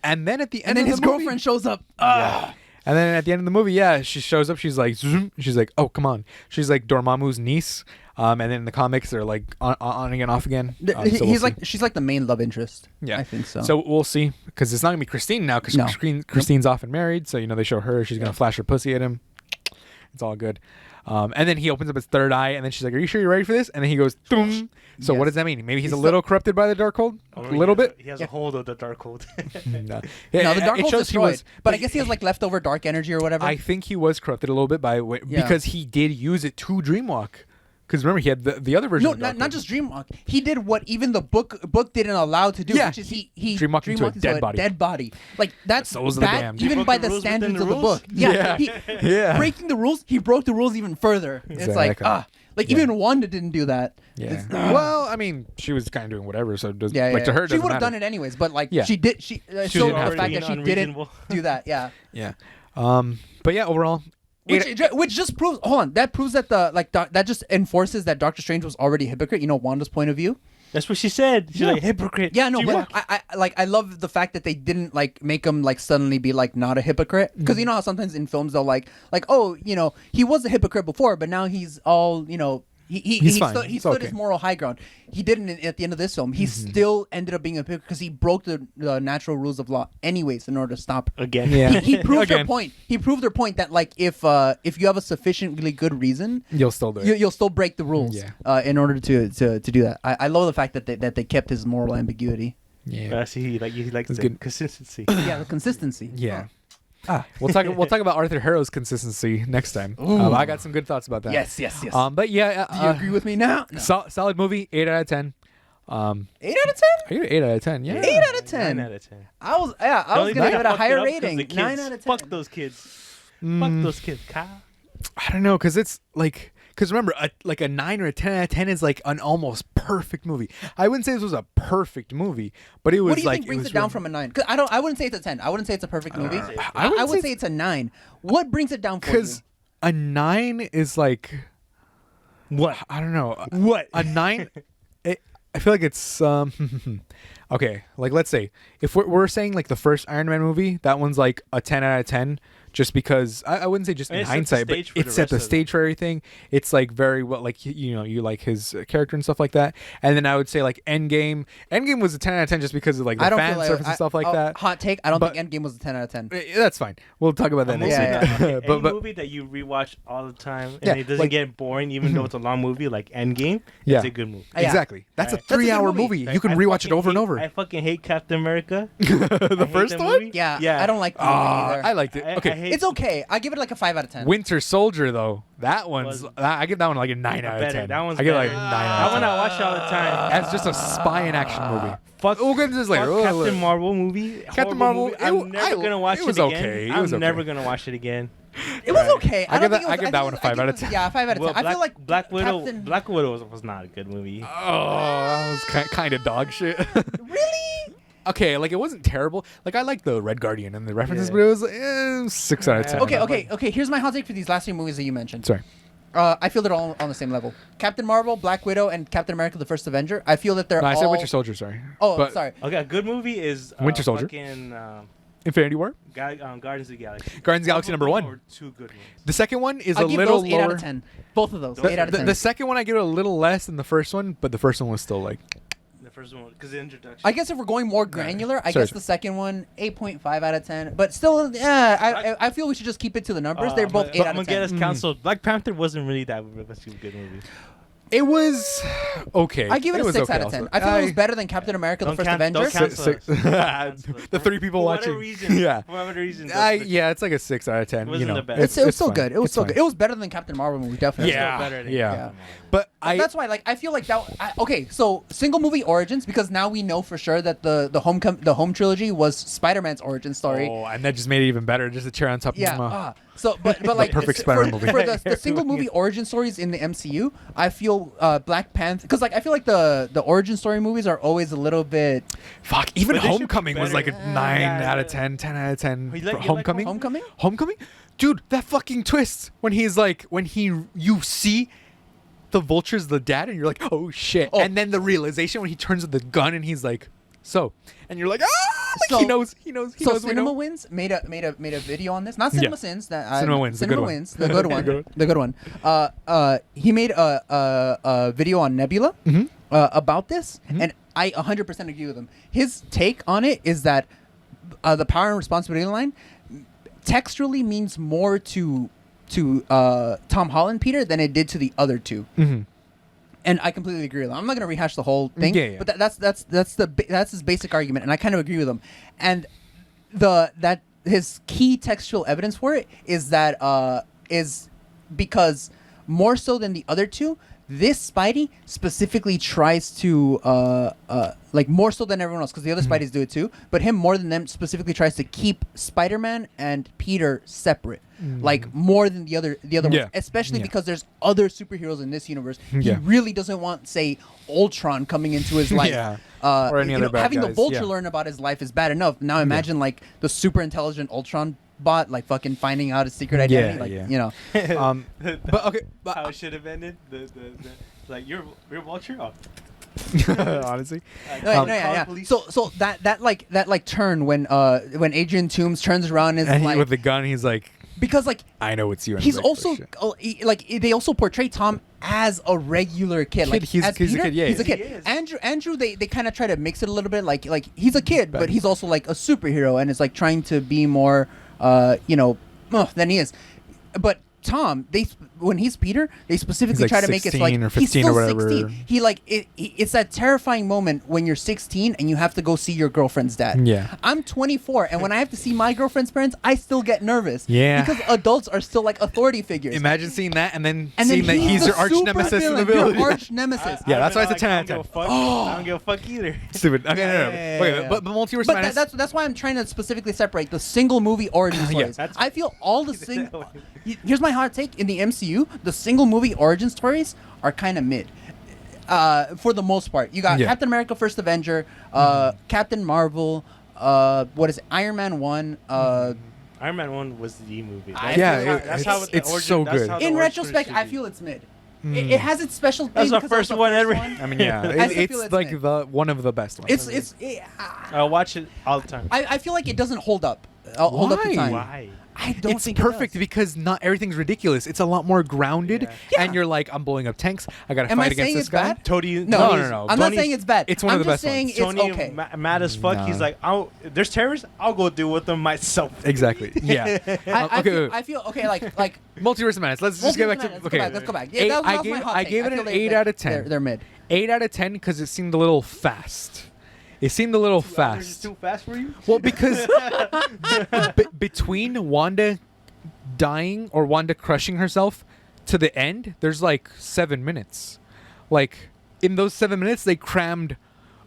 and then at the And end, then of his the movie- girlfriend shows up. Yeah. And then at the end of the movie, yeah, she shows up. She's like, zoom. She's like, oh, come on. She's like Dormammu's niece. And then in the comics, they're like on again, off again. So we'll He's see. like she's like the main love interest. Yeah, I think so. So we'll see, because it's not gonna be Christine now, because No. Christine's off and married. So they show her. She's gonna flash her pussy at him. It's all good. And then he opens up his third eye, and then she's like, "Are you sure you're ready for this?" And then he goes, "Boom." So what Yes. does that mean? Maybe he's a He's little corrupted by the Darkhold, a little bit. He has Yeah. a hold of the dark hold. No, no, the dark it hole's shows he destroyed. was, But I guess he has like leftover dark energy or whatever. I think he was corrupted a little bit because he did use it to dreamwalk. Because remember, he had the other version. no, of not Darkhold. just dreamwalk. He did what even the book didn't allow to do, Yeah. which is he Dreamwalked into a dead body. Dead body. Like that's souls of the bad, damned. even He broke by the the rules within standards the of the rules? book. Yeah, Yeah. breaking the rules, he broke the rules even further. It's like Exactly. like Yeah. even Wanda didn't do that. Yeah. It's- Well, I mean, she was kind of doing whatever, so it does, Yeah, like to her, it she doesn't would have matter. done it anyways, but like Yeah. she did. She didn't showed have the to. fact that she didn't Unreasonable. do that. Yeah. Yeah. But yeah, overall, Which just proves. Hold on, that proves that that just enforces that Doctor Strange was already a hypocrite. You know, Wanda's point of view. That's what she said. She's Yeah. like hypocrite. Yeah, no, She but wa- I love the fact that they didn't like make him like suddenly be like not a hypocrite, because you know how sometimes in films they'll like oh, you know, he was a hypocrite before, but now he's all, you know. He's fine. He It's stood okay. his moral high ground. He didn't at the end of this film. He still ended up being a hypocrite because he broke the natural rules of law anyways in order to stop her. again. Yeah. He proved their Again. point. He proved their point that like if you have a sufficiently good reason, You'll still do it. you'll still break the rules in order to do that. I love the fact that they kept his moral ambiguity. Yeah. See, he likes That's the good. consistency. Yeah, the consistency. Yeah. Ah. We'll talk about Arthur Harrow's consistency next time. I got some good thoughts about that. Yes. But yeah, Do you agree with me now? No. solid movie, 8 out of 10. 8 out of 10? I give it 8 out of 10. Yeah. 8 out of 10. 9 out of 10. I was Only gonna thing give it a fucked higher up 'cause rating. the kids. 9 out of 10. Fuck those kids. Fuck those kids, Kyle. I don't know, because it's like, because remember, a 9 or a 10 out of 10 is like an almost perfect movie. I wouldn't say this was a perfect movie, but it was What do you like think brings was it down really- from a 9? Because I wouldn't say it's a 10. I wouldn't say it's a perfect movie. I wouldn't would say say it's a 9. What brings it down for you? Because a 9 is like, What? I don't know. What? A 9, I feel like it's okay. Like, let's say if we're saying like the first Iron Man movie, that one's like a 10 out of 10, just because I wouldn't say just in It set the hindsight, but stage for it the set rest the of it. stage for everything. It's like very well, like you like his character and stuff like that. And then I would say like Endgame. Endgame was a 10 out of 10 just because of like the I don't fan feel like service and stuff like that. Hot take. I don't But- think Endgame was a 10 out of 10. That's fine. We'll talk about that A next movie Yeah, week. yeah. that- but any movie that you rewatch all the time and Yeah, it doesn't like- get boring, even though it's a long movie like Endgame. Yeah. It's a good movie. Yeah. Exactly. That's a Right. That's a good 3-hour movie. movie. You can I rewatch it fucking over and hate- over. I fucking hate Captain America. The first one? Yeah, Yeah. I don't like the movie either. I liked it. I Okay. hate It's okay. I give it like a 5 out of 10. Winter Soldier though, that one's Was- I give that one like a 9 out of better. 10. That one's I give it like a better. 9 That out one of I watch all the 10. time. As just a spy and action movie. Fuck, We'll get into this later. fuck We'll- Captain Marvel movie. Captain horrible Marvel, movie. it I'm w- never I- gonna watch it it, was again. okay. It I'm was okay. never gonna watch it again. It was okay. I don't give think that- it was, I give that one a 5 out of 10. Yeah, 5 out of 10. Well, I feel like Black Widow. Captain- Black Widow was not a good movie. Oh, that was kind of dog shit. Really? Okay, like it wasn't terrible. Like I like the Red Guardian and the references, Yeah. but it was 6 out of 10. Okay. Here's my hot take for these last 3 movies that you mentioned. Sorry. I feel they're all on the same level. Captain Marvel, Black Widow, and Captain America: The First Avenger. I feel that they're No, I all. said Winter Soldier. Sorry. Oh, But sorry. Okay, a good movie is Winter Soldier. Fucking, Infinity War. Guardians of the Galaxy. Guardians of the Galaxy number 1. Or 2 good ones. The second one is I a give little those 8 lower. out of 10. Both of those. The- 8 out of 10. The second one I give it a little less than the first one, but the first one was still like The first one, because the introduction. I guess if we're going more granular, I Sorry, guess the second one 8.5 out of 10. But still, yeah, I feel we should just keep it to the numbers. They're both 8 out I'm of gonna 10. get us counseled. Black Panther wasn't really that much of a good movie. it was okay. I give it a was 6 okay out of 10. also. I feel it was better than Captain America: The Don't First count- Avenger. don't count- Six- Cancel us. the 3 people For watching. whatever reason. Yeah. For whatever reason. Yeah, it's like a 6 out of 10. It wasn't you know, the best. It was still fine. good. It was It's still fine. good. It was better than Captain Marvel movie, definitely. Yeah, better than yeah. Captain Marvel. But That's why, like, I feel like that. Okay, so single movie origins, because now we know for sure that the home trilogy was Spider-Man's origin story. Oh, and that just made it even better. Just a cherry on top. Yeah. Mwah. So, but like perfect for, Spider-Man movie. for the single movie origin stories in the MCU, I feel Black Panther, because like I feel like the origin story movies are always a little bit. Fuck. Even But they should be Homecoming was like better. a 9 Yeah, out of yeah. 10, 10 out of 10. You for like- you like Homecoming? Homecoming? Homecoming? Dude, that fucking twist when he's like, you see the Vulture's the dad and you're like, oh shit. Oh. And then the realization when he turns with the gun and he's like, so. And you're like, like So- he knows. He So knows. we Cinema know. Wins made a video on this. Not Cinema Yeah. Sins. Cinema Wins, the Cinema good one. Wins, the good one. Good one. The good one. He made a video on Nebula about this, and I 100% agree with him. His take on it is that the power and responsibility line textually means more to Tom Holland Peter than it did to the other two. Mm-hmm. And I completely agree with him. I'm not going to rehash the whole thing, Yeah, yeah. but that's his basic argument, and I kind of agree with him. And that his key textual evidence for it is that is because more so than the other two, this Spidey specifically tries to like more so than everyone else, because the other Spideys do it too. But him more than them specifically tries to keep Spider-Man and Peter separate, like more than the other ones, especially because there's other superheroes in this universe. He really doesn't want, say, Ultron coming into his life. Or any other bad having the guys. Vulture learn about his life is bad enough. Now imagine like the super intelligent Ultron bot, like fucking finding out his secret identity, like you know. But okay, How it should have ended. The like you're Vulture. Oh. honestly, So that turn when Adrian Toomes turns around and is and like, with the gun, he's like, because like I know it's you. And he's like, also oh, shit. like they also portray Tom as a regular kid. Like He's as a Peter, kid, yeah. he's a He kid. is. Andrew, they kind of try to mix it a little bit. Like he's a kid, but he's also like a superhero, and is like trying to be more, than he is. But Tom, when he's Peter, they specifically He's like try to make it so, like 16 or he's 15 still or whatever. 16. He like it's that terrifying moment when you're 16 and you have to go see your girlfriend's dad. Yeah. I'm 24, and when I have to see my girlfriend's parents, I still get nervous. Yeah. Because adults are still like authority figures. Imagine seeing that and then And seeing then that he's the your arch nemesis in the supervillain, your village. arch nemesis. Yeah, that's why it's a Like, 10 I out of don't give a 10. fuck. I don't give a fuck either. Stupid. Okay, no. Yeah. But Multiverse But Madness. that's why I'm trying to specifically separate the single movie origin stories. that's- I feel all the here's my hot take: in the MCU, the single movie origin stories are kind of mid. For the most part, you got Captain America: First Avenger, Captain Marvel, what is it? Iron Man 1. Iron Man 1 was the movie. It's so good. In retrospect, I feel it's mid. It has its special. That's thing the because it was first one ever. I mean, yeah, I still feel it's it's like mid. the one of the best ones. I watch it all the time. I feel like it doesn't hold up. Hold up to Why? time. Why? I don't It's think perfect it does. because not everything's ridiculous. It's a lot more grounded, Yeah. and you're like, I'm blowing up tanks. I gotta Am I fight against saying this it's guy. bad? Tony, No, no. I'm not Tony's- saying it's bad. It's one I'm of the just best saying ones. it's Tony okay. mad as fuck. No. He's like, there's terrorists. I'll go deal with them myself. Exactly. Yeah. I feel okay. Like Multiverse Madness. Let's just get back to Let's go back. Yeah, that was my hot I take. gave it feel an like 8 out of 10. They're mid. 8 out of 10 because it seemed a little fast. It seemed a little Is it fast. too fast for you? Well, because between Wanda dying or Wanda crushing herself to the end, there's like 7 minutes. Like in those 7 minutes, they crammed.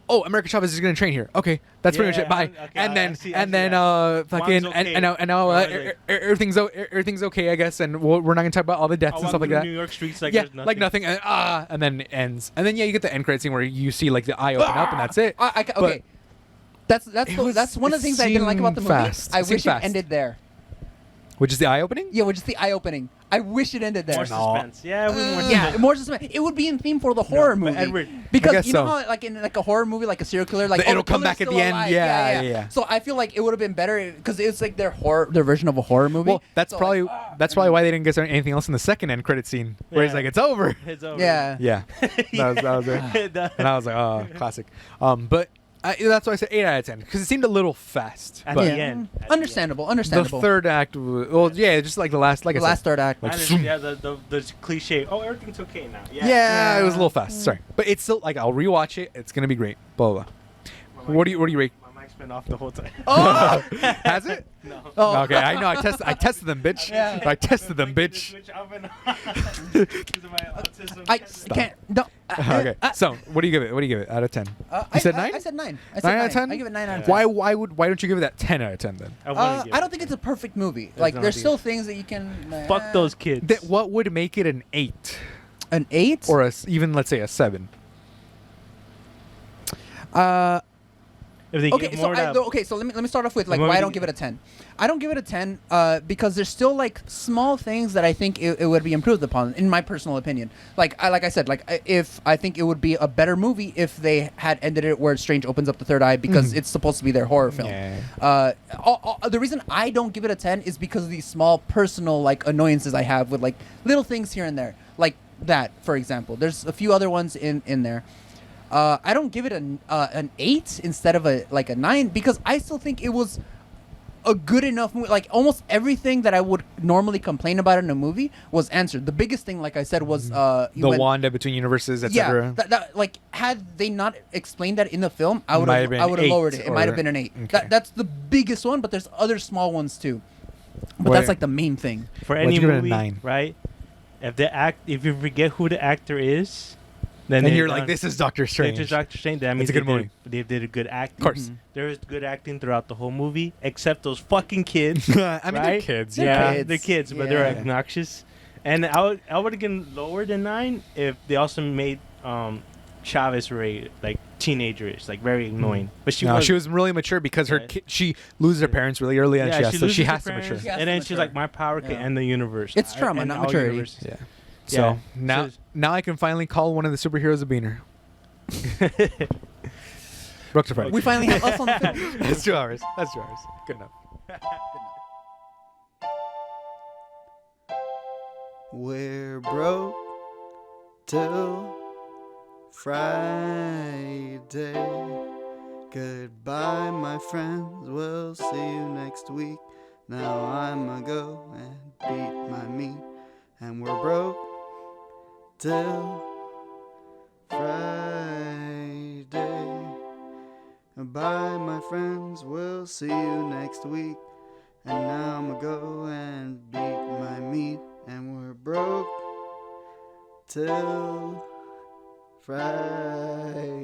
Oh, America Chavez is gonna train here. Okay, that's pretty much it. Bye. Okay, and then I see fucking One's and now okay. everything's okay, I guess. And we're not gonna talk about all the deaths I and walk stuff like through that. New York streets like Yeah, there's nothing. like nothing. And then it ends. And then you get the end credit scene where you see like the eye open up, and that's it. Okay. That's one of the things I didn't like about the movie. Fast. I It seemed wish it fast. ended there. Which is the eye opening. Yeah, which is the eye opening. I wish it ended there. More suspense. Yeah, we more Yeah, suspense. more suspense. It would be in theme for the horror but movie. Edward- I Because guess you know so. how like in like a horror movie, like a serial killer, like It'll the come killer's back at still the end. alive. Yeah. So I feel like it would have been better because it's like their version of a horror movie. Well, that's So, probably like, that's probably why they didn't get anything else in the second end credit scene, where he's Yeah. like, "It's over." It's over. yeah. Yeah, that was it. And I was like, "Oh, classic." But that's why I said 8 out of 10 because it seemed a little fast. At But the end. At the Understandable. the Understandable. third act, well, yeah, just like the last, like the I last said, third act. Like, Yeah, the cliche. Oh, everything's okay now. yeah, it was a little Mm. fast. Sorry, but it's still like I'll rewatch it. It's gonna be great. Blah blah. blah. What do you rate? My mic's been off the whole time. Oh! Has it? No. Oh. Okay, I know. I tested them, bitch. Yeah. I tested them, bitch. Switch off and on. Because of my autism. I can't. No. Okay, so what do you give it? What do you give it out of 10? You said 9? I said 9. I said 9 out of 10? I give it 9 out of 10. Why don't you give it that 10 out of 10 then? I don't think it's a perfect movie. Like, not there's either. still things that you can. Fuck those kids. What would make it an 8 An 8? or even let's say a 7? If they Okay, give so more to- okay, so let me start off with like What why I would don't you- give it a 10. I don't give it a 10 because there's still like small things that I think it would be improved upon, in my personal opinion. Like I said, if I think it would be a better movie if they had ended it where Strange opens up the third eye because it's supposed to be their horror film. Yeah. The reason I don't give it a 10 is because of these small personal like annoyances I have with like little things here and there, like that, for example. There's a few other ones in there. I don't give it an 8 instead of a 9 because I still think it was a good enough movie. Like almost everything that I would normally complain about in a movie was answered. The biggest thing, like I said, was The Wanda between universes, etc. yeah. That like had they not explained that in the film, I would Might have have been I would have 8 lowered it. It might have or- been an 8. Okay. That's the biggest one, but there's other small ones too. But Wait. that's like the main thing. For Why'd any you give it a movie, 9? right? If you forget who the actor is, Then And they you're done- like, this is Doctor they Strange. just Doctor Strange. That means It's a good they movie. They did a good acting. Of course. There was good acting throughout the whole movie, except those fucking kids. I mean, they're Right? kids. They're Yeah. kids. They're kids, but they're Yeah. obnoxious. And I would have given lower than 9 if they also made Chavez Ray like teenagerish, like very annoying. But No, she was really mature because her Yeah. she loses her parents really early, and Yeah, so loses she her has to parents, mature. She has and to then she's mature. like, my power can Yeah. end the universe. It's trauma, And not all maturity. universes. Yeah. Yeah. So now So- now I can finally call one of the superheroes a beaner. Brooks or Friday. We finally have us on the film. That's 2 hours. That's 2 hours. Good enough. We're broke till Friday. Goodbye, my friends. We'll see you next week. Now I'ma go and beat my meat. And we're broke till Friday. Bye, my friends. We'll see you next week. And now I'ma go and beat my meat. And we're broke till Friday.